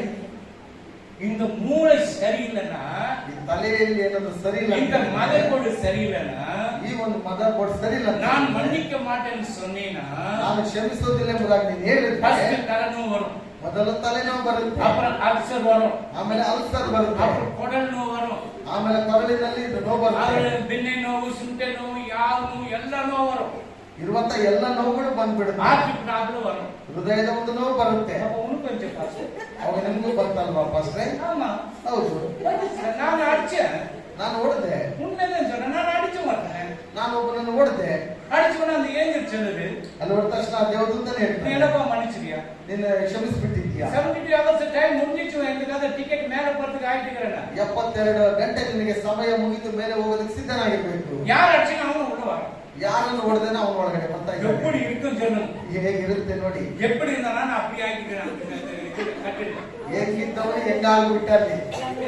இந்த மூளை சரியில்லைன்னா, ಈ ತಲೆಯಲ್ಲಿ ಏನಾದ್ರು ಸರಿ ಇಲ್ಲ, இந்த மதர் போர்டு சரியில்லைன்னா, ಈ ಒಂದು ಮದರ್ ಬೋರ್ಡ್ ಸರಿ ಇಲ್ಲ, நான் மன்னிக்க மாட்டேன்னு சொன்னேன்னா ನಾನು ಕ್ಷಮಿಸೋದಿಲ್ಲ ಎಂಬುದಾಗಿ ನೀನು ಹೇಳಿದ್ರೆ ஃபர்ஸ்ட் தலைநோவு வரும், ಮೊದಲು ತಲೆನೋವು ಬರುತ್ತೆ, அப்புறம் அல்சர் வரும், ಆಮೇಲೆ ಅಲ್ಸರ್ ಬರುತ್ತೆ, அப்புறம் குடல் ನೋವು வரும், ಆಮೇಲೆ ಕೊರಳಿನಲ್ಲಿ ನೋವು ಬರುತ್ತೆ, ಆಮೇಲೆ ಬೆನ್ನೆ ನೋವು, ಸುಂಟೆ ನೋವು, ಯಾವ ನೋವು ಎಲ್ಲ ನೋವು வரும், ಇರುವಂತ ಎಲ್ಲ ನೋವುಗಳು ಬಂದ್ಬಿಡುತ್ತೆ, ಹಾರ್ಟ್ ಪ್ರಾಬ್ಲಮ್ வரும், ಹೃದಯದ ಒಂದು ನೋವು ಬರುತ್ತೆ. அப்ப உனக்கு கொஞ்சம் பாஸ்டர். ಅವಾಗ ನಿಮಗೂ ಬರ್ತಲ್ವಾ ಪಾಸ್ಟ್ರೆ? ஆமா, ಹೌದು. நான் அடிச்சேன், ನಾನು ಓಡಿದೆ, உண்மைதான் சொல்றேன், நான் அடிச்ச மாட்டேன். ನಾನು ಒಬ್ಬನನ್ನು ಓಡಿದೆ, அடிச்சவன அந்த ஏஞ்சல் சொல்லுது, ಅಲ್ಲಿ ಹೊರ ತಕ್ಷಣ ದೇವದೂತನೇ நீ ಹೇಳ್ತಾನೆ, என்னப்பா மன்னிச்சிரியா? ನಿನ್ನ ಕ್ಷಮಿಸ್ಬಿಟ್ಟಿದ್ಯಾ? 72 hours டைம் முடிஞ்சிச்சு, எனக்கு டிக்கெட் மேல போறதுக்கு ஆயிட்டுக்கிறேன். 72 ಗಂಟೆ ನಿನಗೆ ಸಮಯ ಮುಗಿದು ಮೇಲೆ ಹೋಗೋದಕ್ಕೆ ಸಿದ್ಧನಾಗಿರ್ಬೇಕು. யார் அடிச்சா அவனும் உள்ள வரான். ಯಾರನ್ನು ಹೊಡೆದೇನ ಅವನ ಒಳಗಡೆ ಬರ್ತಾ ಇದ್ದಾನೆ. எப்படி இருக்கும் சொல்லணும், ಹೇಗಿರುತ್ತೆ ನೋಡಿ. எப்படி இருந்தானா நான் அப்படி ஆகிக்கிறேன். ಹೇಗಿದ್ದವನು ಹೆಂಗಾಗ್ಬಿಟ್ಟಾನೆ.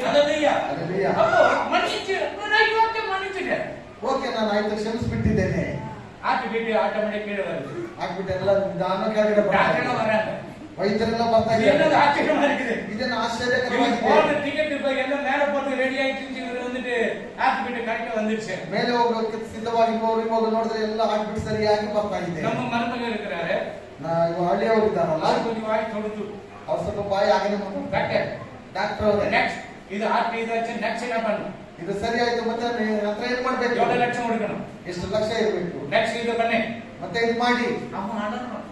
அல்லேலூயா. அல்லேலೂಯಾ. அப்போ மன்னிச்சு, நான் ஓகே மன்னிச்சிட்டேன். ಓಕೆ, ನಾನು ಆಯ್ತು ಕ್ಷಮಿಸ್ಬಿಟ್ಟಿದ್ದೇನೆ. ஆட்டு வீட்டு ஆட்டோமேட்டிக் கீழே வருது, ಆಗ್ಬಿಟ್ಟು ಎಲ್ಲ ನಿಧಾನ ಕೆಳಗಡೆ டாக்டர்லாம் வராங்க. ವೈದ್ಯರೆಲ್ಲ ಬರ್ತಾ இது ಇದ್ದಾರೆ. என்னது ஆச்சரியமா இருக்குது, ಇದನ್ನ இவங்க ಆಶ್ಚರ್ಯಕರವಾಗಿದೆ. போட்ட டிக்கெட் இப்ப எல்லாம் மேல போட்டு ரெடி ஆயிடுச்சு, இவர் வந்துட்டு ஆட்டு வீட்டு கரெக்டா வந்துருச்சு. ಮೇಲೆ ಹೋಗೋಕೆ ಸಿದ್ಧವಾಗಿರುವವರು ಇವಾಗ ನೋಡಿದ್ರೆ ಎಲ್ಲ ಆಗ್ಬಿಟ್ಟು ಸರಿಯಾಗಿ ಬರ್ತಾ ಇದೆ. நம்ம மருமக இருக்கிறாரு, ಇವ ಹಳ್ಳಿಯವರು ಇದ್ದಾರಲ್ಲ, அது கொஞ்சம் வாய் தொடுத்து ಅವ್ರು ಸ್ವಲ್ಪ ಬಾಯಿ ಆಗನೆ டாக்டர் ಡಾಕ್ಟರ್ ಅವರೇ, நெக்ஸ்ட் இது ஆட்டு இதாச்சு, நெக்ஸ்ட் என்ன பண்ணணும், ಇದು ಸರಿ ಆಯ್ತು, ಮತ್ತೆ ನಂತರ ಏನ್ ಮಾಡ್ಬೇಕು? எவ்வளவு லட்சம் கொடுக்கணும், ಎಷ್ಟು ಲಕ್ಷ ಇರಬೇಕು, நெக்ஸ்ட் இது பண்ணு. ಮತ್ತೆ ಇದು ಮಾಡಿ. அவன் அலறான்,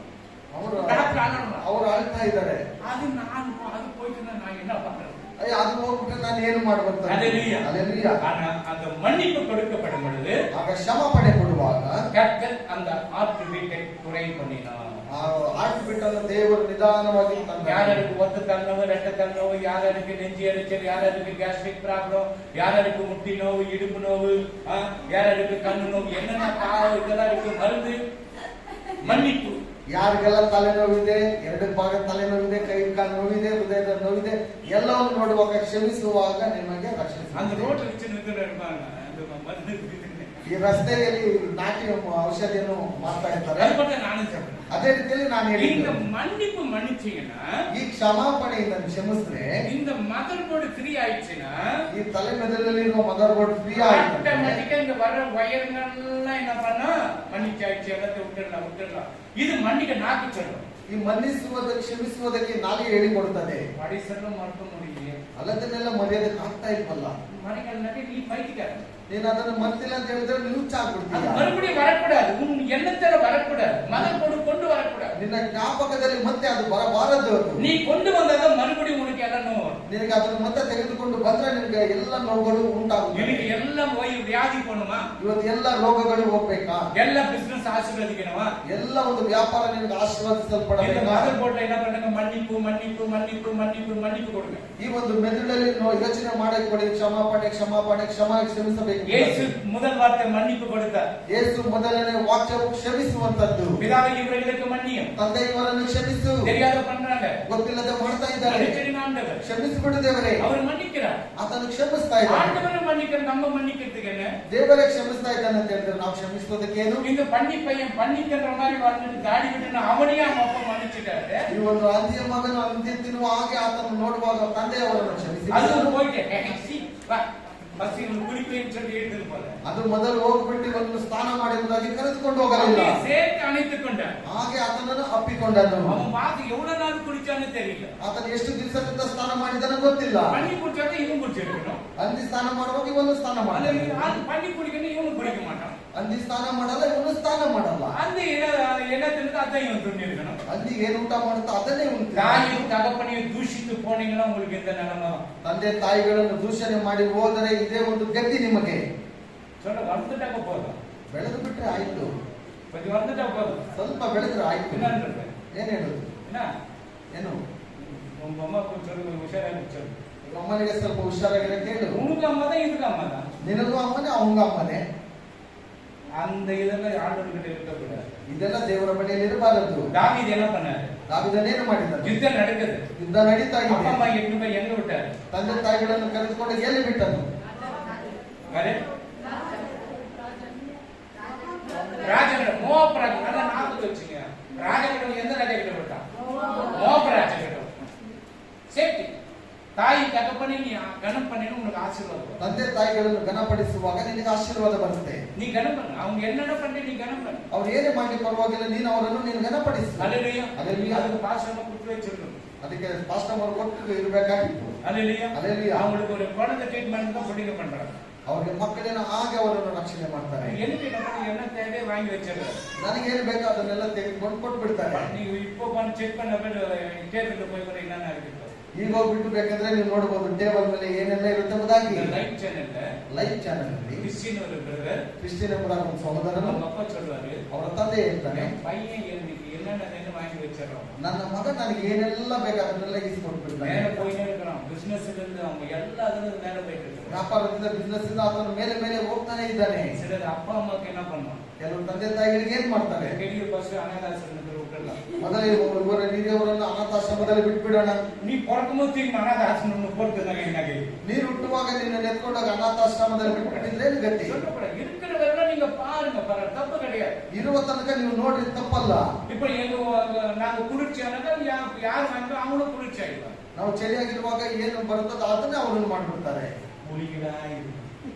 ಅವರು டாக்டர் அலறான். ಅವರು ಅಳ್ತಾ ಇದ್ದಾರೆ. அது நான் அது போயிட்டுனா நான் என்ன பண்றது? ಅಯ್ಯ, ಅದು ಹೋಗ್ಬಿಟ್ರೆ ನಾನು ಏನು ಮಾಡ್ಬೇಕು? அல்லேலூயா. அல்லேலூயா. ஆனா அந்த மன்னிப்பு கொடுக்கப்படும் பொழுது ಆಗ ಕ್ಷಮಾಪಣೆ ಕೊಡುವಾಗ கர்த்தர் அந்த ஆட்டு வீட்டை குறை பண்ணினார். ಆಟು ಬಿಟ್ಟನ್ನು ದೇವರು ನಿಧಾನವಾಗಿ ತಂದ. யாருக்கு ஒத்து தள்ளவு, ரெட்ட தள்ளவு, யாருக்கு நெஞ்சு எரிச்சல், யாருக்கு கேஸ்ட்ரிக் ப்ராப்ளம், யாருக்கு முட்டி நோவு, இடுப்பு நோவு, யாருக்கு கண்ணு நோவு, என்னென்ன பாவம் இதெல்லாம் இருக்கு, மருந்து மன்னிப்பு. ಯಾರಿಗೆಲ್ಲ ತಲೆನೋವಿದೆ, ಎರಡು ಭಾಗ ತಲೆನೋವಿದೆ, ಕೈ ಕಾಲು ನೋವಿದೆ, ಹೃದಯದ ನೋವಿದೆ, ಎಲ್ಲವನ್ನು ನೋಡುವಾಗ ಕ್ಷಮಿಸುವಾಗ ನಿಮಗೆ ರಕ್ಷಣೆ. அந்த ரோட்ல வச்சு நின்று இருப்பாங்க, அந்த மருந்து ಈ ರಸ್ತೆಯಲ್ಲಿ ನಾಟಿ ಔಷಧಿಯನ್ನು ಮಾಡ್ತಾ ಇರ್ತಾರೆ. அது மட்டும் நானும் சொல்றேன். ಅದೇ ರೀತಿಯಲ್ಲಿ ನಾನು இந்த ಹೇಳಿದ್ದು, மன்னிப்பு மன்னிச்சீங்கன்னா, ಈ ಕ್ಷಮಾಪಣೆಯಿಂದ ಕ್ಷಮಿಸಿದ್ರೆ இந்த மதர் போர்டு ஃப்ரீ ஆயிடுச்சுன்னா, ಈ ತಲೆ ಮೆದುಳಲ್ಲಿರುವ ಮದರ್ ಬೋರ್ಡ್ ಫ್ರೀ ಆಗುತ್ತೆ. ஆட்டோமேட்டிக்கா இங்க வர வயர்கள்லாம் என்ன பண்ணா, மன்னிச்சாயிடுச்சு, எல்லாத்தையும் விட்டுடலாம். இது மன்னிக்க நாக்கு சொல்லும், ಈ ಮನ್ನಿಸುವುದಕ್ಕೆ ಕ್ಷಮಿಸುವುದಕ್ಕೆ ನಾಲಿಗೆ ಹೇಳಿಕೊಡುತ್ತದೆ. படிசல்லும் மறக்க முடியலையே, ಅಲ್ಲದನ್ನೆಲ್ಲ ಮರ್ಯಾದಕ್ಕೆ ಆಗ್ತಾ ಇಲ್ವಲ್ಲ. மறைக்கலனாக்கி நீ பைத்தியக்கார. ನೀನು ಅದನ್ನು ಮರ್ತಿಲ್ಲ ಅಂತ ಹೇಳಿದ್ರೆ ನೀವು அது ಹುಚ್ಚಾಗ್ಬಿಡ್ತೀಯ. மறுபடியும் வரக்கூடாது, உன் எண்ணத்துல வரக்கூடாது, மதம் கொண்டு வரக்கூடாது. ನಿನ್ನ ಜ್ಞಾಪಕದಲ್ಲಿ ಮತ್ತೆ ಅದು ಬರಬಾರದು. ಅದು நீ கொண்டு வந்தாதான் மறுபடியும் உனக்கு எல்லாம் நோவு வரும். ನಿನಗೆ ಅದನ್ನು ಮತ್ತೆ ತೆಗೆದುಕೊಂಡು ಬಂದ್ರೆ ನಿನಗೆ ಎಲ್ಲ ನೋವುಗಳು ಉಂಟಾಗುತ್ತವೆ. எனக்கு எல்லாம் போய் வியாதி போகணுமா, ಇವತ್ತು ಎಲ್ಲ ರೋಗಗಳು ಹೋಗ್ಬೇಕಾ, ಎಲ್ಲ பிசினஸ் ஆசீர்வதிக்கணுமா, ಎಲ್ಲ ಒಂದು ವ್ಯಾಪಾರ ನಿನಗೆ இந்த ಆಶೀರ್ವದಿಸಲ್ಪಡಬೇಕಾ? மதர் போர்ட்ல என்ன பண்ணுங்க, மன்னிப்பு மன்னிப்பு மன்னிப்பு மன்னிப்பு மன்னிப்பு கொடுங்க. ಈ ಒಂದು ಮೆದುಳಲ್ಲಿ ಯೋಚನೆ ಮಾಡಕ್ಕೆ ಕೊಡಿ, ಕ್ಷಮಾಪಣೆ ಕ್ಷಮಾಪಣೆ ಕ್ಷಮಿಸಬೇಕು. இயேசு முதல் வார்த்தை மன்னிப்பு கொடுத்தார். ಯೇಸು ಮೊದಲನೇ ವಾಕ್ಯವು ಕ್ಷಮಿಸುವಂತದ್ದು. பிதாவே இவர்களுக்கு மன்னியும், ತಂದೆ ಇವರನ್ನು ಕ್ಷಮಿಸು, தெரியாத பண்றாங்க, ಗೊತ್ತಿಲ್ಲದೆ ಮಾಡ್ತಾ ಇದ್ದಾರೆ, அடிச்சடி ஆண்டவர் ಕ್ಷಮಿಸಿಬಿಡು ದೇವರೇ. அவர் மன்னிக்கிறார். ಆತನು ಕ್ಷಮಿಸ್ತಾ ಇದ್ದಾನೆ. ஆண்டவரை மன்னிக்கிற நம்ம மன்னிக்கிறதுக்கு என்ன? ದೇವರೇ ಕ್ಷಮಿಸ್ತಾ ಇದ್ದಾನೆ ಅಂತ ಹೇಳಿದ್ರೆ ನಾವು ಕ್ಷಮಿಸೋದಕ್ಕೇನು? இந்த பண்ணி பையன் பண்ணிக்கின்ற மாதிரி வாழ்ந்துட்டு தாடி விட்டு அவனையே அவன் அப்பா மன்னிச்சுட்டாரு. ಈ ಒಂದು ಅಂತ್ಯ ಮಗನು ಅಂತ್ಯ ತಿನ್ನುವ ಹಾಗೆ ಆತನು ನೋಡುವಾಗ ತಂದೆಯವರನ್ನು ಕ್ಷಮಿಸಿ அது போயிட்டு பஸ் இவன் குளிப்பேன்னு சொல்லி எடுத்துட்டு போல, ಅದು ಮೊದಲು ಹೋಗ್ಬಿಟ್ಟು ಇವನು ಸ್ನಾನ ಮಾಡುವುದಾಗಿ ಕರೆದುಕೊಂಡು ಹೋಗಲಿಲ್ಲ, சேர்த்து அணைத்துக் கொண்டார். ಹಾಗೆ ಆತನನ್ನು ಅಪ್ಪಿಕೊಂಡನು. அவன் பார்த்து எவ்வளவு நாள் குளிச்சான் வந்தான்னு தெரியல. ಆತನು ಎಷ್ಟು ದಿವಸದಿಂದ ಸ್ನಾನ ಮಾಡಿದನೋ ಗೊತ್ತಿಲ್ಲ. பண்ணி குடிச்சாக்க இவன் குடிச்சிருக்கணும். ಹಂದಿ ಸ್ನಾನ ಮಾಡುವಾಗ ಇವನು ಸ್ನಾನ ಮಾಡಲ್ಲ. அது பண்ணி குடிக்கணும் இவனு குடிக்க மாட்டான். ಹಂದಿ ಸ್ನಾನ ಮಾಡಲ್ಲ, ಇವನು ಸ್ನಾನ ಮಾಡಲ್ಲ. அந்த என்ன தின்னு அதான் இவன் துண்ணி இருக்கணும். ಹಂದಿ ಏನು ಊಟ ಮಾಡುತ್ತೋ ಅದನ್ನೇ ಇವನು. தாயும் தகப்பனையும் தூஷித்து போனீங்கன்னா உங்களுக்கு இந்த நிலைமை. ತಂದೆ ತಾಯಿಗಳನ್ನು ದೂಷಣೆ ಮಾಡಿ ಹೋದರೆ ಇದೇ ಒಂದು ಗತಿ ನಿಮಗೆ. சொல்ல வந்துட்டாக்க போதும். ಬೆಳೆದು ಬಿಟ್ರೆ ಆಯ್ತು. கொஞ்சம் வந்துட்டா போதும். ಸ್ವಲ್ಪ ಬೆಳೆದ್ರೆ ಆಯ್ತು. என்னன்றது ಏನ್ ಹೇಳುದು? ಏನು உங்க அம்மா சொல்லு உஷாராಗಿ சொல்லு. ಅಮ್ಮನಿಗೆ ಸ್ವಲ್ಪ ಹುಷಾರಾಗಿರ ಕೇಳು. உனக்கு அம்மா தான் இதுக்கு அம்மா தான். ನಿನಗೂ ಅಮ್ಮನೇ ಅವಂಗ ಅಮ್ಮನೇ. அந்த இதெல்லாம் ஆண்டவர்கிட்ட இருக்கக்கூடாது. ಇದೆಲ್ಲ ದೇವರ ಬಳಿಯಲ್ಲಿ ಇರಬಾರದು. தாவீது என்ன பண்ணாரு? ದಾವೀದನೇನು ಮಾಡಿದ? ಯುದ್ಧ ನಡೆಯುತ್ತದೆ. ಯುದ್ಧ ನಡೀತಾ ಇದೆ. அப்பா அம்மா எங்க விட்டாரு? ತಂದೆ ತಾಯಿಗಳನ್ನು ಕರೆದುಕೊಂಡು ಎಲ್ಲಿ ಬಿಟ್ಟನು? ராஜகிட்ட மோப் ராஜ அத ஞாபகம் வச்சுங்க. ராஜகிட்ட எந்த ராஜா கிட்ட விட்டான்? மோப் ராஜா கிட்ட. சேஃப்டி. தாய் தகப்பனை நீ கனம் பண்ணினா உனக்கு ஆசீர்வாதம் வரும். ತಂದೆ ತಾಯಿಗಳನ್ನು ಘನಪಡಿಸುವಾಗ ನಿನಗೆ ಆಶೀರ್ವಾದ ಬರುತ್ತೆ. நீ கனம் பண்ணு. அவங்க என்னென்ன பண்ணி நீ கனம் பண்ணு. ಅವರು ಏನೇ ಮಾಡಿ ಪರವಾಗಿಲ್ಲ, ನೀನು ಅವರನ್ನು ನೀನು ಘನಪಡಿಸು. ஹalleluya. ஹalleluya. அதுக்கு பாஸ்டர் குடுத்து வச்சிருக்கணும். ಅದಕ್ಕೆ ಪಾಸ್ಟರ್ ಅವರು ಕೊಟ್ಟು ಇರಬೇಕಾಗಿತ್ತು. ஹalleluya. ஹalleluya. அவங்களுக்கு ஒரு குழந்தை ட்ரீட்மென்ட் தான் புடிங்க பண்றாங்க. ಅವರಿಗೆ ಮಕ್ಕಳನ್ನ ಹಾಗೆ ಅವರನ್ನು ರಕ್ಷಣೆ ಮಾಡ್ತಾರೆ. என்ன தேவை வாங்கி வச்சிருக்காரு. ನನಗೇನು ಬೇಕೋ ಅದನ್ನೆಲ್ಲ ತೆಗೆದುಕೊಂಡು ಕೊಟ್ಬಿಡ್ತಾರೆ. ನೀವು இப்போ ಬಂದು ಚೆಕ್ பண்ண ಟೇಬಲ್ போய் கூட என்னென்ன இருக்கு. ಈಗ ಹೋಗ್ಬಿಟ್ಟು ಬೇಕಂದ್ರೆ ನೀವು ನೋಡಬಹುದು ಟೇಬಲ್ ಮೇಲೆ ಏನೆಲ್ಲ ಇರುತ್ತೆ ಎಂಬುದಾಗಿ. ಲೈವ್ ಚಾನೆಲ್ ಅಲ್ಲಿ ಕ್ರಿಶ್ಚಿಯನ್ ಬ್ರದರ್, ಕ್ರಿಶ್ಚಿಯನ್ ಎಂಬ ಒಂದು ಸಹೋದರನು ನಮ್ಮ ಅಪ್ಪ சொல்றாரு, ಅವರ ತಂದೆ ಹೇಳ್ತಾನೆ, பையன் என்னென்ன வாங்கி வச்சிரோம். ನನ್ನ ಮಗ ನನಗೆ ಏನೆಲ್ಲ ಬೇಕು ಅದನ್ನೆಲ್ಲ ಇಸ್ಕೊಟ್ಬಿಡ್ತಾನೆ. மேல போயிட்டே இருக்கான். ಬಿಸಿನೆಸ್ இருந்து அவங்க எல்லா ಅದನ್ನ மேல போயிட்டு இருக்காங்க. ವ್ಯಾಪಾರದಿಂದ ಬಿಸಿನೆಸ್ ಇಂದ ಅವನು ಮೇಲೆ ಮೇಲೆ ಹೋಗ್ತಾನೆ ಇದ್ದಾನೆ. சிலர் அப்பா அம்மாக்கு என்ன பண்ணுவாங்க? ಕೆಲವು ತಂದೆ ತಾಯಿಗಳಿಗೆ ಏನ್ ಮಾಡ್ತಾರೆ? பெரிய பஸ் அனாதாசிரமத்தில் விட்டுறலாம். ಮೊದಲೇ ಇವರ ನೀರವರನ್ನು ಅನಾಥಾಶ್ರಮದಲ್ಲಿ ಬಿಟ್ಬಿಡೋಣ. நீ பிறக்கும்போது திரும்ப ಅನಾಥಾಶ್ರಮಕ್ಕೆ போறதுனால ಏನಾಗಿ? ನೀರು ಹುಟ್ಟುವಾಗ ನಿನ್ನ ಎತ್ಕೊಂಡಾಗ ಅನಾಥಾಶ್ರಮದಲ್ಲಿ ಬಿಟ್ಬಿಟ್ಟಿದ್ರೆ ಏನು ಗತಿ? இருக்கிறவರೆಲ್ಲ நீங்க பாருங்க, தப்பு கிடையாது. ಇರುವ ತನಕ ನೀವು ನೋಡ್ರಿ, ತಪ್ಪಲ್ಲ. இப்ப நாங்க குளிர்ச்சி ஆனாலும் யார் வாங்க அவங்களும் குளிர்ச்சி ஆயிடுவாங்க. ನಾವು ಚಳಿಯಾಗಿರುವಾಗ ಏನು ಬರುತ್ತೋ ಅದನ್ನೇ ಅವರನ್ನು ಮಾಡ್ಬಿಡ್ತಾರೆ. ಹುಡುಗಿರಾ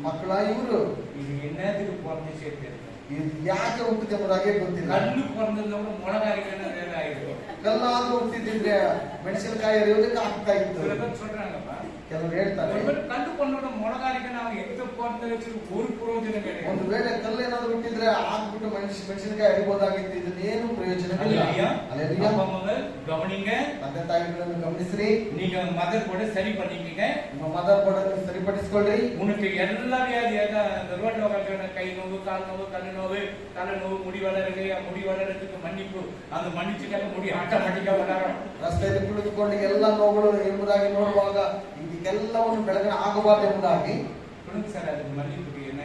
ಮಕ್ಕಳ ಇವರು ಇದು என்னத்துக்கு பிறந்து சேர்த்து ಇದು ಯಾಕೆ ಹುಟ್ಟಿದೆ ಎಂಬುದಾಗೆ ಗೊತ್ತಿಲ್ಲ. ಕಲ್ಲು பிறந்தದವರು ಮೊಳಗಾರಿಕೆನ ಆಯಿತು. ಕಲ್ಲಾದ್ರೂ ಹುಟ್ಟಿದ್ರೆ ಮೆಣಸಿನಕಾಯಿ ಅರಿಯೋದಕ್ಕೆ ಆಗ್ತಾ ಇತ್ತು. சொல்றாங்கப்பா, ಕೆಲವರು ಹೇಳ್ತಾರೆ, கல்லு கொண்டோட ಮೊಳಗಾರಿಕೆ ನಾವು ಎತ್ತ பிறந்து வச்சு ஒரு ಪ್ರಯೋಜನ கிடையாது. ಒಂದು ವೇಳೆ ಕಲ್ಲೇನಾದ್ರೂ ಹುಟ್ಟಿದ್ರೆ ಹಾಕ್ಬಿಟ್ಟು ಮೆಣಸಿನಕಾಯಿ ಅರಿಬಹುದಾಗಿತ್ತು. ಇದನ್ನೇನು ಪ್ರಯೋಜನ ಇಲ್ಲ. அல்லேலூயா. அப்பா கவனிங்க, ತಂದೆ ತಾಯಿಗಳನ್ನು ಗಮನಿಸ್ರಿ. நீங்க மதர் போர்டு சரி பண்ணிக்கங்க. ನಿಮ್ಮ ಮದರ್ ಬೋರ್ಡ್ ಅನ್ನು ಸರಿಪಡಿಸಿಕೊಳ್ಳ್ರಿ. உனக்கு எல்லா வியாதியாக அந்த ரோட்ல உட்கார்ந்து கை நோவு, கால் நோவு, கண்ணு நோவு, தலை நோவு, முடி வளரலையா, முடி வளரதுக்கு மன்னிப்பு, அந்த மன்னிச்சுட்டாக்க முடி ಆಟೋಮ್ಯಾಟಿಕ್ வளரும். ರಸ್ತೆಯಲ್ಲಿ ಕುಳಿತುಕೊಂಡು ಎಲ್ಲ ನೋವುಗಳು ಎಂಬುದಾಗಿ ನೋಡುವಾಗ ಇದಕ್ಕೆಲ್ಲವನ್ನು ಬೆಳಗನೆ ಆಗಬಾರದು ಎಂಬುದಾಗಿ ಸರ್ ಅದು ಮನ್ನಿப்புக்கு என்ன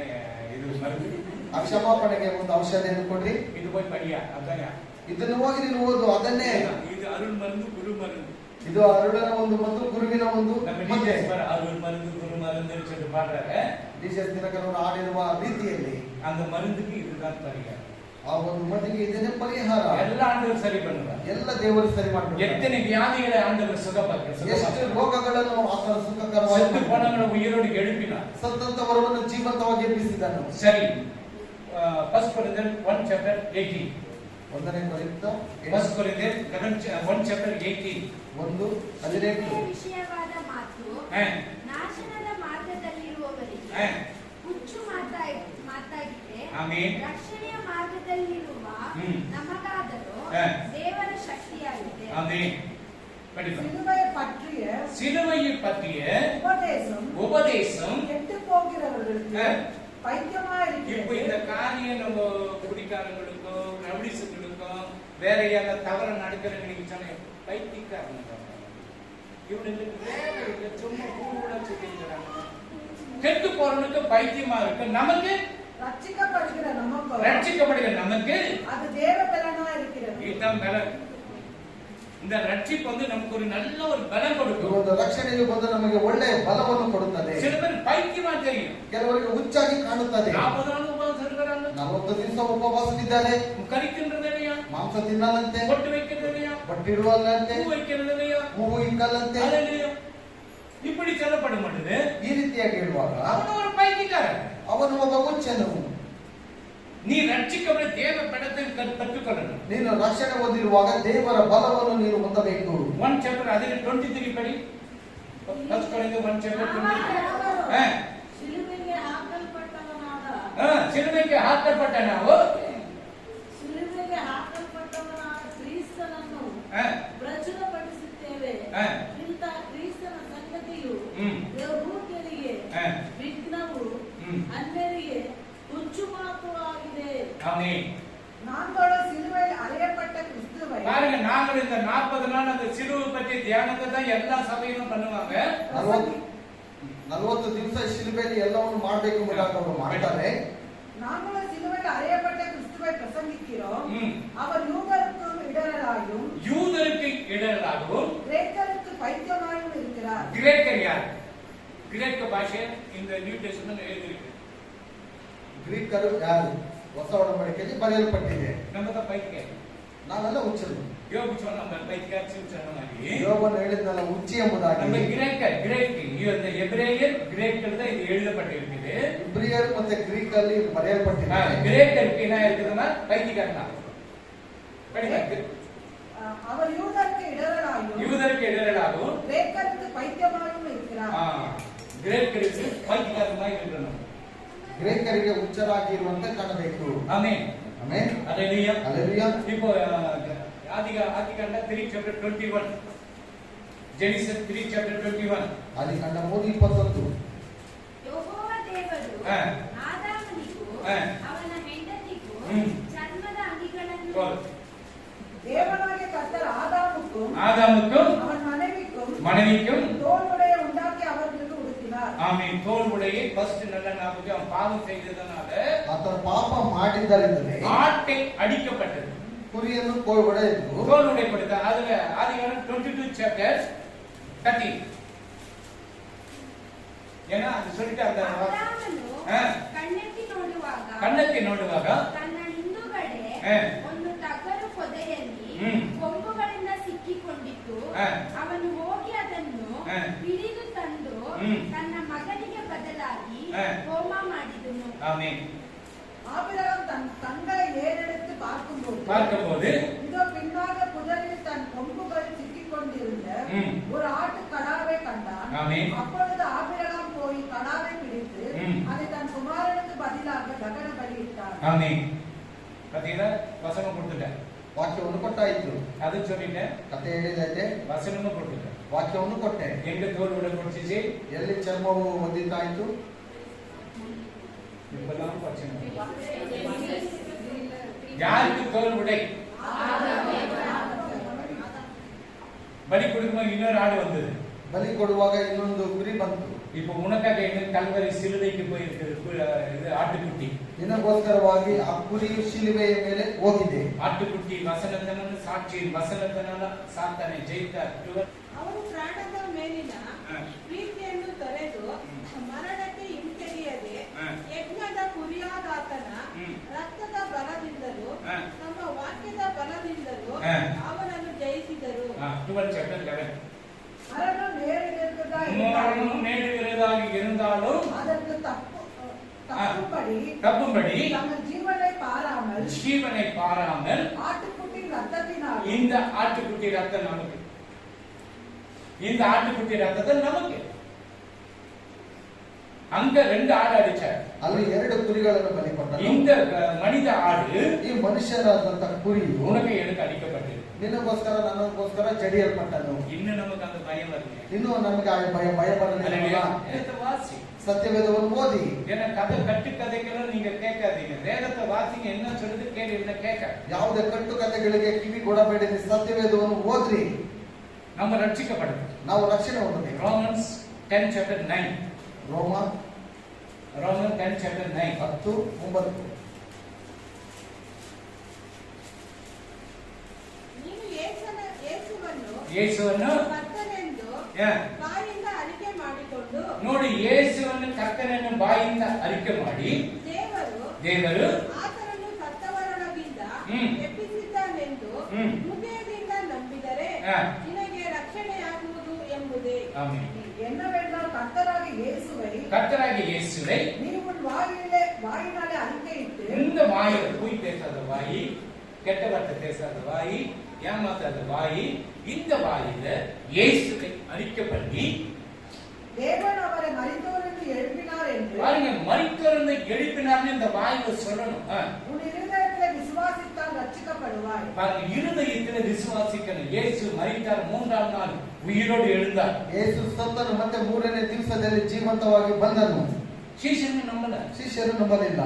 ಇದು ಮருந்து? ಆ ಕ್ಷಮಾಪಣೆಗೆ ಒಂದು ಔಷಧಿಯನ್ನು ಕೊಡ್ರಿ. ಇದು போய் படியா ಅದಾಯ ಇದನ್ನು ಹೋಗಿ ನೀನು ಓದು. ಅದನ್ನೇ ಇದು ಅರುಣ್ ಮருந்து, ಗುರು ಮருந்து. ಇದು ಅರುಳನ ಒಂದು ಮತ್ತು ಗುರುವಿನ ಒಂದು ಮಧ್ಯೆ ಅರುಣ್ ಮருந்து, ಗುರು ಮருந்து ಅಂತ பாடுறாரு. ಡಿಜೆಸ್ ದಿನಕರವರು ಆಡಿರುವ ರೀತಿಯಲ್ಲಿ அந்த மருந்துக்கு இதுதான் பரிகாரம். ಆ ಒಂದು ಮದ್ದಿಗೆ ಇದನ್ನೇ ಪರಿಹಾರ. ಎಲ್ಲ ಆಂಡವರು ಸರಿ பண்ணுவார். ಎಲ್ಲ ದೇವರು ಸರಿ ಮಾಡ್ತಾರೆ. எத்தனை வியாதிகளை ஆண்டவர் சுகப்படுத்துகிறார். ಎಷ್ಟು ರೋಗಗಳನ್ನು ಆತನ ಸುಖಕರವಾಗಿ செத்து போனவங்களை உயிரோடு எழுப்பினார். ಸತ್ತಂತವರನ್ನು ಜೀವಂತವಾಗಿ ಎಬ್ಬಿಸಿದನು. சரி, ಫಸ್ಟ್ ಕೊರಿಂಥಿಯನ್ಸ್ 1 chapter 18. ಒಂದನೇ ಕೊರಿಂಥ ಫಸ್ಟ್ ಕೊರಿಂಥಿಯನ್ಸ್ 1 chapter 18. 1:18. ವಿಷಯವಾದ ಮಾತು ನಾಶನದ ಮಾರ್ಗದಲ್ಲಿರುವವರಿಗೆ ಹುಚ್ಚು ಮಾತಾಗಿದೆ. ಆಮೆನ್. ರಕ್ಷಣೆಯ ಮಾರ್ಗದಲ್ಲಿರುವ ನಮಗಾದರೂ ದೇವರ ಶಕ್ತಿಯಾಗಿದೆ. ಆಮೆನ್. சிலுவையை பற்றிய உபதேசம் கெட்டுப் போகிறவர்களுக்கு பைத்தியமா இருக்கிறது. இப்போ இந்த காரியம் நம்ம குடிக்காரங்களுக்கும் ரவுடிஸ்களுக்கும் வேற யார தவற நடக்கிறவங்களுக்கு சொன்ன பைத்தியக்காரங்க இவனுக்கு வேலை இல்லை, சும்மா கூட சொல்லிக்கிறாங்க. கெட்டு போறவனுக்கு பைத்தியமா இருக்கு, நமக்கு ரட்சிக்கப்படுகிற நமக்கு அது தேவ பலனா இருக்கிறது. இதுதான் பலன். இந்த ரட்சிப்பு வந்து நமக்கு ஒரு நல்ல ஒரு பலம் கொடுக்கும். ಒಂದು ರಕ್ಷಣೆಯು ಬಂದು ನಮಗೆ ಒಳ್ಳೆಯ ಬಲವನ್ನು ಕೊಡುತ್ತದೆ. சில பேர் பைத்தியமா தெரியும், ಕೆಲವರಿಗೆ ಹುಚ್ಚಾಗಿ ಕಾಣುತ್ತದೆ. 40 நாள் ಉಪವಾಸ ಇರ್ತಾರಲ್ಲ, 40 ದಿವಸ ಉಪವಾಸವಿದ್ದಾರೆ. ಕರಿಕಿಂದ್ರದೆಯಾ, ಮಾಂಸ ತಿನ್ನಲ್ಲಂತೆ, ಬೊಟ್ಟು வைக்கிறதெயா, ಬಟ್ಟಿಡುವಲ್ಲಂತೆ, ಹೂ வைக்கிறதெயா, ಹೂವು ಇಕ್ಕಲ್ಲಂತೆ. அல்லேலூயா. இப்படி சொல்லப்படும் பொழுது ಈ ರೀತಿಯಾಗಿ ಹೇಳುವಾಗ ಅವನು ஒரு பைத்தியக்காரன். ಅವನು ಒಬ್ಬ ಹುಚ್ಚನು. நீ ரட்சிக்கப்பட தேவ படத்தை கற்றுக்கொள்ளணும். ನೀನು ರಕ್ಷಣೆ ಹೊಂದಿರುವಾಗ ದೇವರ ಬಲವನ್ನು ನೀನು ಹೊಂದಬೇಕು. 1 chapter ಅದರ 23 ಪಡಿ. ಫಸ್ಟ್ ಕೊರಿಂಥಿಯರ್ 1 chapter 23. ಶಿಲುಬೆಗೆ ಹಾಕಲ್ಪಟ್ಟವನಾದ ಶಿಲುಬೆಗೆ ಹಾಕಲ್ಪಟ್ಟ ನಾವು ಶಿಲುಬೆಗೆ ಹಾಕಲ್ಪಟ್ಟವನಾದ ಕ್ರಿಸ್ತನನ್ನು ಪ್ರಚುರಪಡಿಸುತ್ತೇವೆ. ಇಂಥ ಕ್ರಿಸ್ತನ ಸಂಗತಿಯು ಯಹೂದ್ಯರಿಗೆ ವಿಘ್ನವು, ಅನ್ಯರಿಗೆ ಹುಚ್ಚು ಮಾತು ಆಗಿದೆ. ஆமென். நாங்களும் சிலுவையில் அறையப்பட்ட கிறிஸ்துவை பாருங்க, நாங்கள் இந்த 40 நாள் அந்த சிலுவை பற்றி தியானத்தை தான் எல்லா சபையிலும் பண்ணுவாங்க. 40 ದಿವಸ ಶಿಲುಬೆಯಲ್ಲಿ ಎಲ್ಲವನ್ನು ಮಾಡಬೇಕು ಅಂತ ಅವರು ಮಾಡ್ತಾರೆ. நாங்களும் சிலுவையில் அறையப்பட்ட கிறிஸ்துவை பிரசங்கிக்கிறோம். அவர் யூதருக்கு இடரலாகவும் கிரேக்கருக்கு பைத்தியமாயும் இருக்கிறார். கிரேக்கர் யார்? கிரேக்க பாஷை இந்த நியூ டெஸ்டமென்ட் எழுதியிருக்கு. ಗ್ರೀಕರು ಯಾರು? ಹೊಸ ಒಡಂಬಡಿಕೆಯಲ್ಲಿ ಬರೆಯಲ್ಪಟ್ಟಿದೆ. ನಮ್ಮದ ಪೈತ್ಯ ನಾವೆಲ್ಲ ಹುಚ್ಚರು. ಯೋಬು சொன்ன பைத்திய சொன்னாங்க. யோபன் எழுதின உச்சி ಎಂಬುದಾಗಿ நம்ம கிரேக் இந்த எபிரேயர் கிரேக்கர் தான் இது எழுதப்பட்டிருக்குது. இப்ரியர் ಮತ್ತೆ ಗ್ರೀಕ್ ಅಲ್ಲಿ ಬರೆಯಲ್ಪಟ್ಟಿದೆ. கிரேக்கருக்கு என்ன இருக்குதுன்னா பைத்தியக்காரனா. படிங்க. அவர் யூதருக்கு இடரலாகவும் கிரேக்கருக்கு பைத்தியமாயும் இருக்கிறார். கிரேக்கருக்கு பைத்தியக்காரனாய் இருக்கணும். ಗ್ರೀಕರಿಗೆ ಹುಚ್ಚರಾಗಿರುವಂತೆ ಕಾಣಬೇಕು. ಆಮೆನ್. ಆಮೆನ್. ಹalleluya. ಹalleluya. இப்போ ಆದಿಕಾಂಡ 3 chapter 21. Genesis 3 chapter 21. ಆದಿಕಾಂಡ 3:21. ಯೆಹೋವ ದೇವರು ಆದಾಮನಿಗೂ ಅವನ ಹೆಂಡತಿಗೂ ಚರ್ಮದ ಅಂಗಿಗಳನ್ನು தேவனாகிய கர்த்தர் ஆதாமுக்கும் அவன் மனைவிக்கும் தோல் உடைய உண்டாக்கி அவர்களுக்கு உடுத்தினார். ஆமென். தோல் உடையை ஃபர்ஸ்ட் நல்ல ஞாபகம், அவன் பாவம் செய்ததனால ಆತನ ಪಾಪ ಮಾಡಿದ್ದರಿಂದಲೇ ஆட்டை அடிக்கப்பட்டது. ಕುರಿಯನ್ನು ಹೊಡೆದು தோல் உடை கொடுத்த. அதுல ஆதிகாண்டம் 22 chapter 30. ஏன்னா அது சொல்லிட்டு அந்த கண்ணெತ್ತಿ ನೋಡುವಾಗ ತನ್ನ ಹಿಂದುಗಡೆ ಒಂದು ಟಗರು ಪೊದೆಯಲ್ಲಿ ಕೊಂಬುಗಳಿಂದ ಸಿಕ್ಕಿಕೊಂಡಿತ್ತು. ಅವನು ಹೋಗಿ ಅದನ್ನು ಹಿಡಿದು ತಂದು ತನ್ನ ಮಗನಿಗೆ ಬದಲಾಗಿ ಹೋಮ ಮಾಡಿದನು. ஆமென். ஆபிரகாம் தன் கண்களை ஏறெடுத்து பார்க்கும்போது இதோ பின்னாக புதரில் தன் கொம்புகள் சிக்கிக் கொண்டிருந்த ஒரு ஆட்டு கடாவை கண்டான். அப்பொழுது ஆபிரகாம் போய் கடாவை பிடித்து அதை தன் குமாரனுக்கு பதிலாக தகன பலியிட்டார். ஆமென். கதையில வசனம் கொடுத்துட்டேன், ವಾಕ್ಯವನ್ನು ಕೊಟ್ಟಾಯಿತು. ಅದು சொல்லிட்டே ಕಥೆ ಹೇಳಿದೈತೆ, ವಚನವನ್ನು ಕೊಟ್ಟಿದ್ದೆ, ವಾಕ್ಯವನ್ನು ಕೊಟ್ಟೆ. ಎಲ್ಲಿ ತೋಲ್ ಉಡೆ ಕೊಡ್ತಿಸಿ, ಎಲ್ಲಿ ಚರ್ಮವು ಹೊಂದಿದ್ದಾಯಿತು. இப்பலாம் வச்சனம் யாருக்கு தோல் உடை? பலி கொடுக்கும்போது இன்னொரு ஆடு வந்தது. ಬಲಿ ಕೊಡುವಾಗ ಇನ್ನೊಂದು ಕುರಿ ಬಂತು. இப்போ உனக்காக என்ன கல்வரி சிலுவைக்கு போயிருக்கு இது ஆட்டுக்குட்டி. ನಿನಗೋಸ್ಕರವಾಗಿ ಆ ಕುರಿಯು ಶಿಲುಬೆಯ ಮೇಲೆ ಹೋಗಿದೆ. ಆಟುಕುಟ್ಟಿ ವಸನತನನ್ನು ಸಾಕ್ಷಿ ವಸನತನನ ಸಾತನೆ ಜಯಿತ ಅವರು ಪ್ರಾಣದ ಮೇಲಿನ ಪ್ರೀತಿಯನ್ನು ತೊರೆದು ಮರಣಕ್ಕೆ ಹಿಂತೆಗೆಯದೆ ಯಜ್ಞದ ಕುರಿಯಾದಾತನ ರಕ್ತದ ಬಲದಿಂದಲೂ ನಮ್ಮ ವಾಕ್ಯದ ಬಲದಿಂದಲೂ ಅವನನ್ನು ಜಯಿಸಿದರು. மரணம் நேரிடுகிறதாக இருந்தாலும் அதற்கு தப்பும்படி தங்கள் ஜீவனை பாராமல் ஆட்டுக்குட்டி ரத்தத்தினால் இந்த ஆட்டுக்குட்டி ரத்தம் நமக்கு, இந்த ஆட்டுக்குட்டி ரத்தத்தில் நமக்கு. அங்க 2 ஆடு அடிச்சார், ಅಲ್ಲಿ 2 ಕುರಿಗಳನ್ನು ಬಲಿ ಕೊಟ್ಟರು. இந்த மனித ஆடு ಈ ಮನುಷ್ಯರಾದಂತ ಕುರಿಯು உனக்கு எனக்கு ಅಡಿக்கப்பட்டது, ನಿನಗೋಸ್ಕರ ನನಗೋಸ್ಕರ ಜಡಿಯಲ್ಪಟ್ಟನು. ಇನ್ನು ನಮಗೆ அந்த பயம் வரல, ಇನ್ನು ನಮಗೆ ಆ ಭಯ ಬರಲಿಲ್ಲ. வாசி சத்தியவேதವನ್ನು ஓதி. ஏன்னா கதை கட்டுக்கதைக்கெல்லாம் நீங்க கேட்காதீங்க, வேதத்தை வாசிங்க, என்ன சொல்லுது கேளு, என்ன கேட்க. ಯಾವುದೇ ಕಟ್ಟು ಕಥೆಗಳಿಗೆ ಕಿವಿ ಕೊಡಬೇಡಿ, ಸತ್ಯವೇದವನ್ನು ಓದ್ರಿ. நம்ம ரட்சிக்கப்படுது, ನಾವು ರಕ್ಷಣೆ ಹೊಂದಬೇಕು. Romans 10 chapter 9. Romans 10 chapter 9. 10:9. ಯೇಸುವನ್ನು ಬಾಯಿಂದ ಅರಿಕೆ ಮಾಡಿಕೊಂಡು ನೋಡಿ, ಯೇಸುವನ್ನು ಕರ್ತನನ್ನು ಬಾಯಿಂದ ಅರಿಕೆ ಮಾಡಿ ದೇವರು ಆತನನ್ನು ಸತ್ತವರೊಳಗಿಂದ ಎಬ್ಬಿಸಿದ್ದಾನೆಂದು ಹೃದಯದಿಂದ ನಂಬಿದರೆ ನಿನಗೆ ರಕ್ಷಣೆಯಾಗುವುದು ಎಂಬುದೇ. என்னவென்றால் கர்த்தராகிய இயேசுவை நீ உன் வாயினாலே அறிக்கையிட்டு இந்த இந்த வாயில போய் பேசாத வாய், கெட்ட வார்த்தை பேசாத வாய், ஏமாத்தாத வாய், இந்த வாயில இயேசுவை அறிக்கை பண்ணி தேவன் அவரை மரித்தோரிலிருந்து எழுப்பினார் என்று பாருங்க, மரித்தோரிலிருந்து எழுப்பினார்னு இந்த வாயில சொல்லணும். உன் இருதயத்தில் விசுவாசித்தால் ரட்சிக்கப்படுவாய். பாருங்க, இருதயத்தில் விசுவாசிக்கணும். இயேசு மரித்தார், மூன்றாம் நாள் உயிரோடு எழுந்தார். ಯೇಸು ಸತ್ತನು ಮತ್ತೆ ಮೂರನೇ ದಿವಸದಲ್ಲಿ ಜೀವಂತವಾಗಿ ಬಂದನು. ಶಿಷ್ಯರು ನಂಬಲ್ಲ, ಶಿಷ್ಯರು ನಂಬಲಿಲ್ಲ.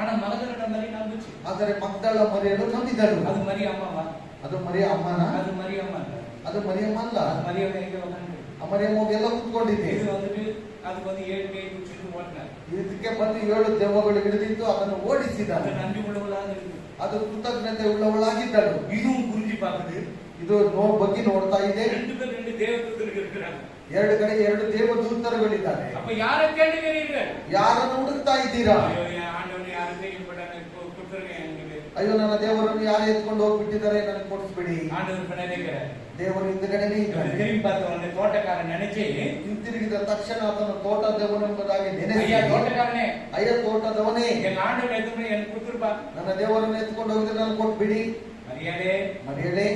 ஆனா மகதலேன மரி நம்புச்சு. ಆದರೆ ಮಗ್ದಲ ಮರಿಯಳು ನಂಬಿದಳು. அது மரி அம்மாவா? ಅದು ಮರಿಯ ಅಮ್ಮನ? அது மரி அம்மா இல்ல. ಅದು ಮರಿಯಮ್ಮ ಅಲ್ಲ. மரியம்மா எங்க வந்தாங்க? ಮರಿಯಮ್ಮ ಎಲ್ಲ ಕೂತ್ಕೊಂಡಿದ್ದೆ. இது வந்துட்டு அதுக்கு வந்து 7 பேர் குச்சிட்டு ஓடுனாங்க. ಇದಕ್ಕೆ ಬಂದು 7 ದೆವ್ವಗಳು ಹಿಡಿದಿತ್ತು, ಅದನ್ನು ಓಡಿಸಿದ. அது நன்றி உள்ளவளாக இருக்கு. ಅದು ಕೃತಜ್ಞತೆ ಉಳ್ಳವಳಾಗಿದ್ದಳು. இதுவும் புரிஞ்சு பாக்குது. ಇದು ಬಗ್ಗೆ ನೋಡ್ತಾ ಇದೆ. ரெண்டு பேர் ரெண்டு தேவதூதர்கள் இருக்கிறாங்க. ಎರಡು ಕಡೆ 2 ದೇವದೂತರುಗಳಿದ್ದಾರೆ. அப்ப யாரை தேடுகிறீர்கள்? ಯಾರನ್ನು ಹುಡುಕ್ತಾ ಇದ್ದೀರಾ? ஐயோ ஆண்டவரே, யாரை தேடிப்படானே கொடுத்துருங்க எங்களுக்கு. ಅಯ್ಯೋ, ನನ್ನ ದೇವರನ್ನು ಯಾರು ಎತ್ಕೊಂಡು ಹೋಗ್ಬಿಟ್ಟಿದ್ದಾರೆ, ನನಗೆ ಕೊಡಿಸ್ಬಿಡಿ. ஆண்டவர் பின்னாடி இருக்கிறார். ದೇವರು ಹಿಂದ್ಗಡೆನೇ ಇದ್ದಾನೆ. திரும்பி பார்த்தவன தோட்டக்காரன் நினைச்சு ಹಿಂತಿರುಗಿದ ತಕ್ಷಣ ಆತನು ತೋಟದವನೆಂಬುದಾಗಿ ನೆನೆಸಿ, ஐயா தோட்டக்காரனே, ಅಯ್ಯ ತೋಟದವನೇ, எங்க ஆண்டவர் எதுவுமே எனக்கு கொடுத்துருப்பா. ನನ್ನ ದೇವರನ್ನು ಎತ್ಕೊಂಡು ಹೋಗಿದ್ರೆ ನನಗೆ ಕೊಟ್ಬಿಡಿ. மரியாதை ಮರಿಯಳೇ,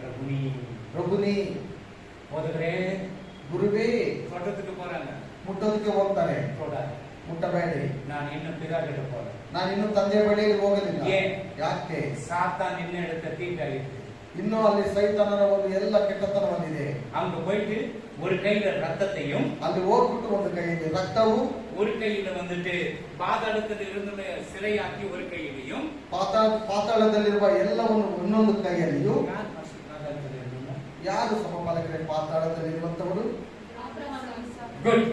ரகுனி ಪ್ರಭುನಿ, போதுகிறே ಗುರುವೇ, தோட்டத்துக்கு போறாங்க. ಮುಟ್ಟೋದಕ್ಕೆ ಹೋಗ್ತಾರೆ. தோடாது, ಮುಟ್ಟಬೇಡಿ, நான் இன்னும் பிதா கிட்ட போறேன். ನಾನು ಇನ್ನು ತಂದೆ ಬಳಿಗೆ ಹೋಗಲಿಲ್ಲ. ஏன்? ಯಾಕೆ? சாத்தான் நின்று எடுத்த தீட்டாயிருக்கு. ಇನ್ನೂ ಅಲ್ಲಿ ಸೈತಾನನ ಒಂದು ಎಲ್ಲ ಕೆಟ್ಟತನ ಬಂದಿದೆ. அங்க போயிட்டு ஒரு கையில ரத்தத்தையும், ಅಲ್ಲಿ ಹೋಗ್ಬಿಟ್ಟು ಒಂದು ಕೈಯಲ್ಲಿ ರಕ್ತವು, ஒரு கையில வந்துட்டு பாதாளத்தில் இருந்த சிறையாக்கி ஒரு கையிலையும், ಪಾತಾಳದಲ್ಲಿರುವ ಎಲ್ಲವನ್ನು ಇನ್ನೊಂದು ಕೈಯಲ್ಲಿಯೂ. யார் மாஸ்டர் பாதாளத்தில் இருந்தாங்க? ಯಾರು ಸಮಪಾಲಕರೇ ಪಾತಾಳದಲ್ಲಿರುವಂತವರು? குட்.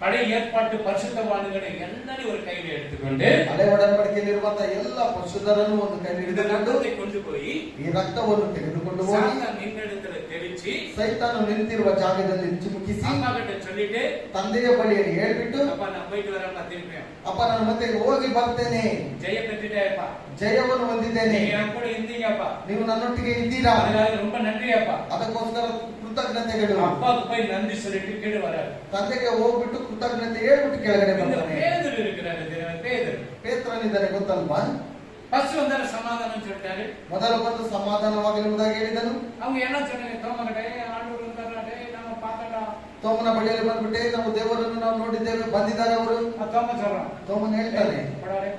பழைய ஏற்பாட்டு பரிசுத்தவான்களை எல்லாரையும் ஒரு கையில எடுத்துக்கொண்டு ಹಳೆ ಒಡಂಬಡಿಕೆಯಲ್ಲಿರುವಂತಹ ಎಲ್ಲ ಪರಿಶುದ್ಧರನ್ನು ಒಂದು ಕೈಯಲ್ಲಿ இந்த ಹಿಡಿದುಕೊಂಡು ரத்தத்தை கொண்டு போய் ಈ ರಕ್ತವನ್ನು ತೆಗೆದುಕೊಂಡು ಹೋಗಿ சாத்தான் நின்னிடத்துல தெரிச்சு ಸೈತಾನು ನಿಂತಿರುವ ಜಾಗದಲ್ಲಿ ಚಿಮುಕಿಸಿ அம்மா கிட்ட சொல்லிட்டு, ತಂದೆಯ ಬಳಿಯಲ್ಲಿ ಹೇಳ್ಬಿಟ್ಟು, அப்பா நான் போயிட்டு வரேன்ப்பா, திரும்பியும் ಅಪ್ಪ ನಾನು ಮತ್ತೆ ಹೋಗಿ ಬರ್ತೇನೆ, ஜெய பெற்றுட்டேப்பா, ಜಯವನ್ನು ಹೊಂದಿದ್ದೇನೆ, நீங்க என் கூட இருந்தீங்கப்பா, ನೀವು ನನ್ನೊಟ್ಟಿಗೆ ಇದ್ದೀರಾ, அதனால ரொம்ப நன்றியாப்பா. ಅದಕ್ಕೋಸ್ಕರ ಕೃತಜ್ಞತೆಗಳು. அப்பாவுக்கு போய் நன்றி சொல்லிட்டு கீழே வராரு. ತಂದೆಗೆ ಹೋಗ್ಬಿಟ್ಟು ಕೃತಜ್ಞತೆ ಹೇಳ್ಬಿಟ್ಟು ಕೆಳಗಡೆ இந்த ಬರ್ತಾನೆ. பேதுரு இருக்கிறாரு, பேதுரு ಪೇತ್ರನಿದ್ದಾರೆ ಗೊತ್ತಲ್ವಾ? ஃபர்ஸ்ட் வந்தாரு, சமாதானம் சொல்லிட்டாரு. ಮೊದಲು ಬಂದು ಸಮಾಧಾನವಾಗಿರುವುದಾಗಿ ಹೇಳಿದನು. அவங்க என்ன சொன்னாங்க? தோமனடே ஆண்டவர் வந்தாரடே, நாம பார்த்தடா. ತೋಮನ ಬಳಿಯಲ್ಲಿ ಬಂದ್ಬಿಟ್ಟೆ, ನಾವು ದೇವರನ್ನು ನಾವು ನೋಡಿದ್ದೇವೆ, ಬಂದಿದ್ದಾರೆ ಅವರು. தோம சொல்றான், ತೋಮನ್ ಹೇಳ್ತಾನೆ, படாரே,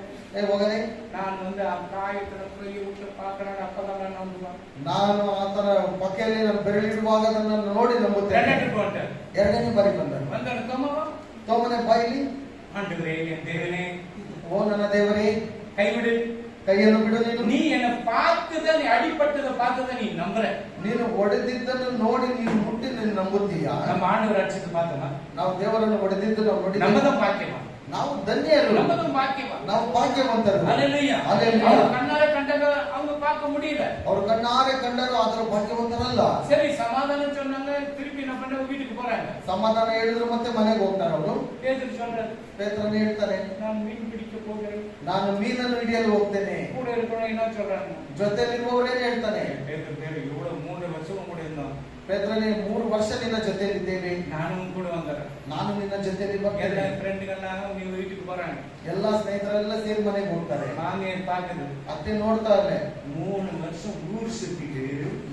ಹೋಗನೆ, நான் வந்து காயத்துல போய் விட்டு பார்க்கறேன், அப்பதான் நம்புவேன். ನಾನು ಆತನ ಪಕ್ಕೆಯಲ್ಲಿ ನಾನು ಬೆರಳಿಡುವಾಗ ನನ್ನನ್ನು ನೋಡಿ ನಂಬುತ್ತೇನೆ. ரெண்டாவது போட்டார். ಎರಡನೇ ಬಾರಿ ಬಂದನು. வந்தாரு தோமவா, ತೋಮನ ಬಾಯಿಲಿ, ஆண்டவரே, என் தேவனே, ಓ ನನ್ನ ದೇವರೇ, கைவிடு. ಕೈಯನ್ನು ಬಿಡು. ನೀನು நீ என்ன பார்த்தத, நீ அடிபட்டத பார்த்தத நீ நம்புற. ನೀನು ಹೊಡೆದಿದ್ದನ್ನು ನೋಡಿ ನೀನು ಮುಟ್ಟಿ ನೀನು ನಂಬುತ್ತೀಯಾ? நம்ம ஆண்டவர் அடிச்சது பார்த்தோமா? ನಾವು ದೇವರನ್ನು ಹೊಡೆದಿದ್ದು ನಾವು நம்ம ನೋಡಿದ್ದೇವೆ. தான் பாக்கியமா, ನಾವು ಧನ್ಯರು, நம்ம தான் பாக்கியமா. ನಾವು ಭಾಗ್ಯವಂತರು. அல்லேலூயா. அல்லேலூயா. அவங்க கண்ணால கண்டத அவங்க பார்க்க முடியல. ಅವರು ಕಣ್ಣಾರೆ ಕಂಡರು, ಆದರೂ ಭಾಗ್ಯವಂತರಲ್ಲ. சரி, சமாதானம் சொன்னாங்க, திருப்பி என்ன பண்ண, வீட்டுக்கு போறாங்க. ಸಮಾಧಾನ ಹೇಳಿದ್ರು ಮತ್ತೆ ಮನೆಗೆ ಹೋಗ್ತಾರೆ ಅವರು. பேதுரு சொல்றாரு, ಪೇತ್ರನು ಹೇಳ್ತಾನೆ, நான் மீன் பிடிக்க போகிறேன், ನಾನು ಮೀನನ್ನು ಹಿಡಿಯಲು ಹೋಗ್ತೇನೆ. கூட இருக்கணும். என்ன சொல்றாங்க? ಜೊತೆಯಲ್ಲಿರುವವರೇನು ಹೇಳ್ತಾನೆ, பேதுரு இவ்வளவு 3 வருஷம் கூட இருந்தோம், ಪೇತ್ರನೇ 3 ವರ್ಷ ನಿನ್ನ ಜೊತೆಯಲ್ಲಿದ್ದೇವೆ, நானும் கூட வந்துறேன். ನಾನು ನಿನ್ನ ಜೊತೆಯಲ್ಲಿ எல்லா ಬರ್ತೇನೆ. ஃப்ரெண்டுகள்லாம் நீங்க வீட்டுக்கு போறாங்க. ಎಲ್ಲಾ ಸ್ನೇಹಿತರೆಲ್ಲ ಸೇರಿ ಮನೆಗೆ ಹೋಗ್ತಾರೆ. மாமியார் பாக்குது, ಅತ್ತೆ ನೋಡ್ತಾರೆ, 3 வருஷம் ஊர் சுத்திட்டு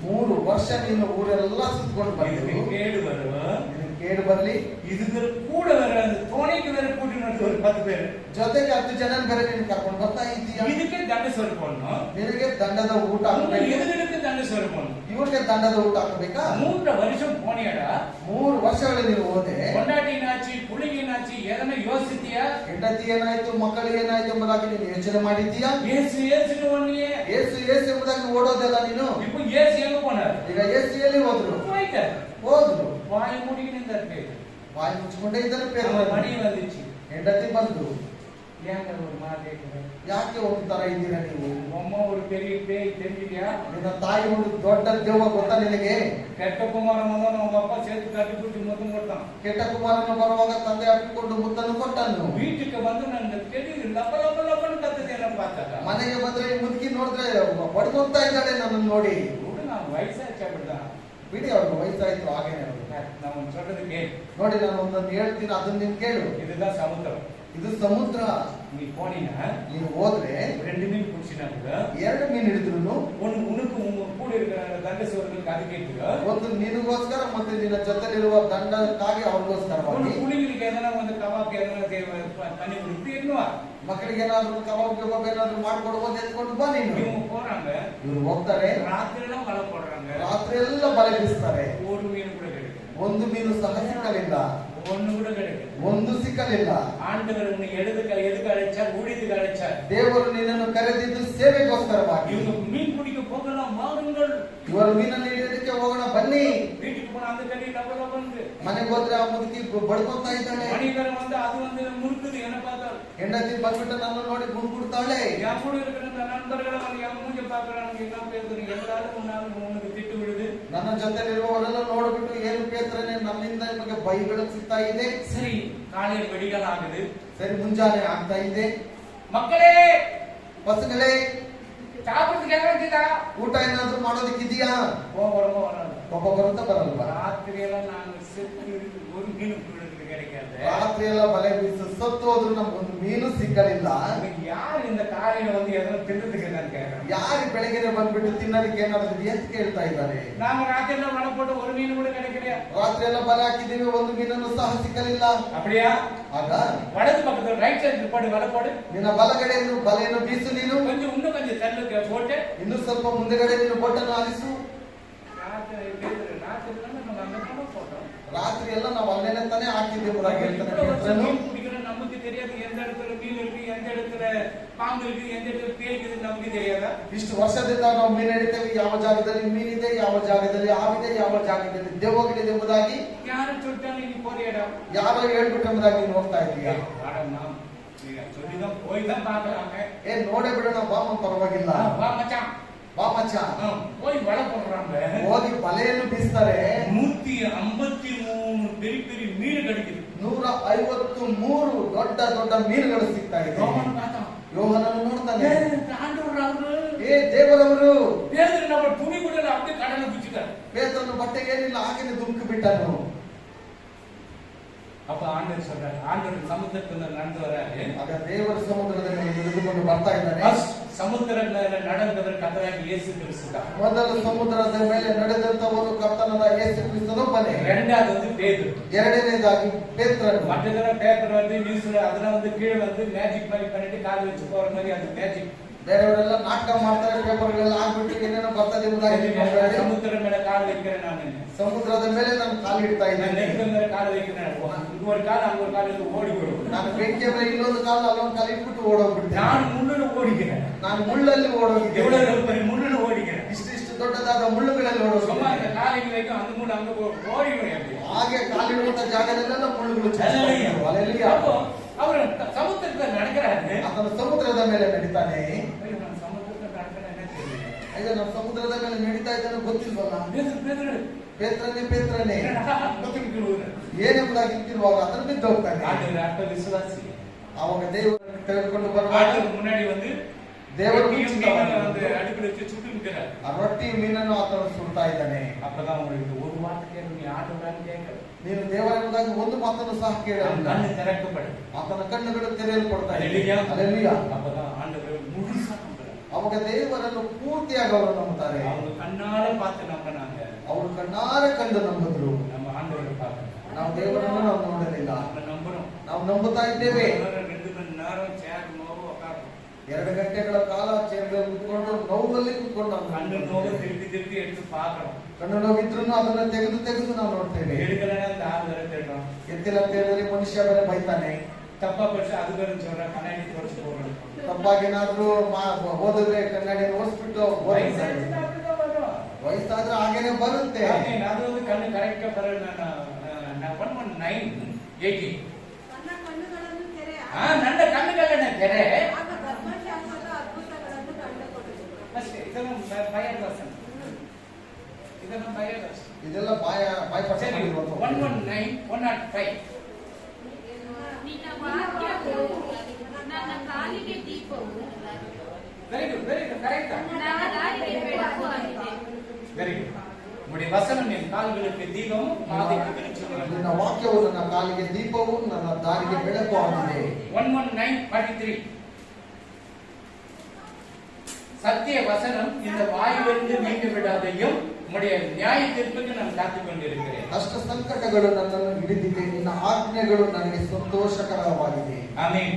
3 ವರ್ಷ ನೀನು ಊರೆಲ್ಲ ಸುತ್ಕೊಂಡು இதுக்கு ಬಂದು கேடு வரும். ನಿನಗೆ ಕೇಡು ಬರ್ಲಿ, இதுக்கு கூட வர அந்த துணைக்கு வேற கூட்டிட்டு ஒரு 10 பேர், ಜೊತೆಗೆ 10 ಜನ ಬೇರೆ ನೀನು ಕರ್ಕೊಂಡು ಬರ್ತಾ ಇದ್ದೀಯ. இதுக்கு தண்டை சோறு போடணும். ನಿನಗೆ ದಂಡದ ಊಟ அவங்க ಹಾಕಬೇಕು, எதுக்கு தண்டை சோறு போடணும்? ಇವ್ರಿಗೆ ದಂಡದ ಊಟ ಹಾಕಬೇಕಾ? 3 வருஷம் போனியாடா, 3 ವರ್ಷಗಳಲ್ಲಿ ನೀವು ಹೋದೆ, பொண்டாட்டினாச்சு புள்ளிங்கனாச்சு எதனா யோசித்தியா? ಹೆಂಡತಿ ಏನಾಯ್ತು, ಮಕ್ಕಳು ಏನಾಯ್ತು ಎಂಬುದಾಗಿ ನೀನು ಯೋಚನೆ ಮಾಡಿದ್ದೀಯಾ? ஏசு ஏசுன்னு ஒண்ணியே. ಏಸು ಏಸು ಎಂಬುದಾಗಿ ಓಡೋದಲ್ಲ ನೀನು. இப்போ ஏசு எங்க போனார்? ಈಗ ಏಸಿಯಲ್ಲಿ ಹೋದ್ರು, போயிட்டார். ಹೋದ್ರು, வாய் மூடிக்கிட்டு இருந்தார் பேரு. ಬಾಯಿ ಮುಚ್ಚಿಕೊಂಡೇ ಇದ್ದಾನೆ. அவங்க ಪೇತ್ರ மணி வந்துச்சு. ಹೆಂಡತಿ ಬಂದು, ஏங்க ஒரு மாதிரி கேட்கிறேன், ಯಾಕೆ ಒಂಥರ ಇದ್ದೀರಾ ನೀವು? அம்மா ஒரு பெரிய பேய் தெரிஞ்சிட்டியா? ನಿನ್ನ ತಾಯಿ ಒಂದು ದೊಡ್ಡ ದೆವ್ವ ಗೊತ್ತಾ ನಿನಗೆ? கெட்ட குமாரன் வந்தா அவங்க அப்பா சேர்த்து கட்டி பிடிச்சி முத்தம் கொடுத்தான். ಕೆಟ್ಟ ಕುಮಾರನು ಬರುವಾಗ ತಂದೆ ಹಾಕಿಕೊಂಡು ಮುತ್ತನ್ನು ಕೊಟ್ಟನು. வீட்டுக்கு வந்து ನನ್ನ தெரிய ಲಪ ಲಪ ಲಪன்னு கத்துது என்ன பார்த்தாக்கா. ಮನೆಗೆ ಬಂದ್ರೆ ಈ ಮುದುಕಿ ನೋಡಿದ್ರೆ ಬಡ್ಕೊಂತಾ ಇದ್ದಾಳೆ ನನ್ನನ್ನು ನೋಡಿ. கூட நான் வயசாச்சு அப்படிதான். ಬಿಡಿ, ಅವ್ರಿಗೆ ವಯಸ್ಸಾಯ್ತು, ಹಾಗೇನೆ ಅವರು. நான் சொல்றது கேளு. ನೋಡಿ, ನಾನು ಒಂದೊಂದು ಹೇಳ್ತೀನಿ, ಅದನ್ನ ನೀನು ಕೇಳು. இதுதான் சமுத்திரம். ಇದು ಸಮುದ್ರ. நீ போனீனா ನೀನು ಹೋದ್ರೆ 2 மீன் பிடிச்சினாங்க, 2 ಮೀನು ಹಿಡಿದ್ರು ஒன்னு உனக்கு கூட இருக்கிற ದಂಡಸವರಿಗೆ ಅದು ಕೇಳ್ತೀಗ, ಒಂದು ನಿನಗೋಸ್ಕರ ಮತ್ತೆ ನಿನ್ನ ಜೊತೆಲಿರುವ ದಂಡಕ್ಕಾಗಿ ಅವ್ರಿಗೋಸ್ಕರವಾಗಿ, புலிகளுக்கு எதனா ಒಂದು ಕಬಾಬ್ எதனா பண்ணி கொடுத்து ಎನ್ನುವ, ಮಕ್ಕಳಿಗೆ ಏನಾದ್ರು ಕಬಾಬ್ ಏನಾದ್ರು ಮಾಡ್ಕೊಡ್ಬೋದು, ಎತ್ಕೊಂಡು ಬಾ ನೀನು. இவங்க போறாங்க, ಇವ್ರು ಹೋಗ್ತಾರೆ, ರಾತ್ರಿ ಎಲ್ಲ ಬಲ போடுறாங்க, ರಾತ್ರಿ ಎಲ್ಲ ಬಲೆ ಬೀಸ್ತಾರೆ. ஒரு மீன் கூட கிடைக்கல, ಒಂದು ಮೀನು ಸಹ ಸಿಕ್ಕಲಿಲ್ಲ, ஒண்ணு கூட கிடைக்கல. ಒಂದು ಸಿಕ್ಕಲಿಲ್ಲ. ஆண்டவர் உன்னை எதுக்கு அழைச்சார், ஊழியத்துக்கு அழைச்சார். ದೇವರು ನಿನ್ನನ್ನು ಕರೆದಿದ್ದು ಸೇವೆಗೋಸ್ಕರವಾಗಿ. இவங்க மீன் பிடிக்க போகலாம், வாருங்கள். ಇವರು ಮೀನನ್ನು ಹಿಡಿಯೋದಕ್ಕೆ ಹೋಗೋಣ ಬನ್ನಿ. வீட்டுக்கு போனா அந்த கறி டபுள் வந்து ಮನೆಗೆ ಹೋದ್ರೆ ಆ ಮುದುಕಿ ಬಡ್ಕೊತಾ ಇದ್ದಾಳೆ. மணிகரம் வந்து அது வந்து முறுக்குது, என்ன பார்த்தா ಹೆಂಡತಿ ಬಂದ್ಬಿಟ್ಟು ನನ್ನ ನೋಡಿ ಗುಡ್ಗುಡ್ತಾಳೆ. என் கூட இருக்கிற நண்பர்களை வந்து என் மூஞ்ச பாக்குறாங்க, என்ன பேசுறீங்க, எல்லாரும் உனக்கு திட்டு விடுது. ನನ್ನ ಜೊತೆಲಿರುವವರೆಲ್ಲ ನೋಡ್ಬಿಟ್ಟು ಏನು ಪೇತ್ರನೆ ನನ್ನಿಂದ ನಿಮಗೆ ಬೈಗಳು ಸಿಗ್ತಾ ಇದೆ. சரி, காலையில் வெடிகாಲ ஆகுது, ಸರಿ ಮುಂಜಾನೆ ಆಗ್ತಾ ಇದೆ. மக்களே ಪಸಗಳೇ, சாப்பிடுறதுக்கு என்ன வச்சுதா, ಊಟ ಏನಾದ್ರೂ ಮಾಡೋದಕ್ಕಿದೆಯಾ? போகிறோமோ வராது. ಕೋಪ ಬರುತ್ತಾ ಬರಲ್ವಾ? ராத்திரி எல்லாம் நாங்க செத்து ஒரு மீன் பிடிக்கிறது கிடைக்காது. ರಾತ್ರಿ ಎಲ್ಲ ಬಲೆ ಬೀಸು ಸತ್ತು ಹೋದ್ರು ನಮ್ಗೊಂದು ಮೀನು ಸಿಕ್ಕಲಿಲ್ಲ. யார் இந்த காலையில வந்து எதனா தின்றதுக்கு நான் கேட்கறேன். ಯಾರು ಬೆಳಗ್ಗೆ ಬಂದ್ಬಿಟ್ಟು ತಿನ್ನೋದಕ್ಕೆ ಏನಾದ್ರು ಅಂತ ಕೇಳ್ತಾ ಇದ್ದಾರೆ. நாங்க ராத்திரி எல்லாம் வலை போட்டு ஒரு மீன் கூட கிடைக்கலையா? ರಾತ್ರಿ ಎಲ್ಲ ಬಲೆ ಹಾಕಿದ್ದೀವಿ, ಒಂದು ಮೀನನ್ನು ಸಹ ಸಿಕ್ಕಲಿಲ್ಲ. அப்படியா? ಆಗ வலது பக்கத்துல ரைட் சைடு போடு, வலை போடு. ನಿನ್ನ ಬಲಗಡೆಯನ್ನು ಬಲೆಯನ್ನು ಬೀಸು ನೀನು. கொஞ்சம் இன்னும் கொஞ்சம் தள்ளுக்கு போட்டு ಇನ್ನು ಸ್ವಲ್ಪ ಮುಂದೆಗಡೆ ನೀನು ಬೊಟ್ಟನ್ನು ಆಲಿಸು. ರಾತ್ರಿ ಎಲ್ಲ ನಾವು ಅಲ್ಲೇನೆ ತಾನೇ ಹಾಕಿದ್ದೇವೆ. நமக்கு தெரியாது எந்த இடத்துல மீன் இருக்கு, எந்த இடத்துல பாம்பு இருக்கு, எந்த இடத்துல பேய் இருக்குது, நமக்கு தெரியாதா? ಇಷ್ಟು ವರ್ಷದಿಂದ ನಾವು ಮೀನು ಹಿಡಿತೇವೆ, ಯಾವ ಜಾಗದಲ್ಲಿ ಮೀನಿದೆ, ಯಾವ ಜಾಗದಲ್ಲಿ ಹಾವಿದೆ, ಯಾವ ಜಾಗದಲ್ಲಿ ದೆವ್ವಗಳಿದೆ ಎಂಬುದಾಗಿ ಯಾರು சொல்லிட்டாங்க நீ போறியடா, ಯಾರೋ ಹೇಳ್ಬಿಟ್ಟು ಎಂಬುದಾಗಿ ನೀನು ಹೋಗ್ತಾ ಇದೀಯಾ? சொல்லிதான் போய் தான் பாக்குறாங்க. ನೋಡೇ ಬಿಡೋಣ ಬಾ, ಪರವಾಗಿಲ್ಲ, வா மச்சான், ಬಾ ಮಚ್ಚ. போய் வலை போடுறாங்க, ಹೋಗಿ ಬಲೆಯನ್ನು ಬೀಸ್ತಾರೆ. 153 பெரிய பெரிய மீன் கிடைக்குது. 153 ದೊಡ್ಡ ದೊಡ್ಡ ಮೀನುಗಳು ಸಿಗ್ತಾ ಇದೆ. ಯೋಹನನ್ನು ನೋಡ್ತಾನೆ. ಏ ದೇವರವರು, பேதுரு நம்ம துணி கூட அப்படியே கடல்ல குச்சிட்டாரு. ಪೇತ್ರನ ಬಟ್ಟೆಗೆ ಏನಿಲ್ಲ, ಹಾಗೇನೆ ದುಮ್ಕಿ ಬಿಟ್ಟನು. அப்ப ஆண்டவர் சொல்றாரு, ஆண்டவர் சமுத்திரத்துல நடந்து வராரு. ಆಗ ದೇವರ ಸಮುದ್ರದ ಮೇಲೆ ಇಳಿದುಕೊಂಡು ಬರ್ತಾ ಇದ್ದಾನೆ. ಸಮುದ್ರದ நடந்தவர் கர்த்தராகிய இயேசு கிறிஸ்து தான். ಮೊದಲು ಸಮುದ್ರದ ಮೇಲೆ ನಡೆದಂತವರು ಕರ್ತನಾದ ಯೇಸು ಕ್ರಿಸ್ತನೊಬ್ಬನೇ. இரண்டாவது வந்து பேதுரு, ಎರಡನೇದಾಗಿ ಪೇತ್ರನು. மற்றதெல்லாம் பேப்பர் வந்து நியூஸ்ல அதெல்லாம் வந்து கீழ வந்து மேஜிக் மாதிரி பண்ணிட்டு கால் வச்சு போற மாதிரி அது மேஜிக். ಬೇರೆಯವರೆಲ್ಲ ನಾಟಕ ಮಾಡ್ತಾರೆ, ಪೇಪರ್ಗಳೆಲ್ಲ ಆಗ್ಬಿಟ್ಟು ಏನೇನೋ ಬರ್ತದೆ ಎಂಬುದಾಗಿ. ಸಮುದ್ರ ಮೇಲೆ ಕಾಲು வைக்கிறேன் ನಾನು, ಸಮುದ್ರದ ಮೇಲೆ ನಾನು ಕಾಲು ಇಡ್ತಾ ಇದ್ದೇನೆ. ಮೇಲೆ ಕಾಲು வைக்கிறேன், இங்க ஒரு கால் அங்க ஒரு கால் ஓடி போடும். ನಾನು ಬೆಂಕಿಯ ಮೇಲೆ ಇನ್ನೊಂದು ಕಾಲು ಅಲ್ಲೊಂದು ಕಾಲು ಇಟ್ಬಿಟ್ಟು ಓಡೋಗ್ಬಿಡ್ತೇನೆ. ನಾನು ಮುಳ್ಳು ಓಡಿக்கிறேன், ನಾನು ಮುಳ್ಳಲ್ಲಿ ಓಡೋಗಿದ್ದೇನೆ. ಮುಳ್ಳು ಓಡಿக்கிறேன், ಇಷ್ಟು ದೊಡ್ಡದಾದ ಮುಳ್ಳುಗಳಲ್ಲಿ ಓಡೋಗಿದ್ದೇನೆ. ಕಾಲಿಗೆ வைக்கும் அந்த ಮುಳ್ಳು அங்க ஓடிடுவேன். ಹಾಗೆ ಕಾಲಿಡುವಂತ ಜಾಗದಲ್ಲೆಲ್ಲ ಮುಳ್ಳುಗಳು. ಅವರು ಸಮುದ್ರದ ನಡೆಕ್கிறாரு, ಆತನ ಸಮುದ್ರದ ಮೇಲೆ ನಡೀತಾನೆ. ಸಮುದ್ರದ நடக்கிறேன் ಈಗ ನಾವು ಸಮುದ್ರದ ಮೇಲೆ ನಡೀತಾ ಇದ್ದಾನೆ ಗೊತ್ತಿಲ್ವಲ್ಲ. ಪೇತ್ರನೇ ಏನೆಂಬುದಾಗಿ ಇಟ್ಟಿರುವಾಗ ಅದನ್ನು ಬಿದ್ದು ಹೋಗ್ತಾನೆ. ವಿಶ್ವಾಸಿ ಅವಾಗ ದೇವರು ತೆಗೆದುಕೊಂಡು ಬರುವಾಗ ಮುನ್ನಾಡಿ வந்து ದೇವರು அடுப்பில் வச்சு சுட்டு இருக்கிறார். ಆ ರೊಟ್ಟಿ ಮೀನನ್ನು ಆತನು ಸುಡ್ತಾ ಇದ್ದಾನೆ. அப்பதான் உங்களுக்கு ஒரு வார்த்தை நீ ஆண்டவரான்னு கேட்கல, ನೀನು ದೇವರೆಂಬುದಾಗಿ ಒಂದು ಮಾತನ್ನು ಸಹ ಕೇಳಲಿಲ್ಲ. கண்ணு திறக்கப்படும், ಆತನ ಕಣ್ಣುಗಳು ತೆರೆಯಲ್ಪಡ್ತಾ ಇದೆ. அல்லேலூயா. அப்பதான் ஆண்டவர் முழுசா நம்புறார். ಅವಾಗ ದೇವರನ್ನು ಪೂರ್ತಿಯಾಗಿ ಅವರು ನಂಬುತ್ತಾರೆ. அவங்க கண்ணால பார்த்து நம்பினாங்க, ಅವರು ಕಣ್ಣಾರೆ ಕಂಡು ನಂಬಿದ್ರು. நம்ம ಆಂಡವரை பார்க்கணும். ನಾವು ದೇವರನ್ನು ನಾವು ನೋಡಲಿಲ್ಲ, ನಾವು ನಂಬುತ್ತಾ ಇದ್ದೇವೆ. 2 மணி நேரம் சேர் ನೋವು உட்கார்ந்து 2 ಗಂಟೆಗಳ ಕಾಲ ಚೇರ್ಗಳಲ್ಲಿ ಕುತ್ಕೊಂಡು ನೋವಲ್ಲಿ ಕುತ್ಕೊಂಡು ನಾವು கண்ணு நோவு திருப்பி எடுத்து பார்க்கறோம். ಕಣ್ಣು ನೋವಿದ್ರು ಅದನ್ನ ತೆಗೆದು ನಾವು ನೋಡ್ತೇವೆ. ಹೇಳಿಗಳನ್ನ ಅಂತ ಆದ್ರೆ ತೇಡೋம், ಎತ್ತಿಲ್ಲ ಅಂತ ಹೇಳಿದ್ರೆ ಮನುಷ್ಯ ಬೇರೆ ಬೈತಾನೆ. ತಪ್ಪಾ ಪಕ್ಷ ಅದು ಬೇರೆ ಚೋರ ಕನ್ನಡಿ ತೋರಿಸಿ ಹೋಗೋದು. ತಪ್ಪಾಗೇನಾದ್ರೂ ಓದಿದ್ರೆ ಕನ್ನಡಿಯನ್ನು ಓಡಿಸ್ಬಿಟ್ಟು ವಯಸ್ಸಾದ್ರೆ ಹಾಗೇನೆ ಬರುತ್ತೆ. ಅದು ಒಂದು ಕಣ್ಣು ಕರೆಕ್ಟ್ ಬರೋದು. ನಾನು 11980 ನನ್ನ ಕಣ್ಣುಗಳನ್ನ ತೆರೆ ಅಷ್ಟೇ. ಇದೆಲ್ಲ ಬಾಯ 119 ನಿನ್ನ ವಾಕ್ಯವು ನನ್ನ ಕಾಲಿಗೆ ದೀಪವು, ವೆರಿ ಗುಡ್ ಕರೆಕ್ಟ್, ನನ್ನ ದಾರಿಗೆ ಬೆಳಕು ಆಗಿದೆ. Very good. உம்முடைய வசனம் என் கால்களுக்கு தீபமும் பாதைக்கு வெளிச்சமும். ನಿನ್ನ ವಾಕ್ಯವು ನನ್ನ ಕಾಲಿಗೆ ದೀಪವು ನನ್ನ ದಾರಿಗೆ ಬೆಳಕು ಆಗಿದೆ. 119:33 சத்திய வசனம் இந்த வாயிலிருந்து நீங்கி விடாதையும் உம்முடைய நியாய தீர்ப்புக்கு நான் காத்துக் கொண்டிருக்கிறேன். ಕಷ್ಟ ಸಂಕಟಗಳು ನನ್ನನ್ನು ಹಿಡಿದಿದೆ, ನಿನ್ನ ಆಜ್ಞೆಗಳು ನನಗೆ ಸಂತೋಷಕರವಾಗಿದೆ. ಆಮೆನ್.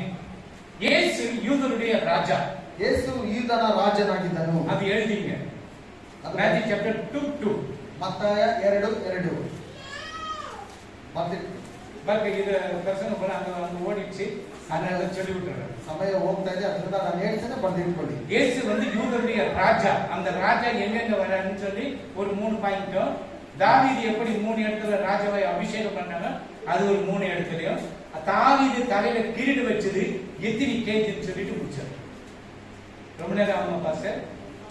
ಯೇಸು ಯೂದರುடைய ராஜா. ಯೇಸು ಯೂದನ ರಾಜನಾಗಿದ್ದನು. ಅದು எழுதிங்க. Matthew chapter 2:2. ಮತ್ತಾಯ 2:2. பாருங்க, இது பிரசங்கம் போல அங்க ஓடிச்சு, அதனால சொல்லி விட்டுறேன். ಸಮಯ ಹೋಗ್ತಾ ಇದೆ, ಅದರಿಂದ ನಾನು ಹೇಳ್ತೇನೆ, ಬರ್ದಿಟ್ಕೊಳ್ಳಿ. இயேசு யூதருடைய ராஜா. அந்த ராஜா எங்கெங்க வரான்னு சொல்லி ஒரு 3 பாயிண்ட். தாவீது எப்படி 3 இடத்துல ராஜாவை அபிஷேகம் பண்ணாங்க, அது ஒரு 3 இடத்துலயும். தாவீது தலையில கிரீடம் வச்சது எத்தனை கேஜின்னு சொல்லிட்டு முடிச்சார். ரொம்ப நேரம் ஆமா பாஸ்டர்,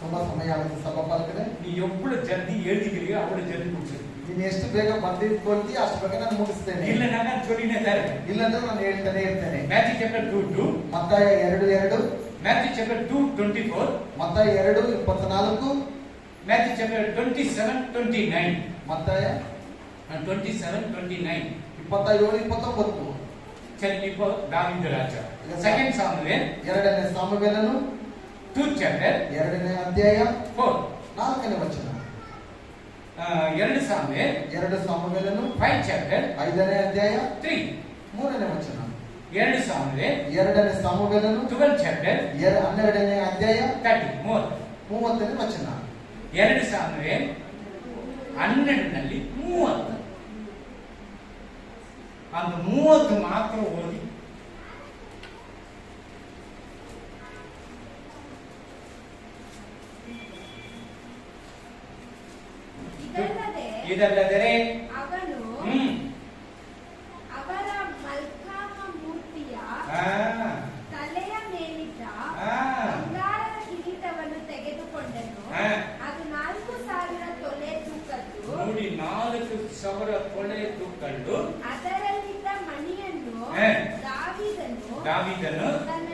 ತುಂಬಾ ಸಮಯ ಆಗುತ್ತೆ ಸಭಾ ಪಾಲಕರೇ. நீ எவ்வளவு ஜல்தி எழுதிக்கிறீங்க அவ்வளவு ஜல்தி முடிச்சிரு. ನೀನು ಎಷ್ಟು ಬೇಗ ಬರ್ದಿಟ್ಕೊಳ್ತೀಯ ಅಷ್ಟು ಬೇಗ ನಾನು ಮುಗಿಸ್ತೇನೆ. ಇಲ್ಲ ನಾನು சொல்லினே தரேன். ಇಲ್ಲಂದ್ರೆ ನಾನು ಹೇಳ್ತಾನೆ ಇರ್ತೇನೆ. Matthew chapter 2:2. ಮತ್ತಾಯ 2:2. Matthew chapter 2:24. ಮತ್ತಾಯ 2:24. Matthew chapter 27:29. ಮತ್ತಾಯ 27:29. 27:29. சரி, இப்போ தாவீது ராஜா. செகண்ட் சாமுவேல் 2ನೇ ಸಾಮುವೇಲನು 2 chapter 2ನೇ ಅಧ್ಯಾಯ 4. 4ನೇ ವಚನ. 2 ಸಾಮುವೇಲ್ 2 ಸಾಮುವೇಲನು 5 chapter 5ನೇ ಅಧ್ಯಾಯ 3. 3ನೇ ವಚನ. 2 ಸಾಮುವೇಲ್ 2ನೇ ಸಾಮುವೇಲನು 12 chapter 12ನೇ ಅಧ್ಯಾಯ 30ನೇ ವಚನ. 2 ಸಾಮುವೇಲ್ 12ನಲ್ಲಿ 30. அந்த 30 ಮಾತ್ರ ಓದಿ. ಇದಲ್ಲದೆ ಅವನು ಅವರ ಮಲ್ಕಾಮ ಮೂರ್ತಿಯ ತಲೆಯ ಮೇಲಿದ್ದ ಬಂಗಾರದ ಕಿರೀಟವನ್ನು ತೆಗೆದುಕೊಂಡನು. ಅದು 4,000 ತೊಲೆ ತೂಕದ್ದು. ನೋಡಿ, 4,000 ತೊಲೆ ತೂಕದ್ದು. ಅದರಲ್ಲಿದ್ದ ಮಣಿಯನ್ನು ದಾವೀದನು ತನ್ನ